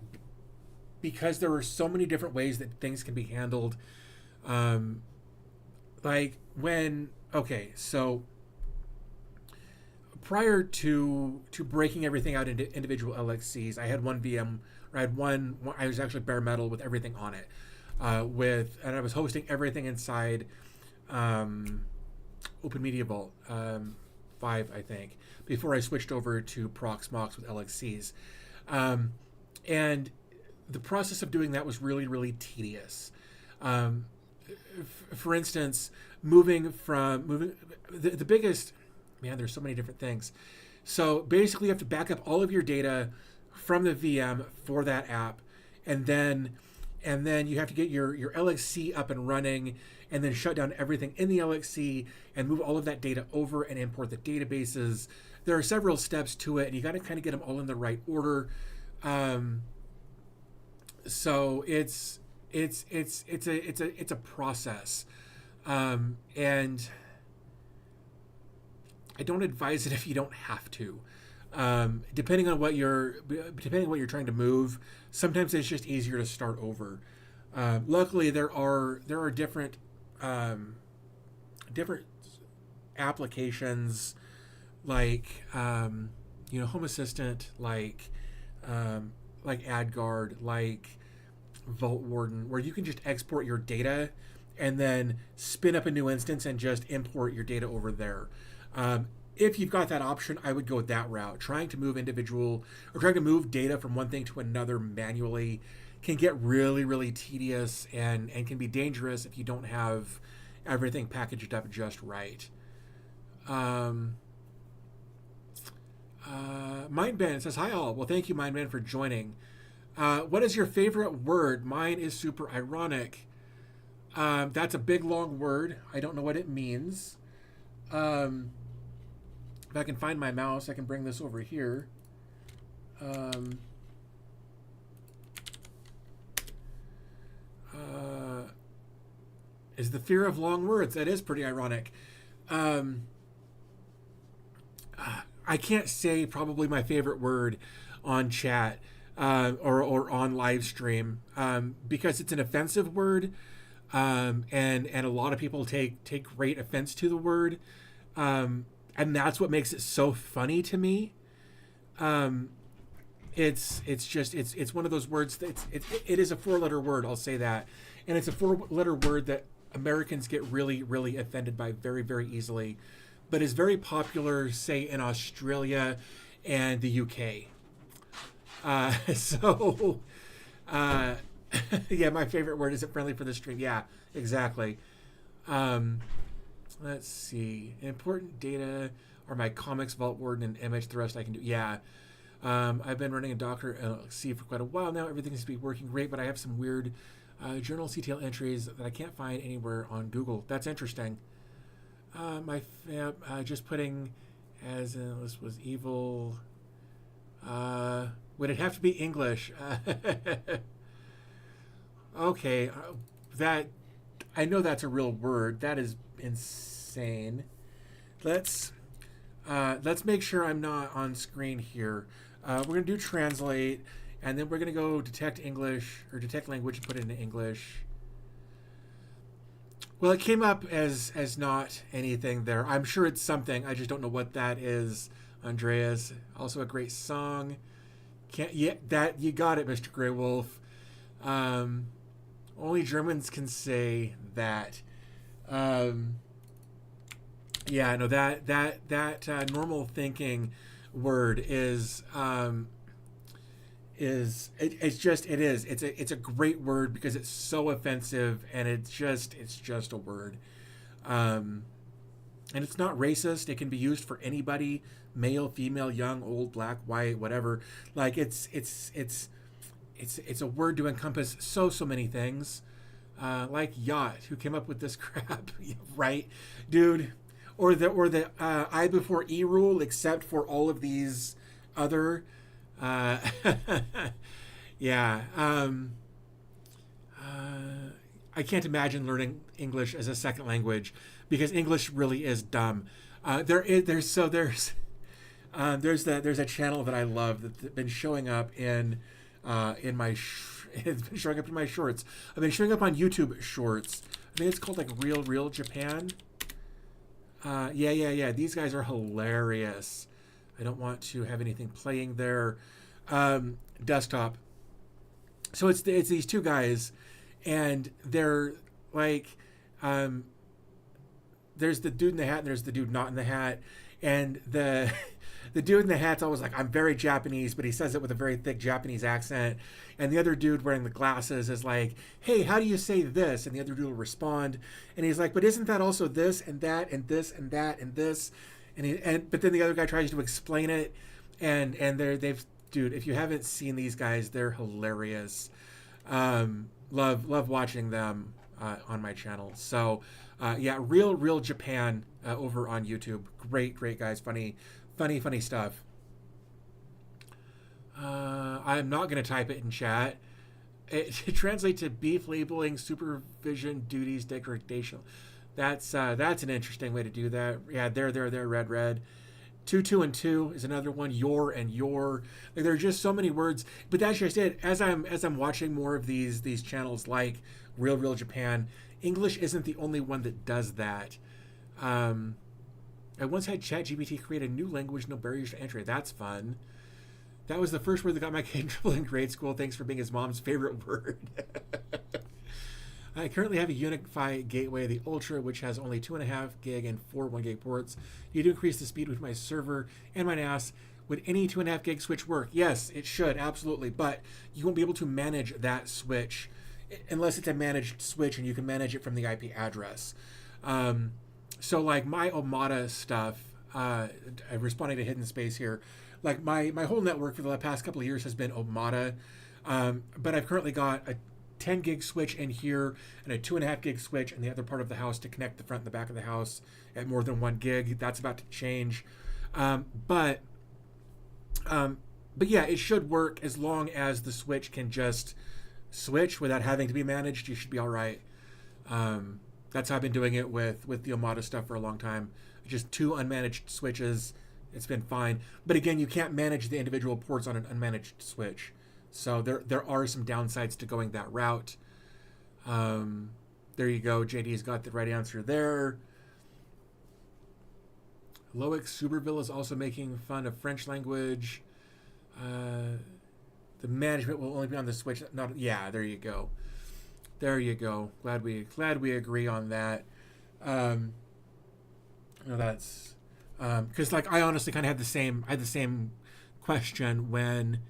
because there were so many different ways that things can be handled. So prior to breaking everything out into individual LXCs, I had one VM, or I was actually bare metal with everything on it, and I was hosting everything inside Open Media Vault 5, I think, before I switched over to Proxmox with LXCs. And the process of doing that was really, really tedious. For instance, the biggest, man, there's so many different things. So basically you have to back up all of your data from the VM for that app, and then you have to get your LXC up and running, and then shut down everything in the LXC and move all of that data over and import the databases. There are several steps to it, and you got to kind of get them all in the right order. So it's a process, and I don't advise it if you don't have to. Depending on what you're trying to move, sometimes it's just easier to start over. Luckily, there are different different applications like Home Assistant, like AdGuard, like Vault Warden, where you can just export your data and then spin up a new instance and just import your data over there. If you've got that option, I would go that route. Trying to move data from one thing to another manually can get really, really tedious and can be dangerous if you don't have everything packaged up just right. Mindban says, hi all. Well, thank you, Mindban, for joining. What is your favorite word? Mine is super ironic. That's a big, long word. I don't know what it means. If I can find my mouse, I can bring this over here. Is the fear of long words. That is pretty ironic. I can't say probably my favorite word on chat or on live stream because it's an offensive word, and a lot of people take great offense to the word, and that's what makes it so funny to me. It's one of those words that it is a 4-letter word. I'll say that, and it's a 4-letter word that Americans get really, really offended by very, very easily, but is very popular, say, in Australia and the UK. Yeah, my favorite word isn't friendly for the stream. Yeah, exactly. Let's see. Important data are my comics, Vault Warden, and image. The rest I can do. Yeah. I've been running a Docker LXC for quite a while now. Everything seems to be working great, but I have some weird journal CTL entries that I can't find anywhere on Google. That's interesting. Just putting as in this was evil. Would it have to be English? Okay, that I know that's a real word. That is insane. Let's make sure I'm not on screen here. We're gonna do translate, and then we're gonna go detect English or detect language and put it into English. Well, it came up as not anything there. I'm sure it's something. I just don't know what that is. Andreas, also a great song. That you got it, Mr. Grey Wolf. Only Germans can say that. Yeah, no, that normal thinking word is it's a great word because it's so offensive, and it's just a word. And it's not racist. It can be used for anybody, male, female, young, old, black, white, whatever. Like it's a word to encompass so many things. Like yacht, who came up with this crap, right, dude? Or the I before E rule, except for all of these other. Yeah. I can't imagine learning English as a second language because English really is dumb. There's a channel that I love that's been showing up in my it's been showing up in my shorts. I've been showing up on YouTube shorts. I think it's called like Real Japan. Yeah. These guys are hilarious. I don't want to have anything playing there. Desktop. So it's these two guys, and they're like, there's the dude in the hat and there's the dude not in the hat, and the dude in the hat's always like, I'm very Japanese, but he says it with a very thick Japanese accent. And the other dude wearing the glasses is like, hey, how do you say this? And the other dude will respond, and he's like, but isn't that also this and that and this and that and this? But then the other guy tries to explain it, and dude, if you haven't seen these guys, they're hilarious. Love watching them on my channel. So yeah, Real Japan over on YouTube. Great guys, funny stuff. I'm not going to type it in chat. It translates to beef labeling, supervision, duties, degradation. That's an interesting way to do that. Yeah, there, red. 2 and 2 is another one. Your and your. Like, there are just so many words. But that's just it. As I'm watching more of these channels like Real Japan, English isn't the only one that does that. I once had ChatGPT create a new language, no barriers to entry. That's fun. That was the first word that got my kid in trouble in grade school. Thanks for being his mom's favorite word. I currently have a UniFi gateway, the Ultra, which has only 2.5 gig and 4 1 gig ports. You do increase the speed with my server and my NAS. Would any 2.5 gig switch work? Yes, it should, absolutely. But you won't be able to manage that switch unless it's a managed switch and you can manage it from the IP address. So like my Omada stuff, I'm responding to Hidden Space here. Like my whole network for the past couple of years has been Omada, but I've currently got a 10 gig switch in here and a 2.5 gig switch in the other part of the house to connect the front and the back of the house at more than 1 gig. That's about to change. But yeah, it should work as long as the switch can just switch without having to be managed. You should be all right. That's how I've been doing it with the Omada stuff for a long time. Just 2 unmanaged switches. It's been fine. But again, you can't manage the individual ports on an unmanaged switch. So there are some downsides to going that route. There you go. JD's got the right answer there. Loic Superville is also making fun of French language. The management will only be on the switch. Yeah, there you go. There you go. Glad we agree on that. That's because like I honestly kind of had the same question when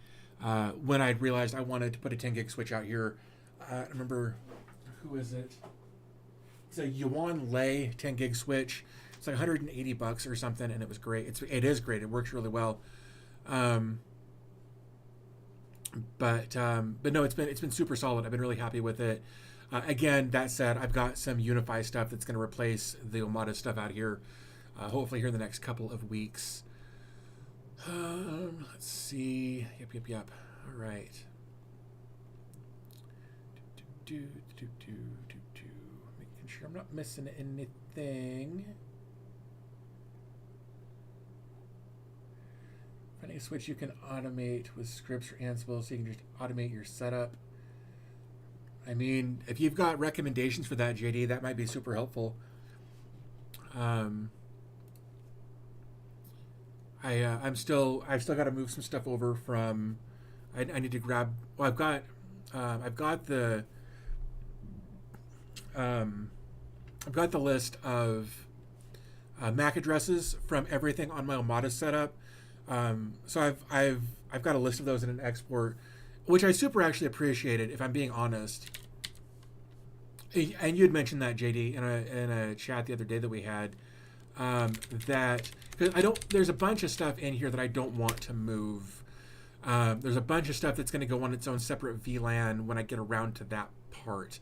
I realized I wanted to put a 10 gig switch out here. I remember, who is it? It's a Yuan Lei 10 gig switch. It's like $180 or something, and it was great. It is great. It works really well. But no, it's been super solid. I've been really happy with it. Again, that said, I've got some UniFi stuff that's going to replace the Omada stuff out here, hopefully here in the next couple of weeks. Let's see. Yep. All right. Making sure I'm not missing anything. Finding a switch you can automate with scripts or Ansible so you can just automate your setup. I mean, if you've got recommendations for that, JD, that might be super helpful. I've still got to move some stuff over from. I need to grab. Well, I've got the list of MAC addresses from everything on my Omada setup. So I've got a list of those in an export, which I super actually appreciated, if I'm being honest. And you had mentioned that, JD, in a chat the other day that we had, that because there's a bunch of stuff in here that I don't want to move. There's a bunch of stuff that's going to go on its own separate VLAN when I get around to that part.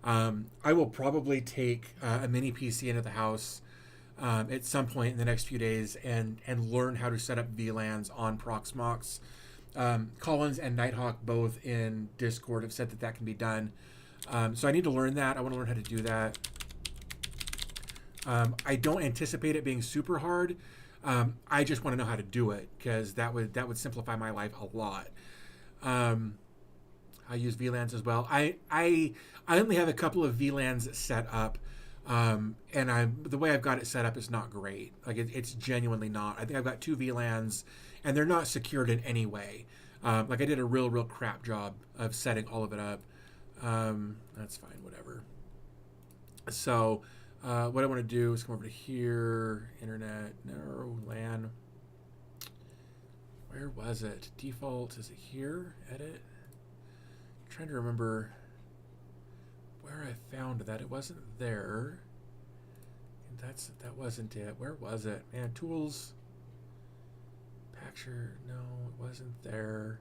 I will probably take a mini PC into the house at some point in the next few days and learn how to set up VLANs on Proxmox. Collins and Nighthawk both in Discord have said that can be done. So I need to learn that. I want to learn how to do that. I don't anticipate it being super hard. I just want to know how to do it because that would simplify my life a lot. I use VLANs as well. I only have a couple of VLANs set up, and the way I've got it set up is not great. Like it's genuinely not. I think I've got 2 VLANs, and they're not secured in any way. Like I did a real crap job of setting all of it up. That's fine, whatever. So what I want to do is come over to here, internet, no, LAN. Where was it? Default, is it here? Edit. I'm trying to remember where I found that. It wasn't there. And that wasn't it. Where was it? Man, tools. Pacture, no, it wasn't there.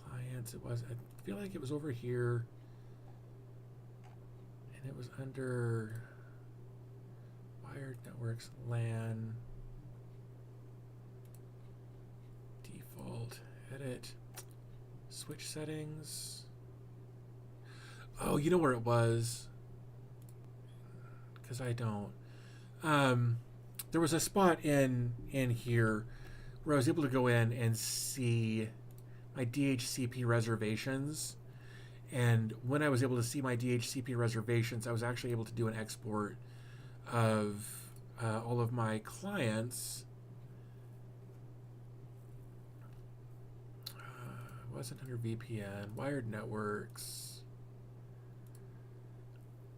Clients, it was. I feel like it was over here. And it was under wired networks, LAN, default, edit, switch settings. Oh, you know where it was. because I don't. There was a spot in here where I was able to go in and see my DHCP reservations. And when I was able to see my DHCP reservations, I was actually able to do an export of all of my clients. It wasn't under VPN, wired networks.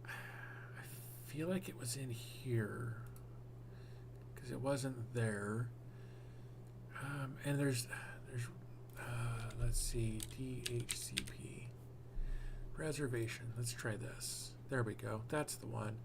I feel like it was in here because it wasn't there. And there's let's see, DHCP reservation. Let's try this. There we go. That's the one.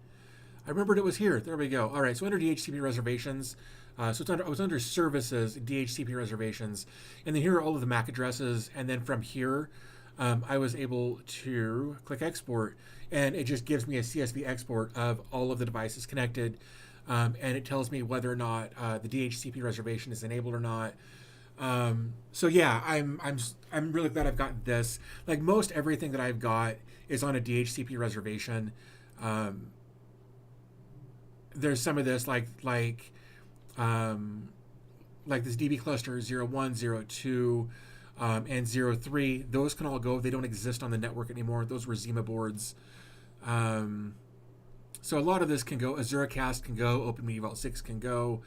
I remembered it was here. There we go. All right. So under DHCP reservations, so it's under, I was under services, DHCP reservations, and then here are all of the MAC addresses. And then from here, I was able to click export, and it just gives me a CSV export of all of the devices connected, and it tells me whether or not the DHCP reservation is enabled or not. So yeah, I'm really glad I've got this. Like most everything that I've got is on a DHCP reservation. There's some of this like this DB cluster 01, 02, and 03. Those can all go. They don't exist on the network anymore. Those were Zima boards. So a lot of this can go. AzuraCast can go. OpenMedia Vault 6 can go.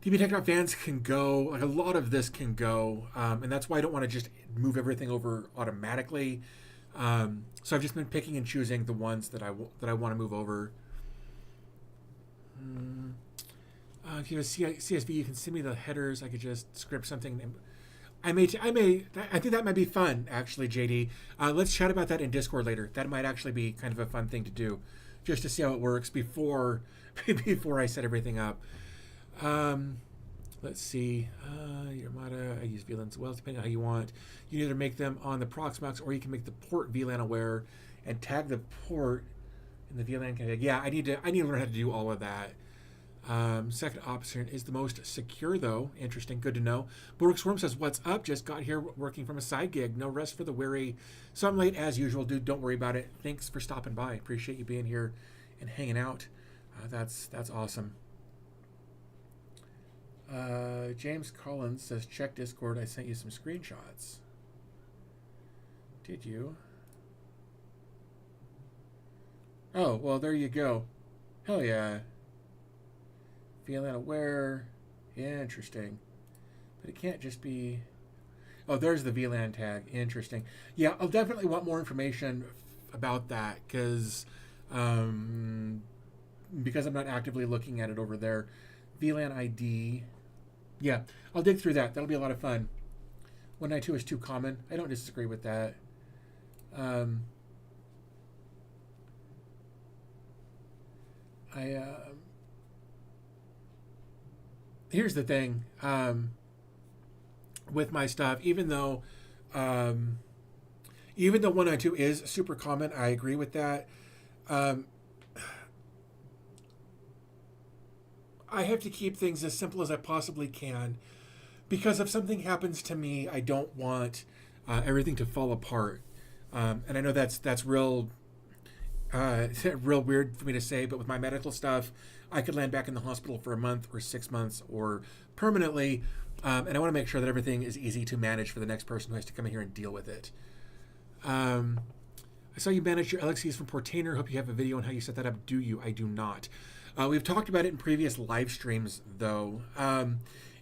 dbtech.fans can go. Like a lot of this can go, and that's why I don't want to just move everything over automatically. So I've just been picking and choosing the ones that I want to move over. If you have a CSV, you can send me the headers. I could just script something. I think that might be fun, actually, JD. Let's chat about that in Discord later. That might actually be kind of a fun thing to do, just to see how it works before I set everything up. Let's see. Your Armada, I use VLANs as well, depending on how you want. You can either make them on the Proxmox, or you can make the port VLAN aware and tag the port in the VLAN config. Yeah, I need to learn how to do all of that. Second option is the most secure, though. Interesting, good to know. Borg Swarm says, "What's up? Just got here working from a side gig. No rest for the weary. So I'm late as usual, dude. Don't worry about it. Thanks for stopping by. Appreciate you being here and hanging out. That's awesome." James Collins says, "Check Discord. I sent you some screenshots." Did you? Oh, well, there you go. Hell yeah. VLAN aware. Interesting. But it can't just be... Oh, there's the VLAN tag. Interesting. Yeah, I'll definitely want more information about that because I'm not actively looking at it over there. VLAN ID. Yeah, I'll dig through that. That'll be a lot of fun. 192 is too common. I don't disagree with that. Here's the thing with my stuff. Even though 192 is super common, I agree with that. I have to keep things as simple as I possibly can because if something happens to me, I don't want everything to fall apart. And I know that's real weird for me to say, but with my medical stuff, I could land back in the hospital for a month or 6 months or permanently. And I want to make sure that everything is easy to manage for the next person who has to come in here and deal with it. I saw you manage your LXCs from Portainer. Hope you have a video on how you set that up. Do you? I do not. We've talked about it in previous live streams, though.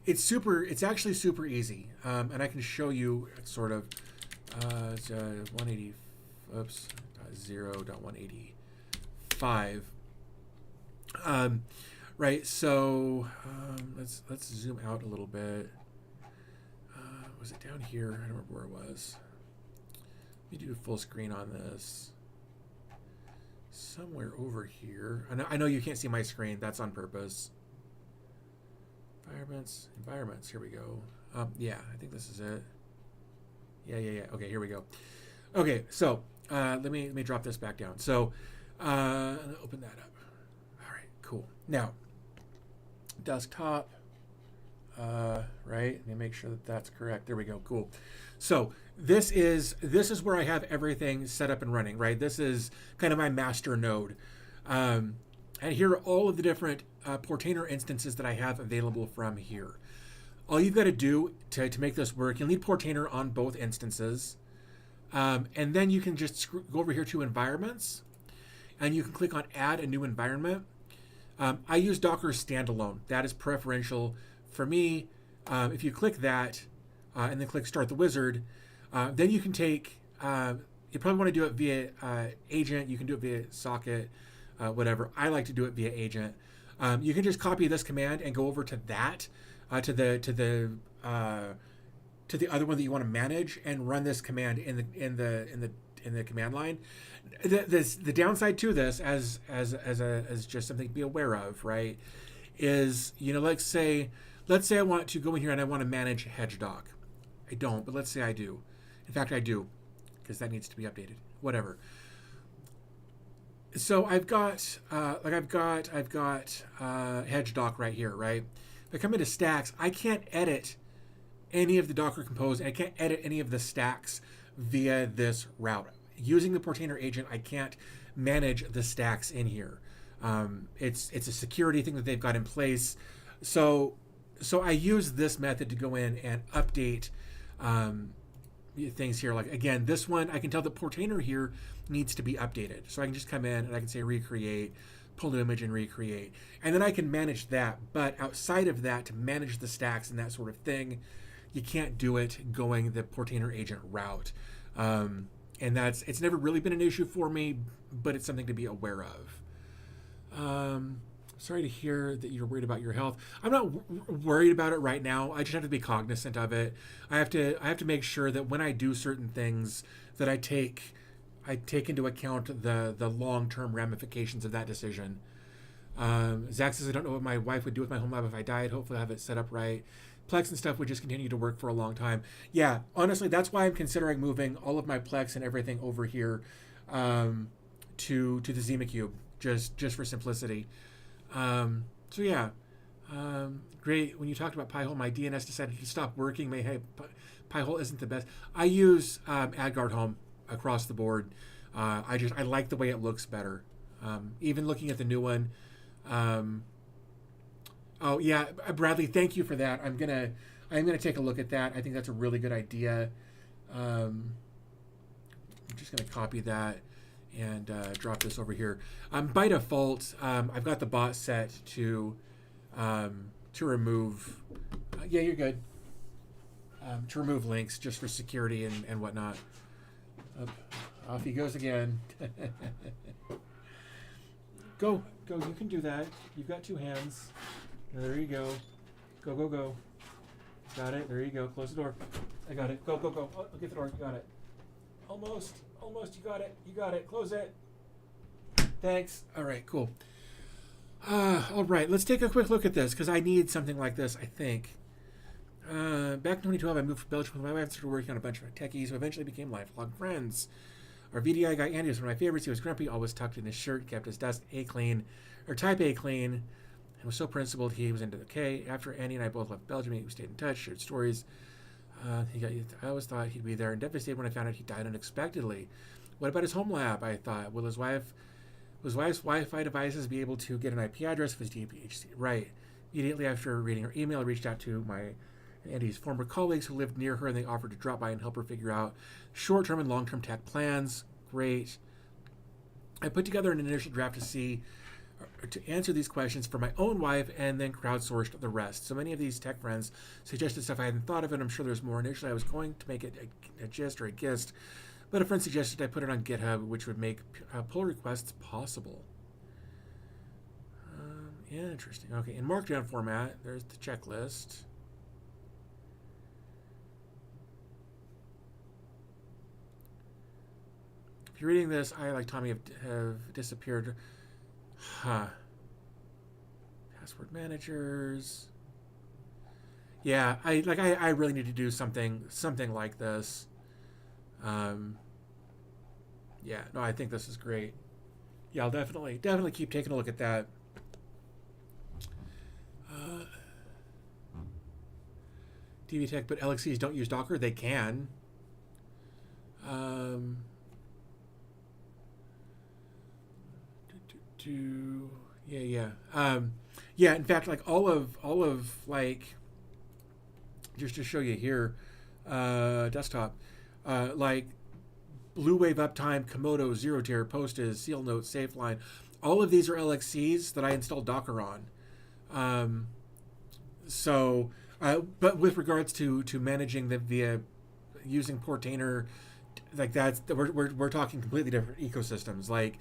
It's actually super easy, and I can show you sort of 180. Oops, 0.185. Right. So let's zoom out a little bit. Was it down here? I don't remember where it was. Let me do full screen on this. Somewhere over here. I know you can't see my screen. That's on purpose. Environments. Here we go. Yeah, I think this is it. Yeah. Okay, here we go. Okay, so let me drop this back down. So open that up. All right, cool. Now, desktop. Right. Let me make sure that that's correct. There we go. Cool. So this is where I have everything set up and running. Right. This is kind of my master node. And here are all of the different Portainer instances that I have available from here. All you've got to do to make this work, you'll need Portainer on both instances. And then you can just go over here to environments, and you can click on add a new environment. I use Docker standalone. That is preferential for me. If you click that and then click start the wizard, then you can take, you probably want to do it via agent. You can do it via socket, whatever. I like to do it via agent. You can just copy this command and go over to that, to the other one that you want to manage, and run this command in the command line. The downside to this, as just something to be aware of, right, is, let's say I want to go in here and I want to manage HedgeDoc. I don't, but let's say I do. In fact, I do, because that needs to be updated. Whatever. So I've got HedgeDoc right here, right? If I come into stacks, I can't edit any of the Docker Compose, and I can't edit any of the stacks via this route. Using the Portainer agent, I can't manage the stacks in here. It's a security thing that they've got in place. So I use this method to go in and update things here. Like, again, this one, I can tell that Portainer here needs to be updated. So I can just come in and I can say recreate, pull the image and recreate. And then I can manage that. But outside of that, to manage the stacks and that sort of thing, you can't do it going the Portainer agent route. And it's never really been an issue for me, but it's something to be aware of. Sorry to hear that you're worried about your health. I'm not worried about it right now. I just have to be cognizant of it. I have to make sure that when I do certain things, that I take into account the long-term ramifications of that decision. Zach says, I don't know what my wife would do with my home lab if I died. Hopefully I have it set up right. Plex and stuff would just continue to work for a long time. Yeah, honestly, that's why I'm considering moving all of my Plex and everything over here to the ZimaCube, just for simplicity. So yeah, great. When you talked about Pi-hole, my DNS decided to stop working. Pi-hole isn't the best. I use AdGuard Home across the board. I like the way it looks better. Even looking at the new one. Oh yeah, Bradley, thank you for that. I'm gonna take a look at that. I think that's a really good idea. I'm just gonna copy that and drop this over here. By default, I've got the bot set to remove. Yeah, you're good. To remove links just for security and whatnot. Off he goes again. Go. You can do that. You've got two hands. There you go. Go. Got it. There you go. Close the door. I got it. Go. Oh, look at the door. You got it. Almost. You got it. Close it. Thanks. All right. Cool. All right. Let's take a quick look at this because I need something like this, I think. Back in 2012, I moved from Belgium with my wife and started working on a bunch of techies who eventually became lifelong friends. Our VDI guy, Andy, was one of my favorites. He was grumpy, always tucked in his shirt, kept his desk type A clean, and was so principled he was into the K. After Andy and I both left Belgium, we stayed in touch, shared stories. I always thought he'd be there and devastated when I found out he died unexpectedly. What about his home lab? I thought, will his wife's Wi-Fi devices be able to get an IP address of his DPHC? Right. Immediately after reading her email, I reached out to Andy's former colleagues who lived near her, and they offered to drop by and help her figure out short-term and long-term tech plans. Great. I put together an initial draft to answer these questions for my own wife, and then crowdsourced the rest. So many of these tech friends suggested stuff I hadn't thought of, and I'm sure there's more. Initially, I was going to make it a gist or a gist, but a friend suggested I put it on GitHub, which would make pull requests possible. Interesting. Okay, in Markdown format, there's the checklist. If you're reading this, I, like Tommy, have disappeared. Password managers. Yeah, I really need to do something like this. Yeah, no, I think this is great. Yeah, I'll definitely keep taking a look at that. DV Tech, but LXCs don't use Docker. They can. Yeah. In fact, like all of like, just to show you here, desktop, like Blue Wave Uptime, Komodo, Zero Tier, Postas, Seal Note, SafeLine, all of these are LXCs that I installed Docker on. Um, but with regards to managing the via using Portainer, like we're talking completely different ecosystems. Like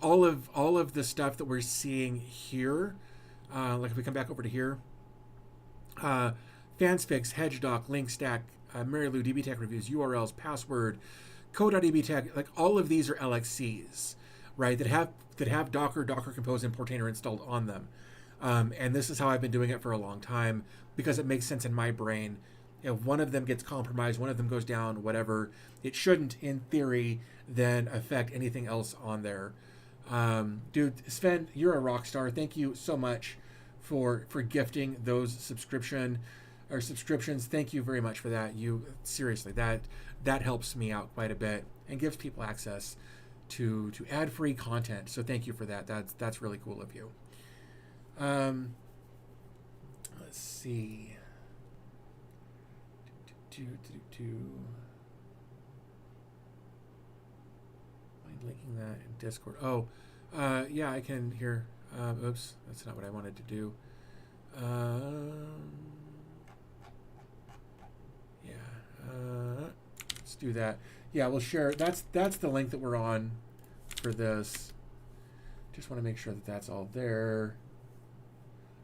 all of the stuff that we're seeing here, like if we come back over to here, Fansfix, HedgeDoc, LinkStack, Marylou, DBTech reviews, URLs, password, code.dbtech, like all of these are LXCs, right? That have Docker Compose, and Portainer installed on them. And this is how I've been doing it for a long time because it makes sense in my brain. If one of them gets compromised, one of them goes down, whatever, it shouldn't, in theory, then affect anything else on there. Dude, Sven, you're a rock star. Thank you so much for gifting those subscriptions. Thank you very much for that. You seriously, that helps me out quite a bit and gives people access to ad-free content. So thank you for that. That's really cool of you. Let's see. Am I linking that in Discord? Oh, yeah, I can hear. Oops, that's not what I wanted to do. Let's do that. Yeah, we'll share. That's the link that we're on for this. Just want to make sure that that's all there.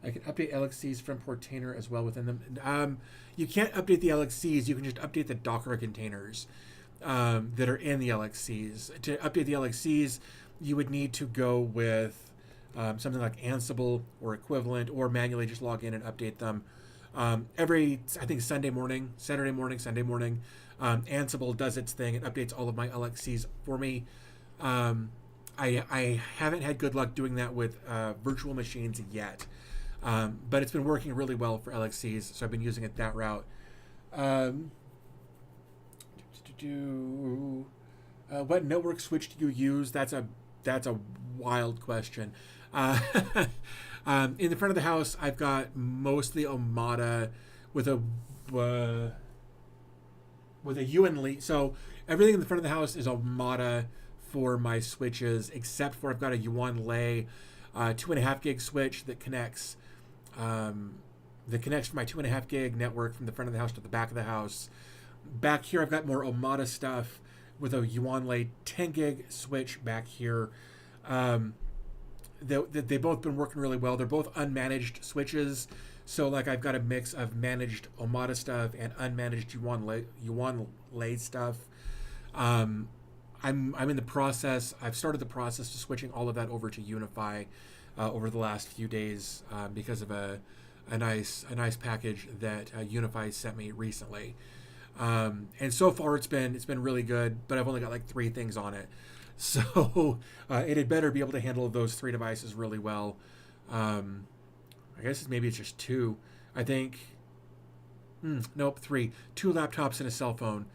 I can update LXCs from Portainer as well within them. You can't update the LXCs. You can just update the Docker containers that are in the LXCs. To update the LXCs, you would need to go with something like Ansible or equivalent, or manually just log in and update them. Every, I think, Saturday morning, Ansible does its thing. It updates all of my LXCs for me. I haven't had good luck doing that with virtual machines yet. But it's been working really well for LXCs, so I've been using it that route. What network switch do you use? That's a wild question. In the front of the house, I've got mostly Omada with a UN lead. So everything in the front of the house is Omada for my switches, except for I've got a Yuan Lei 2.5 gig switch that connects from my 2.5 gig network from the front of the house to the back of the house. Back here, I've got more Omada stuff with a Yuan Lei 10 gig switch back here. They've both been working really well. They're both unmanaged switches. So like I've got a mix of managed Omada stuff and unmanaged Yuan Lei stuff. I'm in the process. I've started the process of switching all of that over to Unify over the last few days because of a nice package that Unify sent me recently. And so far it's been really good, but I've only got like 3 things on it. So it had better be able to handle those 3 devices really well. I guess maybe it's just 2. I think, nope, 3. 2 laptops and a cell phone.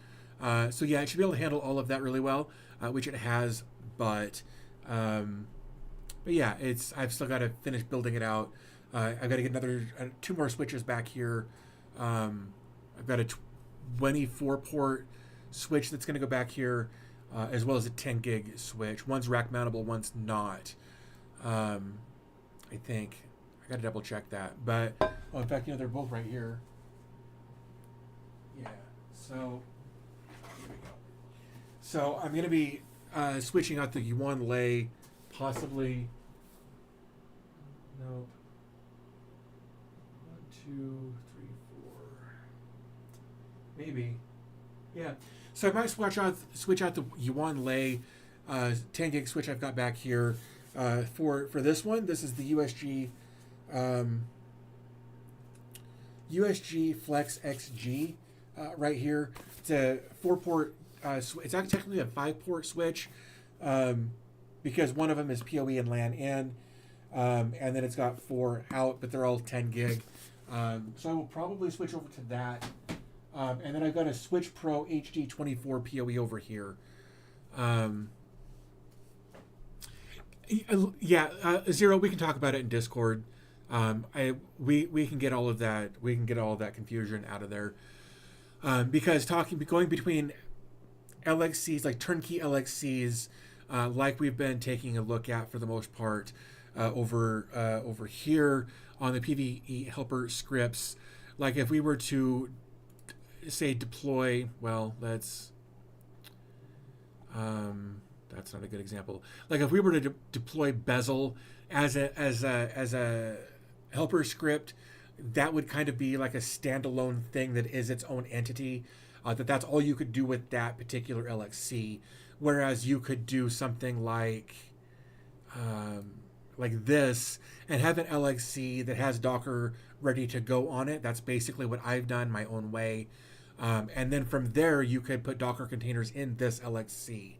So yeah, it should be able to handle all of that really well, which it has. But yeah, I've still got to finish building it out. I've got to get another 2 more switches back here. I've got a 24 port switch that's going to go back here, as well as a 10 gig switch. One's rack mountable, one's not. I think I got to double check that. But in fact, they're both right here. Yeah. So here we go. So I'm going to be switching out the Yuan Lei, possibly. Nope. 1, 2, 3, 4. Maybe. Yeah. So I might switch out the Yuan Lei 10 gig switch I've got back here for this one. This is the USG Flex XG right here. It's a 4-port. It's actually technically a 5-port switch because one of them is PoE and LAN in, and then it's got 4 out, but they're all 10 gig. So I will probably switch over to that. And then I've got a Switch Pro HD24 PoE over here. Yeah, Zero. We can talk about it in Discord. We can get all of that. We can get all of that confusion out of there. Because going between LXCs, like turnkey LXCs, like we've been taking a look at for the most part over here on the PvE helper scripts. Like if we were to say deploy, well, that's not a good example. Like if we were to deploy Bezel as a helper script, that would kind of be like a standalone thing that is its own entity. That's all you could do with that particular LXC. Whereas you could do something like this and have an LXC that has Docker ready to go on it. That's basically what I've done my own way. And then from there, you could put Docker containers in this LXC.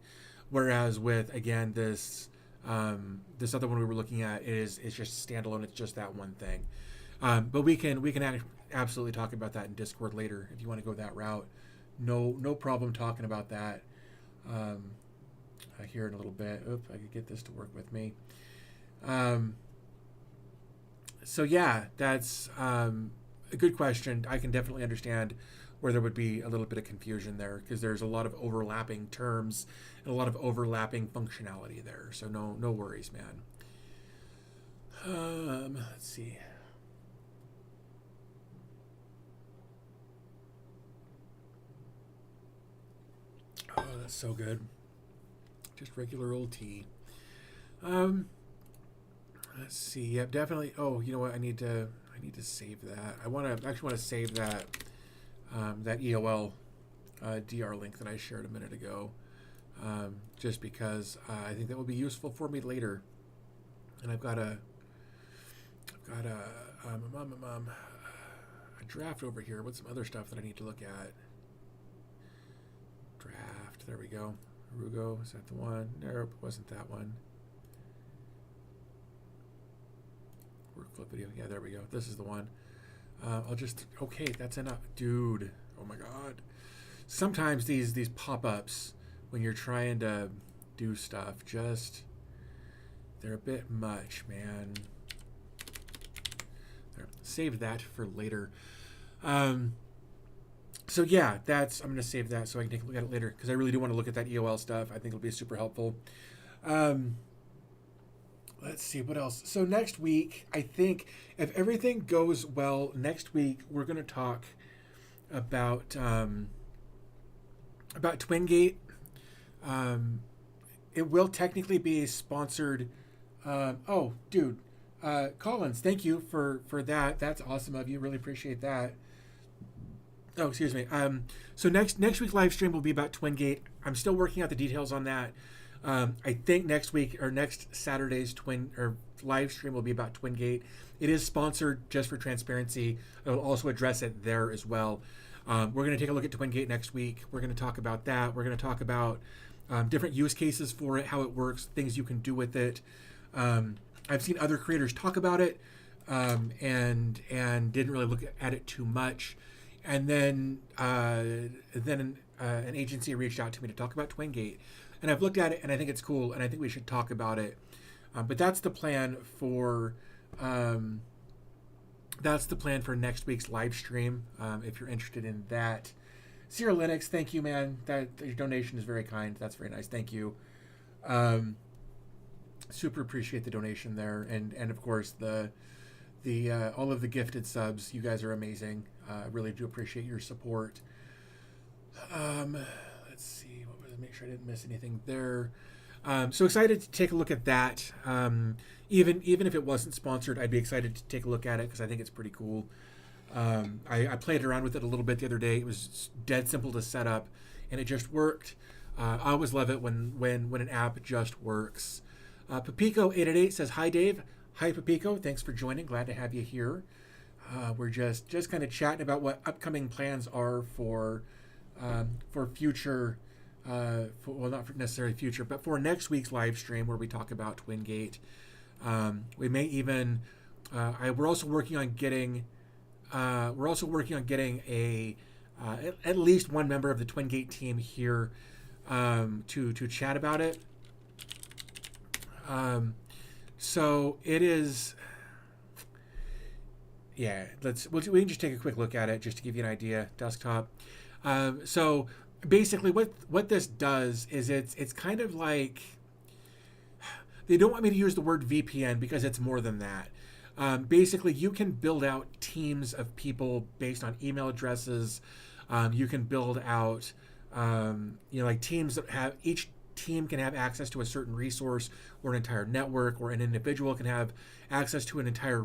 Whereas with, again, this other one we were looking at is just standalone. It's just that one thing. But we can absolutely talk about that in Discord later if you want to go that route. No problem talking about that here in a little bit. Oop, I could get this to work with me. So yeah, that's a good question. I can definitely understand where there would be a little bit of confusion there because there's a lot of overlapping terms and a lot of overlapping functionality there. So no worries, man. Let's see. Oh, that's so good. Just regular old tea. Let's see. Yep, definitely. Oh, you know what? I need to save that. I actually want to save that that EOL DR link that I shared a minute ago, just because I think that will be useful for me later. And I've got a draft over here with some other stuff that I need to look at. Draft. There we go. Rugo, is that the one? Nope, wasn't that one. Workflow video. Yeah, there we go. This is the one. Okay, that's enough. Dude, oh my God. Sometimes these pop-ups when you're trying to do stuff, they're a bit much, man. There, save that for later. So yeah, I'm going to save that so I can take a look at it later because I really do want to look at that EOL stuff. I think it'll be super helpful. Let's see, what else? So next week, I think if everything goes well, next week we're going to talk about TwinGate. It will technically be a sponsored. Collins, thank you for that. That's awesome of you. Really appreciate that. Oh, excuse me. So next week's live stream will be about TwinGate. I'm still working out the details on that. I think next week or next Saturday's live stream will be about TwinGate. It is sponsored just for transparency. I'll also address it there as well. We're going to take a look at TwinGate next week. We're going to talk about that. We're going to talk about different use cases for it, how it works, things you can do with it. I've seen other creators talk about it and didn't really look at it too much. And then an agency reached out to me to talk about TwinGate. And I've looked at it, and I think it's cool, and I think we should talk about it. But that's the plan for next week's live stream. If you're interested in that, Sierra Linux, thank you, man. That your donation is very kind. That's very nice. Thank you. Super appreciate the donation there, and of course the all of the gifted subs. You guys are amazing. Really do appreciate your support. Let's see. Make sure I didn't miss anything there. So excited to take a look at that. Even if it wasn't sponsored, I'd be excited to take a look at it because I think it's pretty cool. I played around with it a little bit the other day. It was dead simple to set up, and it just worked. I always love it when an app just works. Papico888 says, "Hi Dave." Hi Papico. Thanks for joining. Glad to have you here. We're just kind of chatting about what upcoming plans are for future. Not necessarily future, but for next week's live stream where we talk about TwinGate. We may even. We're also working on getting. At least one member of the TwinGate team here to chat about it. So it is. Yeah, we can just take a quick look at it just to give you an idea. Desktop. So basically, what this does is it's kind of like, they don't want me to use the word VPN because it's more than that. Basically, you can build out teams of people based on email addresses. You can build out, like teams that have, each team can have access to a certain resource or an entire network, or an individual can have access to an entire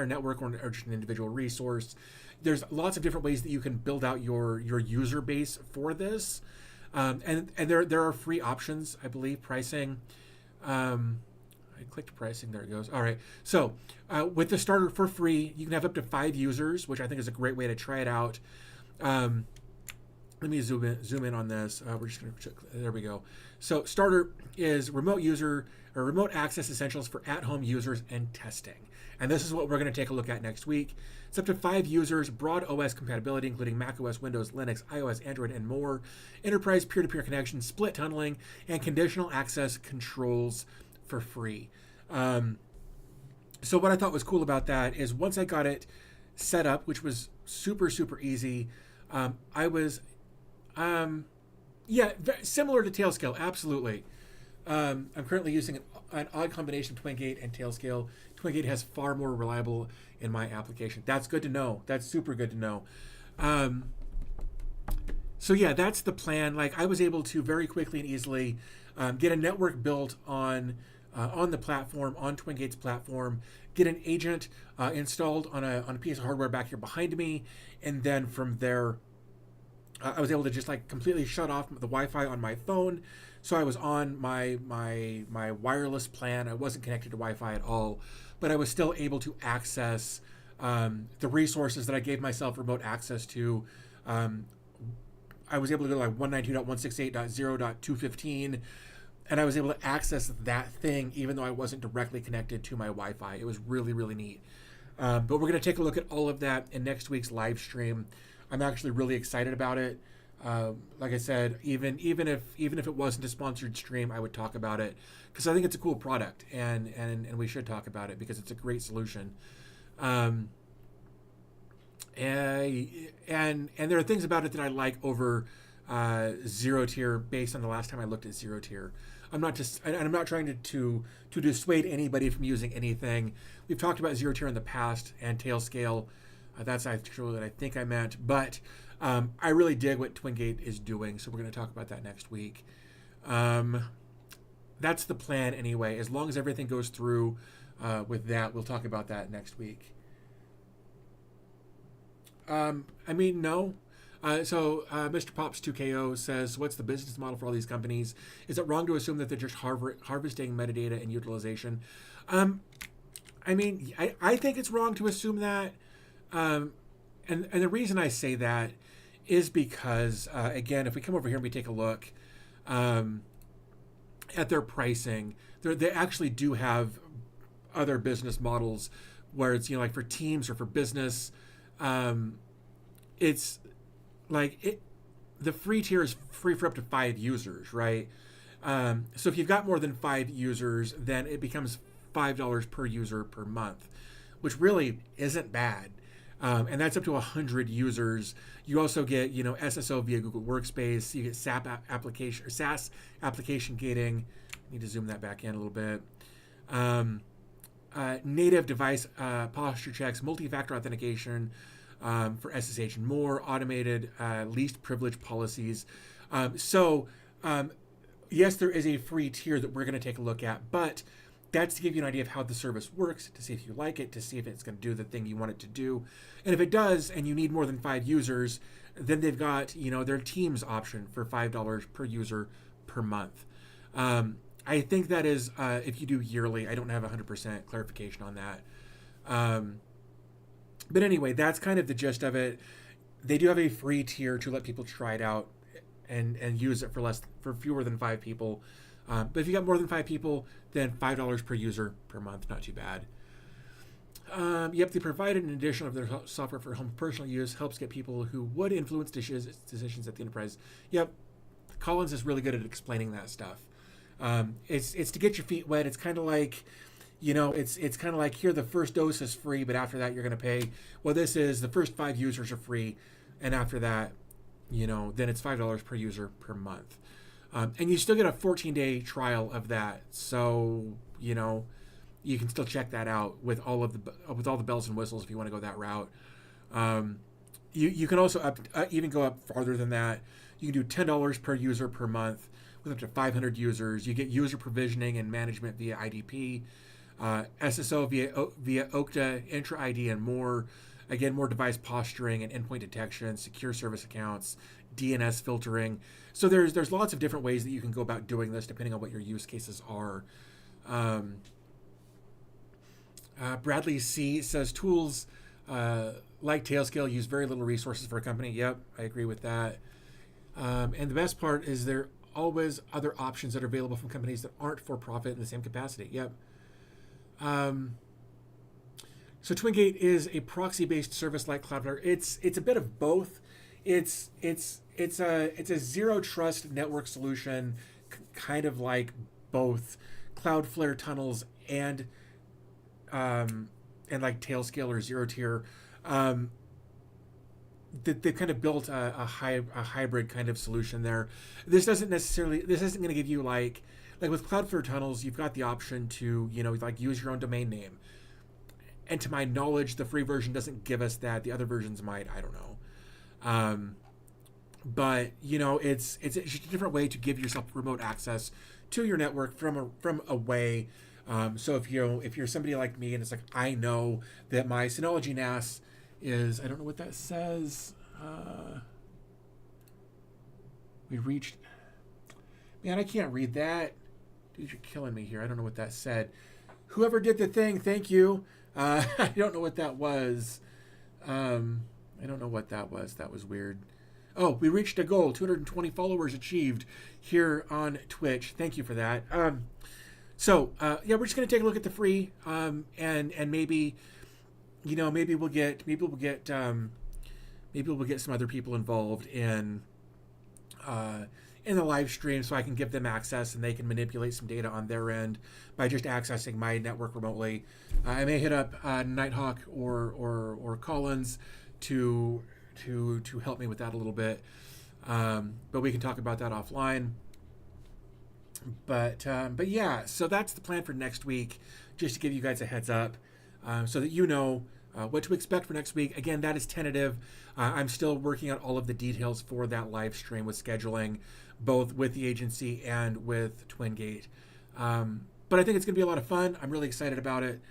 network, or just an individual resource. There's lots of different ways that you can build out your user base for this, and there are free options, I believe. Pricing. I clicked pricing. There it goes. All right. So with the starter for free, you can have up to 5 users, which I think is a great way to try it out. Let me zoom in on this. We're just going to check. There we go. So starter is remote access essentials for at-home users and testing. And this is what we're going to take a look at next week. It's up to 5 users, broad OS compatibility, including macOS, Windows, Linux, iOS, Android, and more, enterprise peer-to-peer connection, split tunneling, and conditional access controls for free. So what I thought was cool about that is once I got it set up, which was super, super easy, I was, similar to Tailscale, absolutely. I'm currently using an odd combination of TwinGate and Tailscale. TwinGate has far more reliable in my application. That's good to know. That's super good to know. So yeah, that's the plan. Like, I was able to very quickly and easily get a network built on the platform, on TwinGate's platform, get an agent installed on a piece of hardware back here behind me, and then from there, I was able to just like completely shut off the Wi-Fi on my phone. So I was on my wireless plan. I wasn't connected to Wi-Fi at all, but I was still able to access the resources that I gave myself remote access to. I was able to go to like 192.168.0.215, and I was able to access that thing even though I wasn't directly connected to my Wi-Fi. It was really, really neat. But we're going to take a look at all of that in next week's live stream. I'm actually really excited about it. Like I said, even if it wasn't a sponsored stream, I would talk about it because I think it's a cool product, and we should talk about it because it's a great solution. And there are things about it that I like over zero tier based on the last time I looked at zero tier. I'm not trying to dissuade anybody from using anything. We've talked about zero tier in the past and Tailscale. That's actually what I think I meant, but I really dig what TwinGate is doing, so we're going to talk about that next week. That's the plan anyway. As long as everything goes through with that, we'll talk about that next week. No. So Mr. Pops 2KO says, what's the business model for all these companies? Is it wrong to assume that they're just harvesting metadata and utilization? I think it's wrong to assume that. And the reason I say that is because, again, if we come over here and we take a look at their pricing, they actually do have other business models where it's, like for teams or for business, it's like the free tier is free for up to 5 users, right? So if you've got more than 5 users, then it becomes $5 per user per month, which really isn't bad. And that's up to 100 users. You also get, SSO via Google Workspace. You get SaaS application gating. I need to zoom that back in a little bit. Native device posture checks, multi-factor authentication for SSH and more, automated least privilege policies. Yes, there is a free tier that we're going to take a look at, but that's to give you an idea of how the service works, to see if you like it, to see if it's going to do the thing you want it to do. And if it does, and you need more than 5 users, then they've got, their Teams option for $5 per user per month. I think that is, if you do yearly, I don't have 100% clarification on that. But anyway, that's kind of the gist of it. They do have a free tier to let people try it out and use it for fewer than 5 people. But if you got more than 5 people, then $5 per user per month, not too bad. They provided an addition of their software for home personal use, helps get people who would influence decisions at the enterprise. Yep, Collins is really good at explaining that stuff. It's to get your feet wet. It's kind of like, it's kind of like, here, the first dose is free, but after that you're going to pay. Well, this is the first 5 users are free, and after that, then it's $5 per user per month. And you still get a 14-day trial of that. So, you can still check that out with all the bells and whistles if you want to go that route. You can also even go up farther than that. You can do $10 per user per month with up to 500 users. You get user provisioning and management via IDP, SSO via Okta, Intra ID, and more. Again, more device posturing and endpoint detection, secure service accounts, DNS filtering. So there's lots of different ways that you can go about doing this depending on what your use cases are. Bradley C says tools like Tailscale use very little resources for a company. Yep, I agree with that. And the best part is there are always other options that are available from companies that aren't for profit in the same capacity. Yep. So TwinGate is a proxy-based service like Cloudflare. It's a bit of both. It's a zero trust network solution, kind of like both Cloudflare tunnels and like Tailscale or Zero Tier. They've kind of built a hybrid kind of solution there. This isn't going to give you like with Cloudflare tunnels, you've got the option to use your own domain name. And to my knowledge, the free version doesn't give us that. The other versions might. I don't know. But it's just a different way to give yourself remote access to your network from away. So if you're somebody like me and it's like, I know that my Synology NAS is, I don't know what that says. We reached. Man, I can't read that. Dude, you're killing me here. I don't know what that said. Whoever did the thing, thank you. I don't know what that was. That was weird. Oh, we reached a goal. 220 followers achieved here on Twitch. Thank you for that. So we're just gonna take a look at the free, and maybe, maybe we'll get some other people involved in the live stream, so I can give them access and they can manipulate some data on their end by just accessing my network remotely. I may hit up Nighthawk or Collins to help me with that a little bit, but we can talk about that offline. But yeah, so that's the plan for next week, just to give you guys a heads up, so that what to expect for next week. Again, that is tentative. I'm still working on all of the details for that live stream with scheduling, both with the agency and with TwinGate. But I think it's going to be a lot of fun. I'm really excited about it.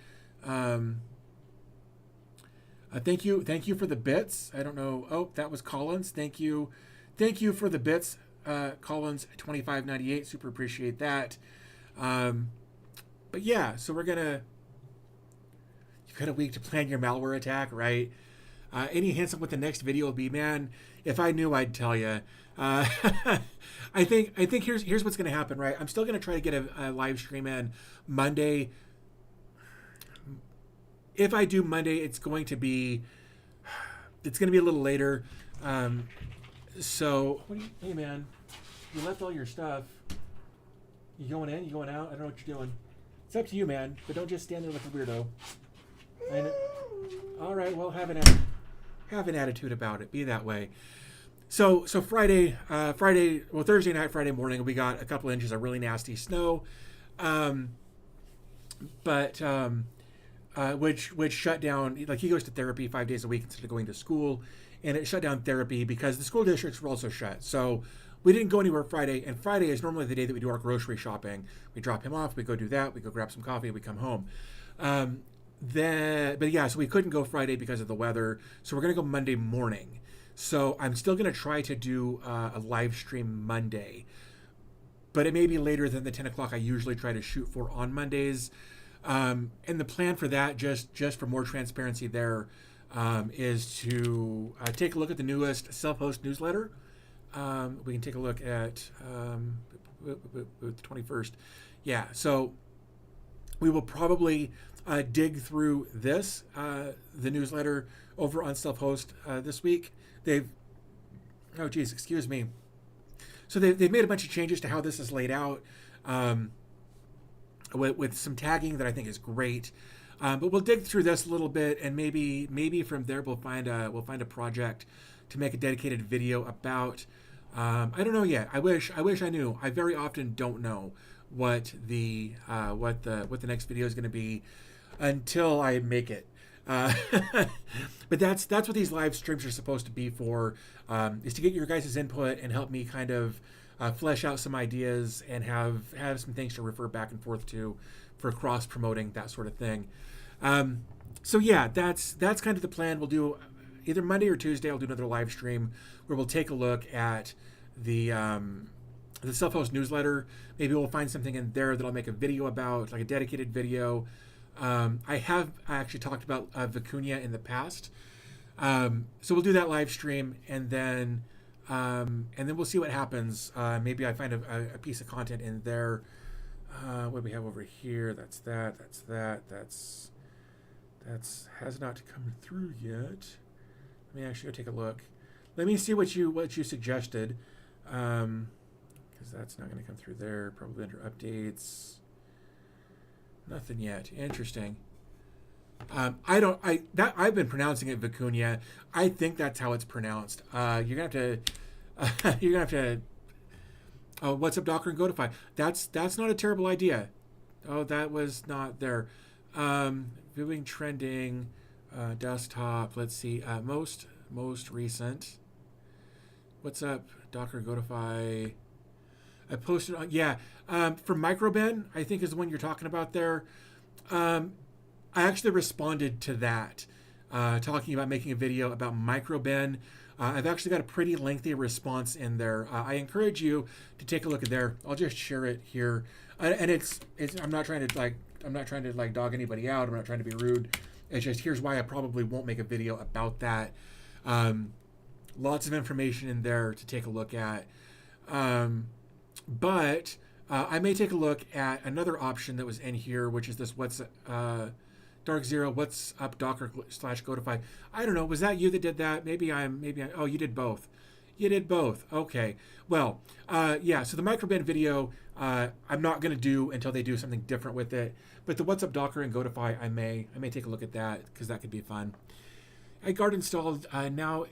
Thank you for the bits. I don't know. Oh, that was Collins. Thank you for the bits, Collins 2598. Super appreciate that. But yeah, so you've got a week to plan your malware attack, right? Any hints on what the next video will be, man? If I knew, I'd tell you. I think here's what's going to happen, right? I'm still going to try to get a live stream in Monday. If I do Monday, it's going to be a little later. So, hey man, you left all your stuff. You going in? You going out? I don't know what you're doing. It's up to you, man. But don't just stand there like a weirdo. All right, well, have an attitude about it. Be that way. So Thursday night, Friday morning, we got a couple inches of really nasty snow, which shut down. Like, he goes to therapy 5 days a week instead of going to school, and it shut down therapy because the school districts were also shut. So we didn't go anywhere Friday, and Friday is normally the day that we do our grocery shopping. We drop him off, we go do that, we go grab some coffee, we come home. So we couldn't go Friday because of the weather. So we're gonna go Monday morning. So I'm still gonna try to do a live stream Monday, but it may be later than the 10 o'clock I usually try to shoot for on Mondays. And the plan for that, just for more transparency there, is to take a look at the newest self-host newsletter. We can take a look at the 21st. Yeah, so we will probably dig through this, the newsletter over on self-host this week. So they've made a bunch of changes to how this is laid out. with some tagging that I think is great. But we'll dig through this a little bit, and maybe from there we'll find a project to make a dedicated video about. I don't know yet. I wish I knew. I very often don't know what the next video is going to be until I make it. But that's what these live streams are supposed to be for, is to get your guys' input and help me kind of flesh out some ideas and have some things to refer back and forth to for cross promoting, that sort of thing. So yeah, that's kind of the plan. We'll do either Monday or Tuesday. I'll do another live stream where we'll take a look at the self-host newsletter. Maybe we'll find something in there that I'll make a video about, like a dedicated video. I actually talked about Vicuña in the past. So we'll do that live stream, and then we'll see what happens. Maybe I find a piece of content in there. What do we have over here? That's has not come through yet. Let me actually go take a look. Let me see what you suggested, because that's not going to come through there. Probably under updates. Nothing yet. Interesting. I've been pronouncing it Vicuña. I think that's how it's pronounced. You're gonna have to. Oh, what's up, Docker and Godify? That's not a terrible idea. Oh, that was not there. Viewing trending, desktop. Let's see. Most recent. What's up, Docker and Godify? I posted on, for Microben, I think is the one you're talking about there. I actually responded to that, talking about making a video about Microben. I've actually got a pretty lengthy response in there. I encourage you to take a look at there. I'll just share it here, and it's I'm not trying to dog anybody out. I'm not trying to be rude. It's just, here's why I probably won't make a video about that. Lots of information in there to take a look at. But I may take a look at another option that was in here, which is this Dark Zero, what's up Docker /Godify. I don't know. Was that you that did that? Maybe oh, you did both. You did both. Okay. Well, so the Microben video, I'm not going to do until they do something different with it. But the What's Up Docker and Godify, I may take a look at that, because that could be fun. I guard installed now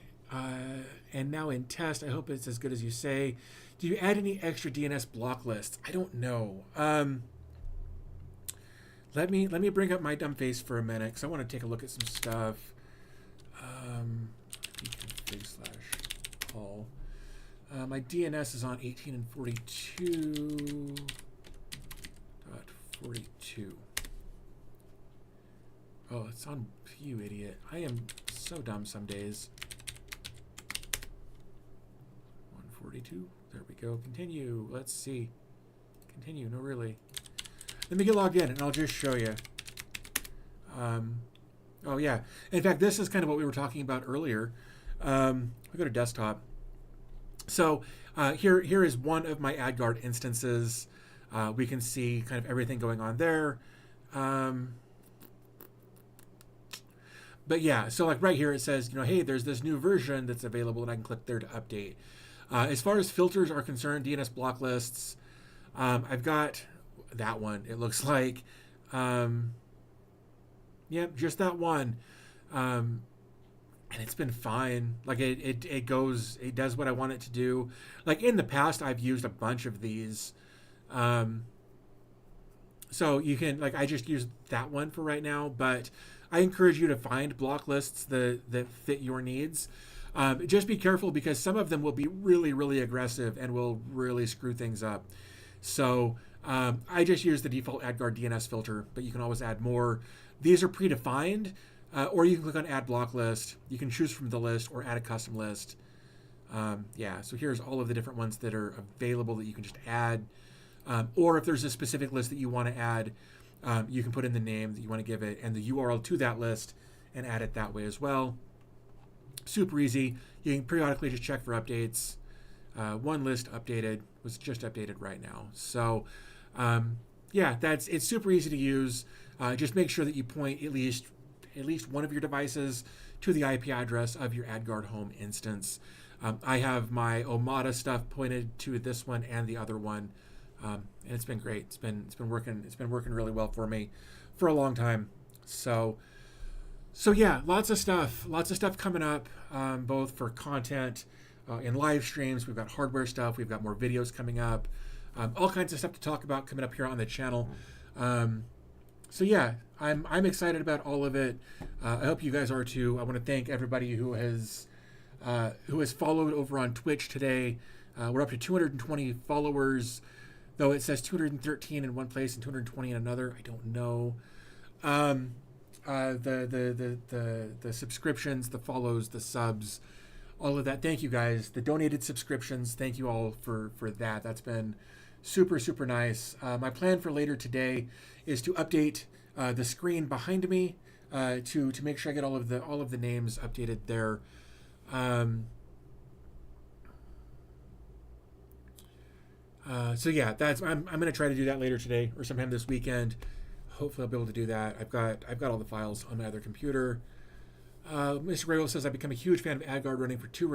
in test. I hope it's as good as you say. Do you add any extra DNS block lists? I don't know. Let me bring up my dumb face for a minute, because I want to take a look at some stuff. config/call. My DNS is on 18 and 42.42. Oh, it's on you, idiot. I am so dumb some days. 142. There we go. Continue. Let's see. Continue. No, really. Let me get logged in, and I'll just show you. Oh, yeah. In fact, this is kind of what we were talking about earlier. We go to desktop. So here is one of my AdGuard instances. We can see kind of everything going on there. But yeah, so like right here it says, hey, there's this new version that's available, and I can click there to update. As far as filters are concerned, DNS block lists, I've got that one, it looks like. Yep, just that one. And it's been fine. Like it does what I want it to do. Like in the past, I've used a bunch of these. So you can, like, I just use that one for right now, but I encourage you to find block lists that fit your needs. Just be careful, because some of them will be really, really aggressive and will really screw things up. So I just use the default AdGuard DNS filter, but you can always add more. These are predefined, or you can click on Add Block List. You can choose from the list or add a custom list. So here's all of the different ones that are available that you can just add. Or if there's a specific list that you want to add, you can put in the name that you want to give it and the URL to that list and add it that way as well. Super easy. You can periodically just check for updates. One list updated, was just updated right now. So it's super easy to use. Just make sure that you point at least one of your devices to the IP address of your AdGuard home instance. I have my Omada stuff pointed to this one and the other one. and it's been great. It's been working really well for me for a long time. So yeah, lots of stuff coming up, both for content in live streams. We've got hardware stuff. We've got more videos coming up. All kinds of stuff to talk about coming up here on the channel. So yeah, I'm excited about all of it. I hope you guys are too. I want to thank everybody who has followed over on Twitch today. We're up to 220 followers, though it says 213 in one place and 220 in another. I don't know. The subscriptions, the follows, the subs, all of that. Thank you guys. The donated subscriptions. Thank you all for that. That's been super nice. My plan for later today is to update the screen behind me to make sure I get all of the names updated there. So yeah, I'm gonna try to do that later today or sometime this weekend. Hopefully I'll be able to do that. I've got all the files on my other computer. Mr. Graywell says I've become a huge fan of AdGuard running two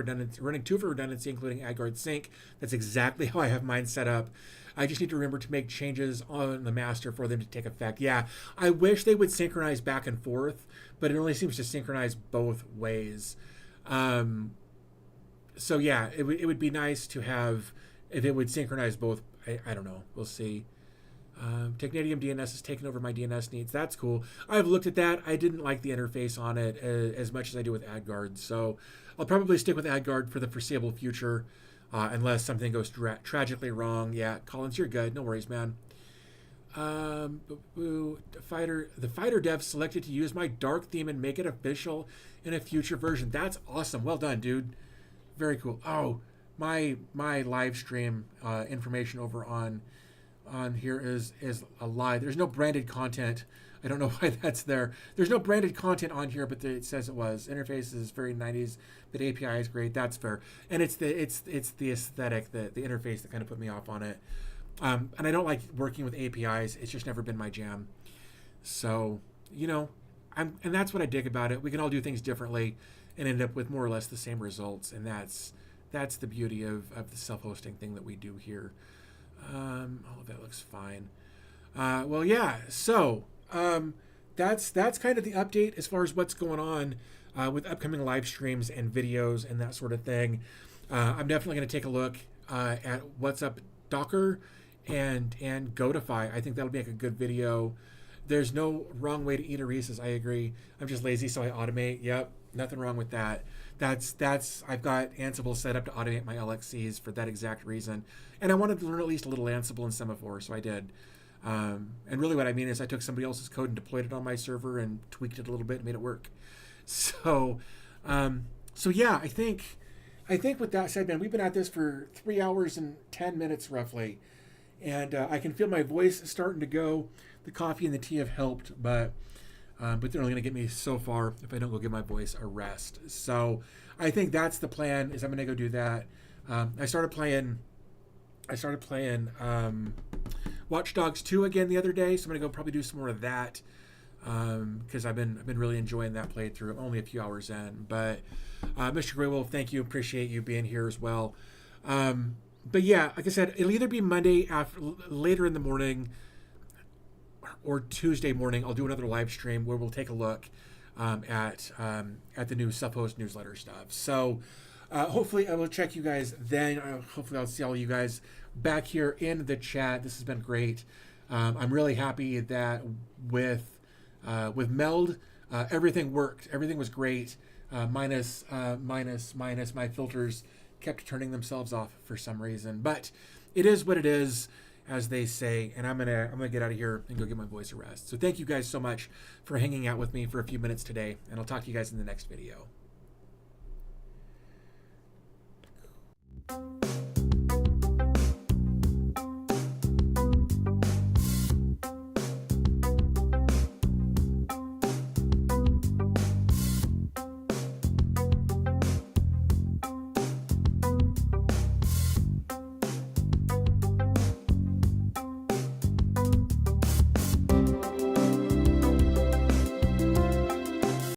for redundancy, including AdGuard Sync. That's exactly how I have mine set up. I just need to remember to make changes on the master for them to take effect. Yeah, I wish they would synchronize back and forth, but it only seems to synchronize both ways. So yeah, it would be nice to have if it would synchronize both. I don't know. We'll see. Technadium DNS has taken over my DNS needs. That's cool. I've looked at that. I didn't like the interface on it as much as I do with AdGuard. So I'll probably stick with AdGuard for the foreseeable future, unless something goes tragically wrong. Yeah, Collins, you're good. No worries, man. The fighter dev selected to use my dark theme and make it official in a future version. That's awesome. Well done, dude. Very cool. Oh, my live stream information over on here is a lie. There's no branded content. I don't know why that's there. There's no branded content on here, but it says it was. Interface is very 90s, but API is great. That's fair. And it's the aesthetic, the interface that kind of put me off on it. And I don't like working with APIs. It's just never been my jam. So, and that's what I dig about it. We can all do things differently and end up with more or less the same results. And that's the beauty of the self-hosting thing that we do here. All of that looks fine. Well, yeah. So that's kind of the update as far as what's going on with upcoming live streams and videos and that sort of thing. I'm definitely going to take a look at what's up Docker and Godify. I think that'll make a good video. There's no wrong way to eat a Reese's. I agree. I'm just lazy, so I automate. Yep, nothing wrong with that. I've got Ansible set up to automate my LXCs for that exact reason. And I wanted to learn at least a little Ansible and Semaphore, so I did. And really what I mean is I took somebody else's code and deployed it on my server and tweaked it a little bit and made it work. So yeah, I think with that said, man, we've been at this for 3 hours and 10 minutes roughly. And I can feel my voice starting to go. The coffee and the tea have helped, but they're only going to get me so far if I don't go give my voice a rest. So I think that's the plan. Is I'm going to go do that. I started playing Watch Dogs 2 again the other day, so I'm going to go probably do some more of that because I've been really enjoying that playthrough. I'm only a few hours in, but Mr. Graywell, thank you. Appreciate you being here as well. But yeah, like I said, it'll either be Monday later in the morning or Tuesday morning. I'll do another live stream where we'll take a look at the new self-host newsletter stuff. So hopefully I will check you guys then. Hopefully I'll see all you guys back here in the chat. This has been great. I'm really happy that with Meld, everything worked. Everything was great. Minus my filters kept turning themselves off for some reason. But it is what it is, as they say, and I'm gonna get out of here and go get my voice a rest. So thank you guys so much for hanging out with me for a few minutes today, and I'll talk to you guys in the next video.